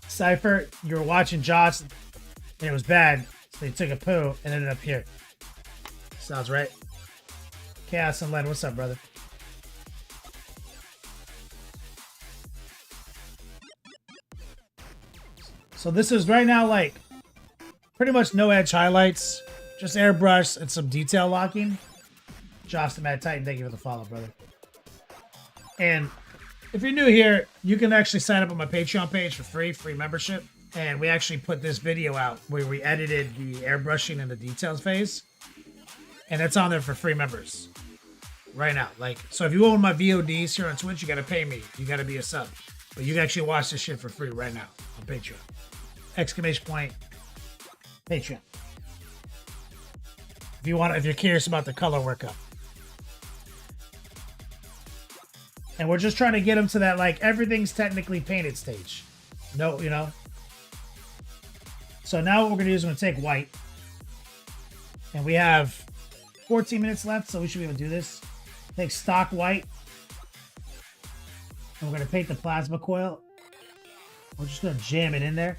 Cypher, you were watching Josh and it was bad, so you took a poo and ended up here. Sounds right. Chaos and Len, what's up, brother? So this is right now like pretty much no edge highlights, just airbrush and some detail locking. Josh the Mad Titan, thank you for the follow, brother. And if you're new here, you can actually sign up on my Patreon page for free membership. And we actually put this video out where we edited the airbrushing and the details phase. And it's on there for free members right now. Like, so if you own my VODs here on Twitch, you got to pay me. You got to be a sub. But you can actually watch this shit for free right now on Patreon. Exclamation point, Patreon. If you're curious about the color workup. And we're just trying to get them to that, like, everything's technically painted stage. No, you know? So now what we're going to do is we're going to take white. And we have 14 minutes left, so we should be able to do this. Take stock white. And we're going to paint the plasma coil. We're just going to jam it in there.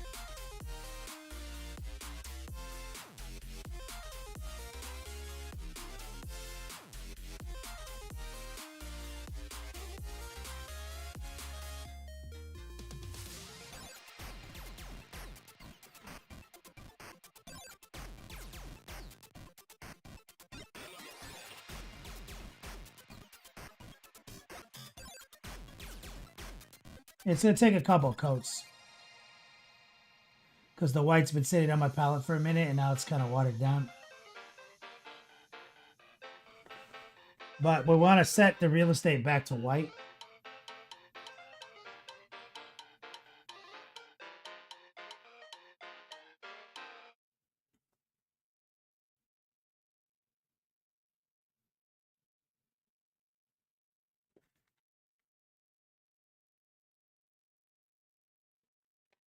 It's going to take a couple coats. Because the white's been sitting on my palette for a minute and now it's kind of watered down. But we want to set the real estate back to white.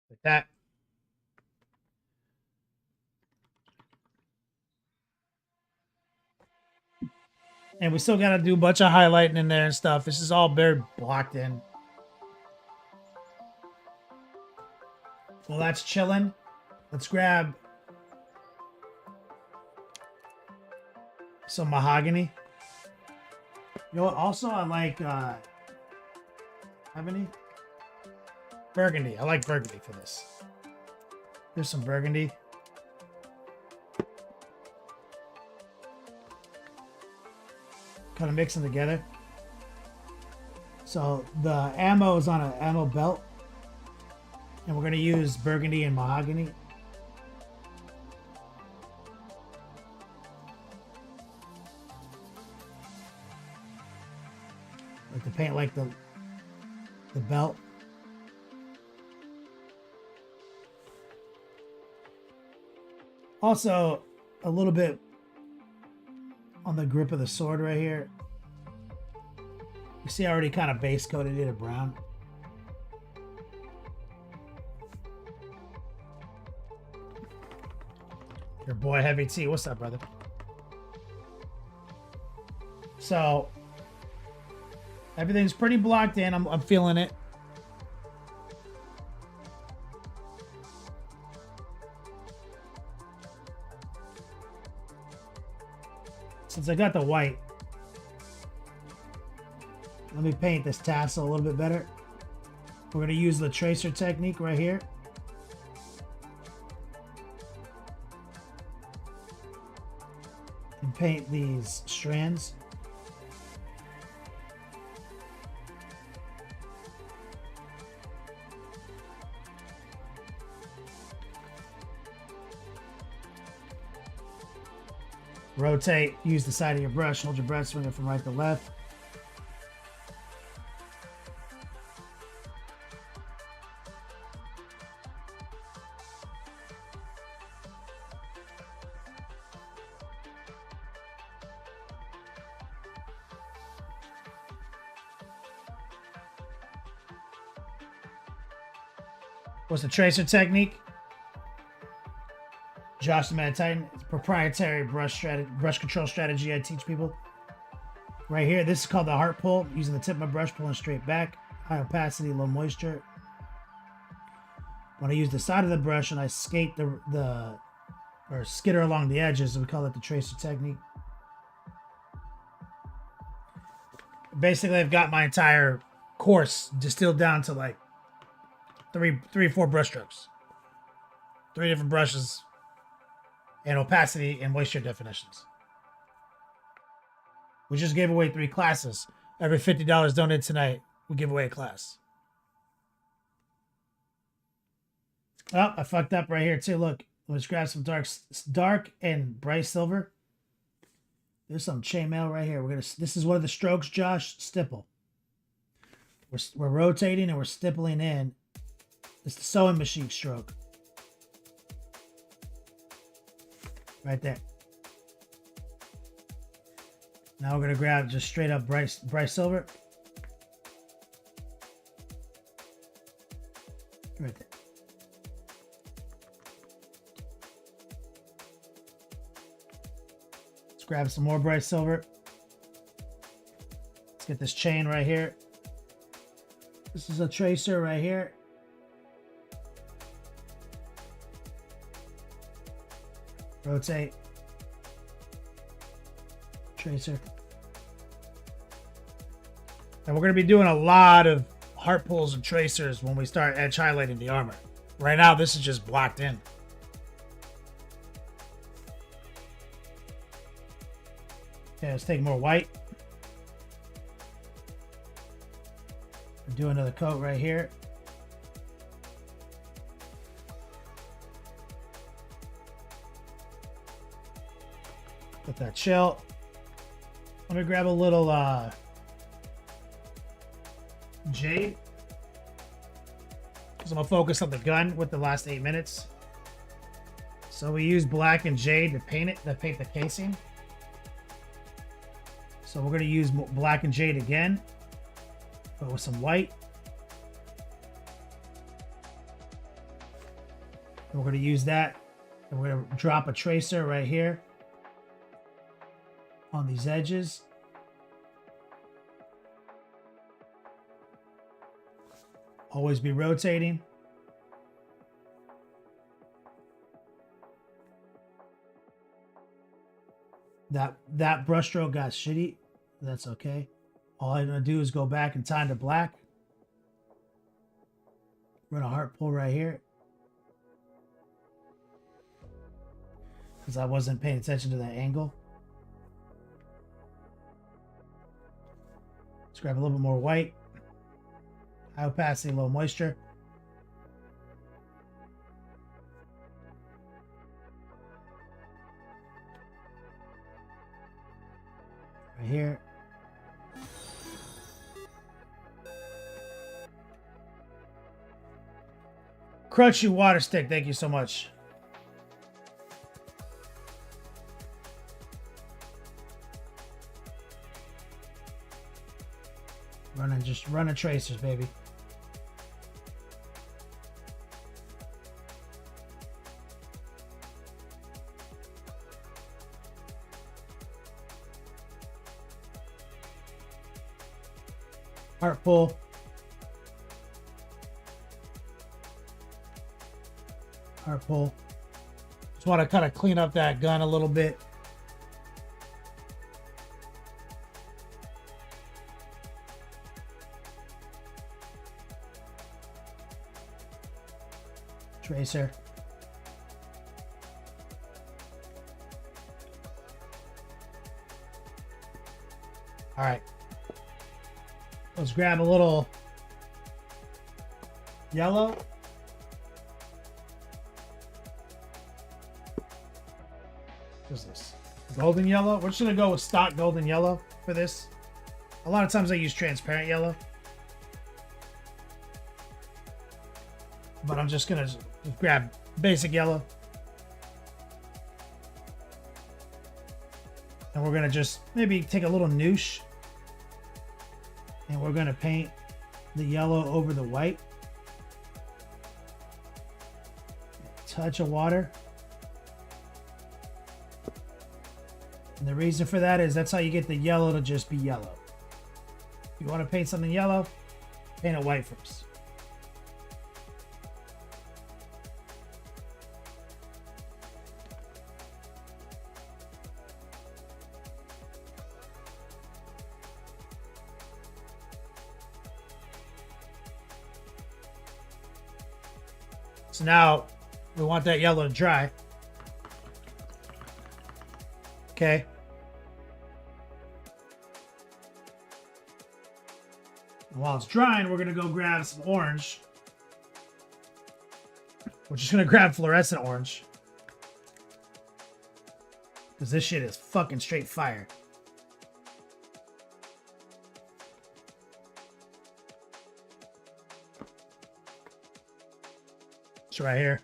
Like that. And we still got to do a bunch of highlighting in there and stuff. This is all very blocked in. Well, that's chilling. Let's grab some mahogany. You know what? Also, I like, have any? Burgundy. I like burgundy for this. Here's some burgundy. Kind of mix them together. So the ammo is on an ammo belt. And we're going to use burgundy and mahogany. Like to paint like the belt. Also, a little bit on the grip of the sword right here. You see, I already kind of base coated it in brown. Your boy Heavy T, what's up, brother? So everything's pretty blocked in. I'm feeling it. Since I got the white, let me paint this tassel a little bit better. We're going to use the tracer technique right here. And paint these strands. Rotate, use the side of your brush, hold your breath, swing it from right to left. What's the tracer technique? Josh the Man Titan. It's a proprietary brush control strategy I teach people. Right here, this is called the heart pull. Using the tip of my brush, pulling straight back. High opacity, low moisture. When I use the side of the brush and I skate or skitter along the edges, we call it the tracer technique. Basically, I've got my entire course distilled down to like three or four brush strokes. 3 different brushes. And opacity and moisture definitions. We just gave away 3 classes. Every $50 donated tonight, we give away a class. Oh, I fucked up right here too. Look, let's grab some dark and bright silver. There's some chainmail right here. This is one of the strokes, Josh. Stipple. We're rotating and we're stippling in. It's the sewing machine stroke. Right there. Now we're going to grab just straight up bright silver. Right there. Let's grab some more bright silver. Let's get this chain right here. This is a tracer right here. Rotate. Tracer. And we're going to be doing a lot of heart pulls and tracers when we start edge highlighting the armor. Right now, this is just blocked in. Okay, let's take more white. Do another coat right here. Let that chill. Let me grab a little jade. Because I'm going to focus on the gun with the last 8 minutes. So we use black and jade to paint the casing. So we're going to use black and jade again, but with some white. And we're going to use that. And we're going to drop a tracer right here on these edges. Always be rotating. That brushstroke got shitty. That's okay. All I'm gonna do is go back in time to black. Run a heart pull right here. Because I wasn't paying attention to that angle. Let's grab a little bit more white. High opacity, low moisture. Right here. Crunchy water stick, thank you so much. Running tracers, baby. Heart pull. Heart pull. Just want to kind of clean up that gun a little bit. Tracer. All right. Let's grab a little yellow. What's this? Golden yellow? We're just going to go with stock golden yellow for this. A lot of times I use transparent yellow. But I'm just going to grab basic yellow. And we're going to just maybe take a little noosh. And we're going to paint the yellow over the white. Touch of water. And the reason for that is that's how you get the yellow to just be yellow. If you want to paint something yellow, paint it white first. So now we want that yellow to dry. Okay. And while it's drying, we're going to go grab some orange. We're just going to grab fluorescent orange. Because this shit is fucking straight fire. It's right here.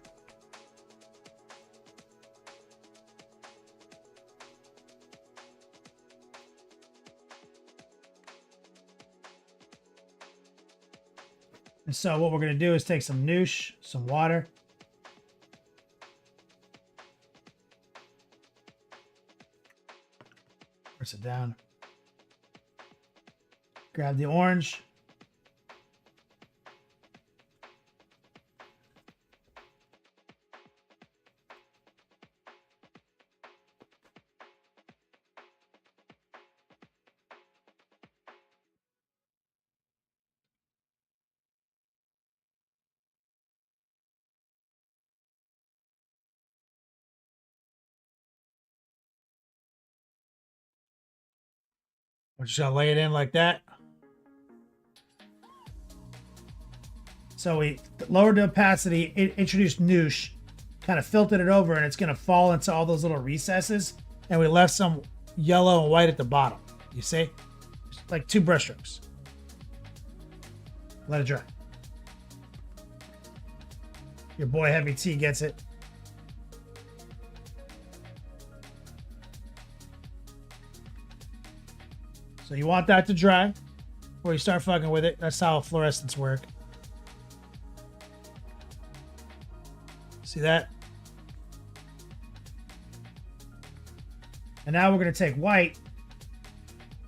And so what we're going to do is take some noosh, some water. Press it down. Grab the orange. We're just gonna lay it in like that. So we lowered the opacity, introduced noosh, kind of filtered it over, and it's gonna fall into all those little recesses. And we left some yellow and white at the bottom. You see? Just like 2 brush strokes. Let it dry. Your boy Heavy T gets it. So you want that to dry before you start fucking with it. That's how fluorescents work. See that? And now we're going to take white.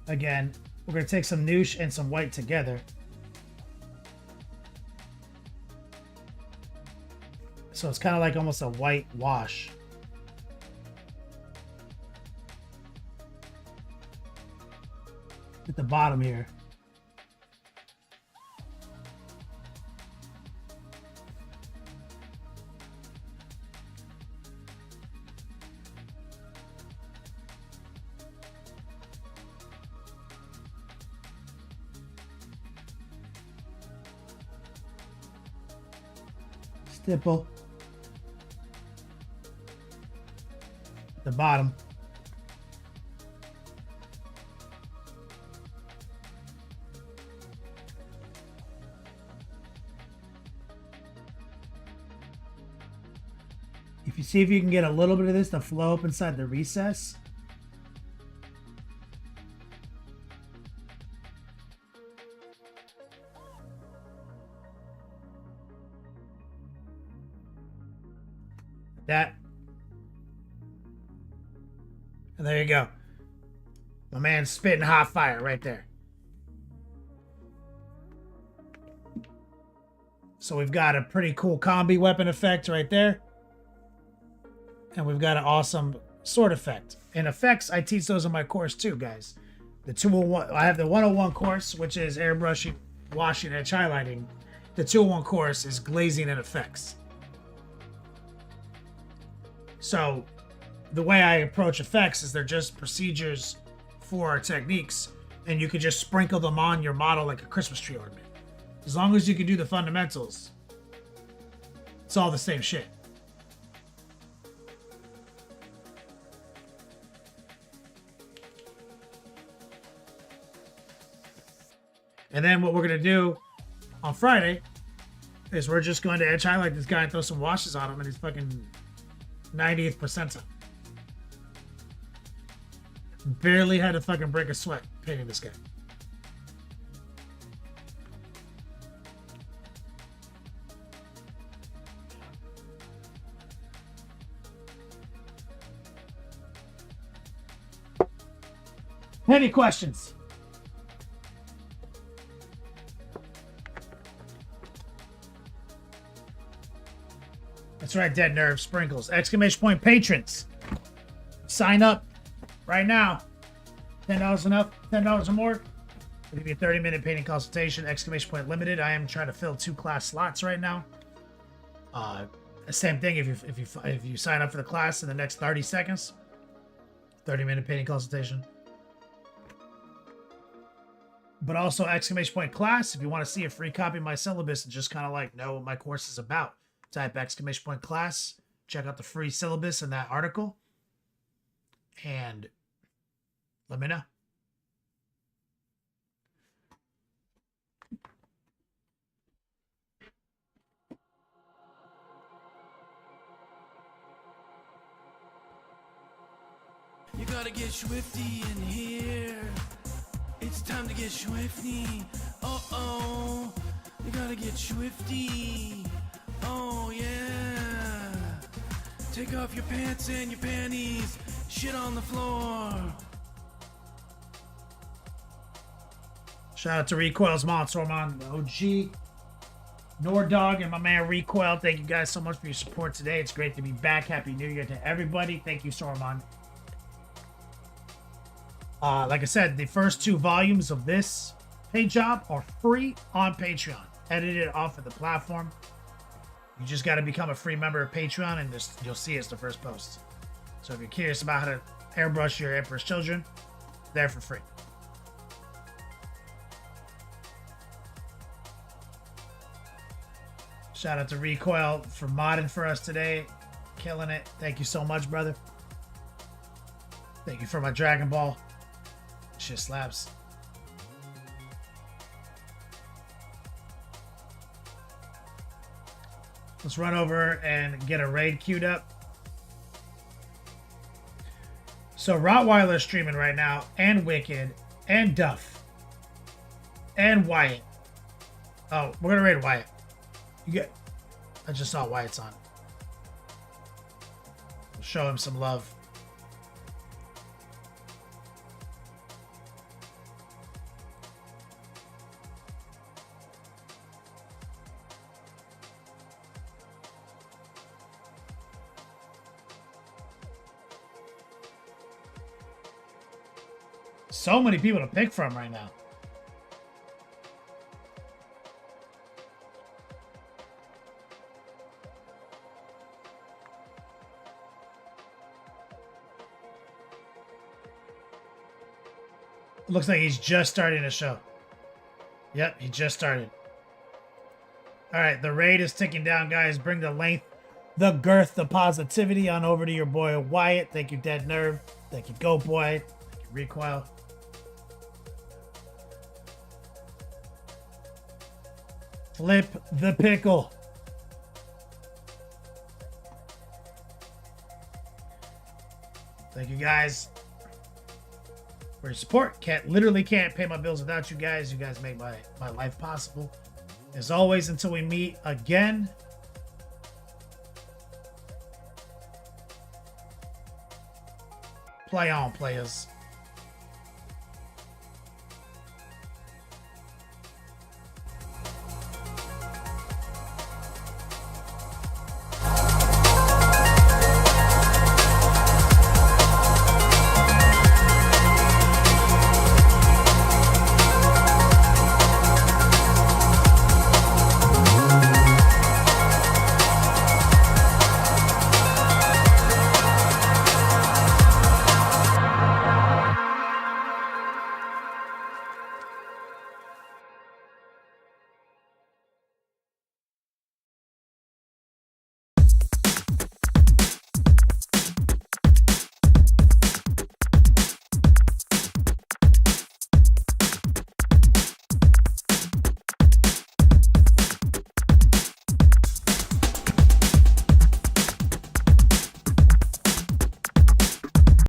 Again, we're going to take some noosh and some white together. So it's kind of like almost a white wash. the bottom here. Stipple. At the bottom. If you see if you can get a little bit of this to flow up inside the recess. That. And there you go. My man's spitting hot fire right there. So we've got a pretty cool combi weapon effect right there. And we've got an awesome sword effect. And effects, I teach those in my course too, guys. The 201, I have the 101 course, which is airbrushing, washing, and highlighting. The 201 course is glazing and effects. So the way I approach effects is they're just procedures for our techniques, and you can just sprinkle them on your model like a Christmas tree ornament. As long as you can do the fundamentals, it's all the same shit. And then what we're going to do on Friday is we're just going to edge highlight this guy and throw some washes on him, and he's fucking 90th percentile. Barely had to fucking break a sweat painting this guy. Any questions? That's right, Dead Nerve Sprinkles. Exclamation point patrons. Sign up right now. $10 and up, $10 or more. I'll give you a 30-minute painting consultation. Exclamation point limited. I am trying to fill 2 class slots right now. Same thing if you sign up for the class in the next 30 seconds. 30-minute painting consultation. But also exclamation point class. If you want to see a free copy of my syllabus and just kind of like know what my course is about, type exclamation point class. Check out the free syllabus in that article. And let me know. You gotta get swifty in here. It's time to get swifty. Uh-oh. You gotta get swifty. Oh, yeah. Take off your pants and your panties. Shit on the floor. Shout out to Recoil's Monster Man, the OG. Nordog and my man Recoil. Thank you guys so much for your support today. It's great to be back. Happy New Year to everybody. Thank you, Sorman. Like I said, the first 2 volumes of this paint job are free on Patreon. Edited off of the platform. You just got to become a free member of Patreon, and you'll see it's the first post. So if you're curious about how to airbrush your Emperor's Children, there for free. Shout out to Recoil for modding for us today. Killing it. Thank you so much, brother. Thank you for my Dragon Ball. Shit slaps. Let's run over and get a raid queued up. So Rottweiler's streaming right now, and Wicked, and Duff, and Wyatt. Oh, we're gonna raid Wyatt. I just saw Wyatt's on. We'll show him some love. So many people to pick from right now. It looks like he's just starting the show. Yep, he just started. All right, the raid is ticking down, guys. Bring the length, the girth, the positivity on over to your boy Wyatt. Thank you, Dead Nerve. Thank you, Go Boy. Thank you, Recoil. Flip the pickle. Thank you, guys, for your support. Literally can't pay my bills without you guys. You guys make my life possible. As always, until we meet again, play on, players.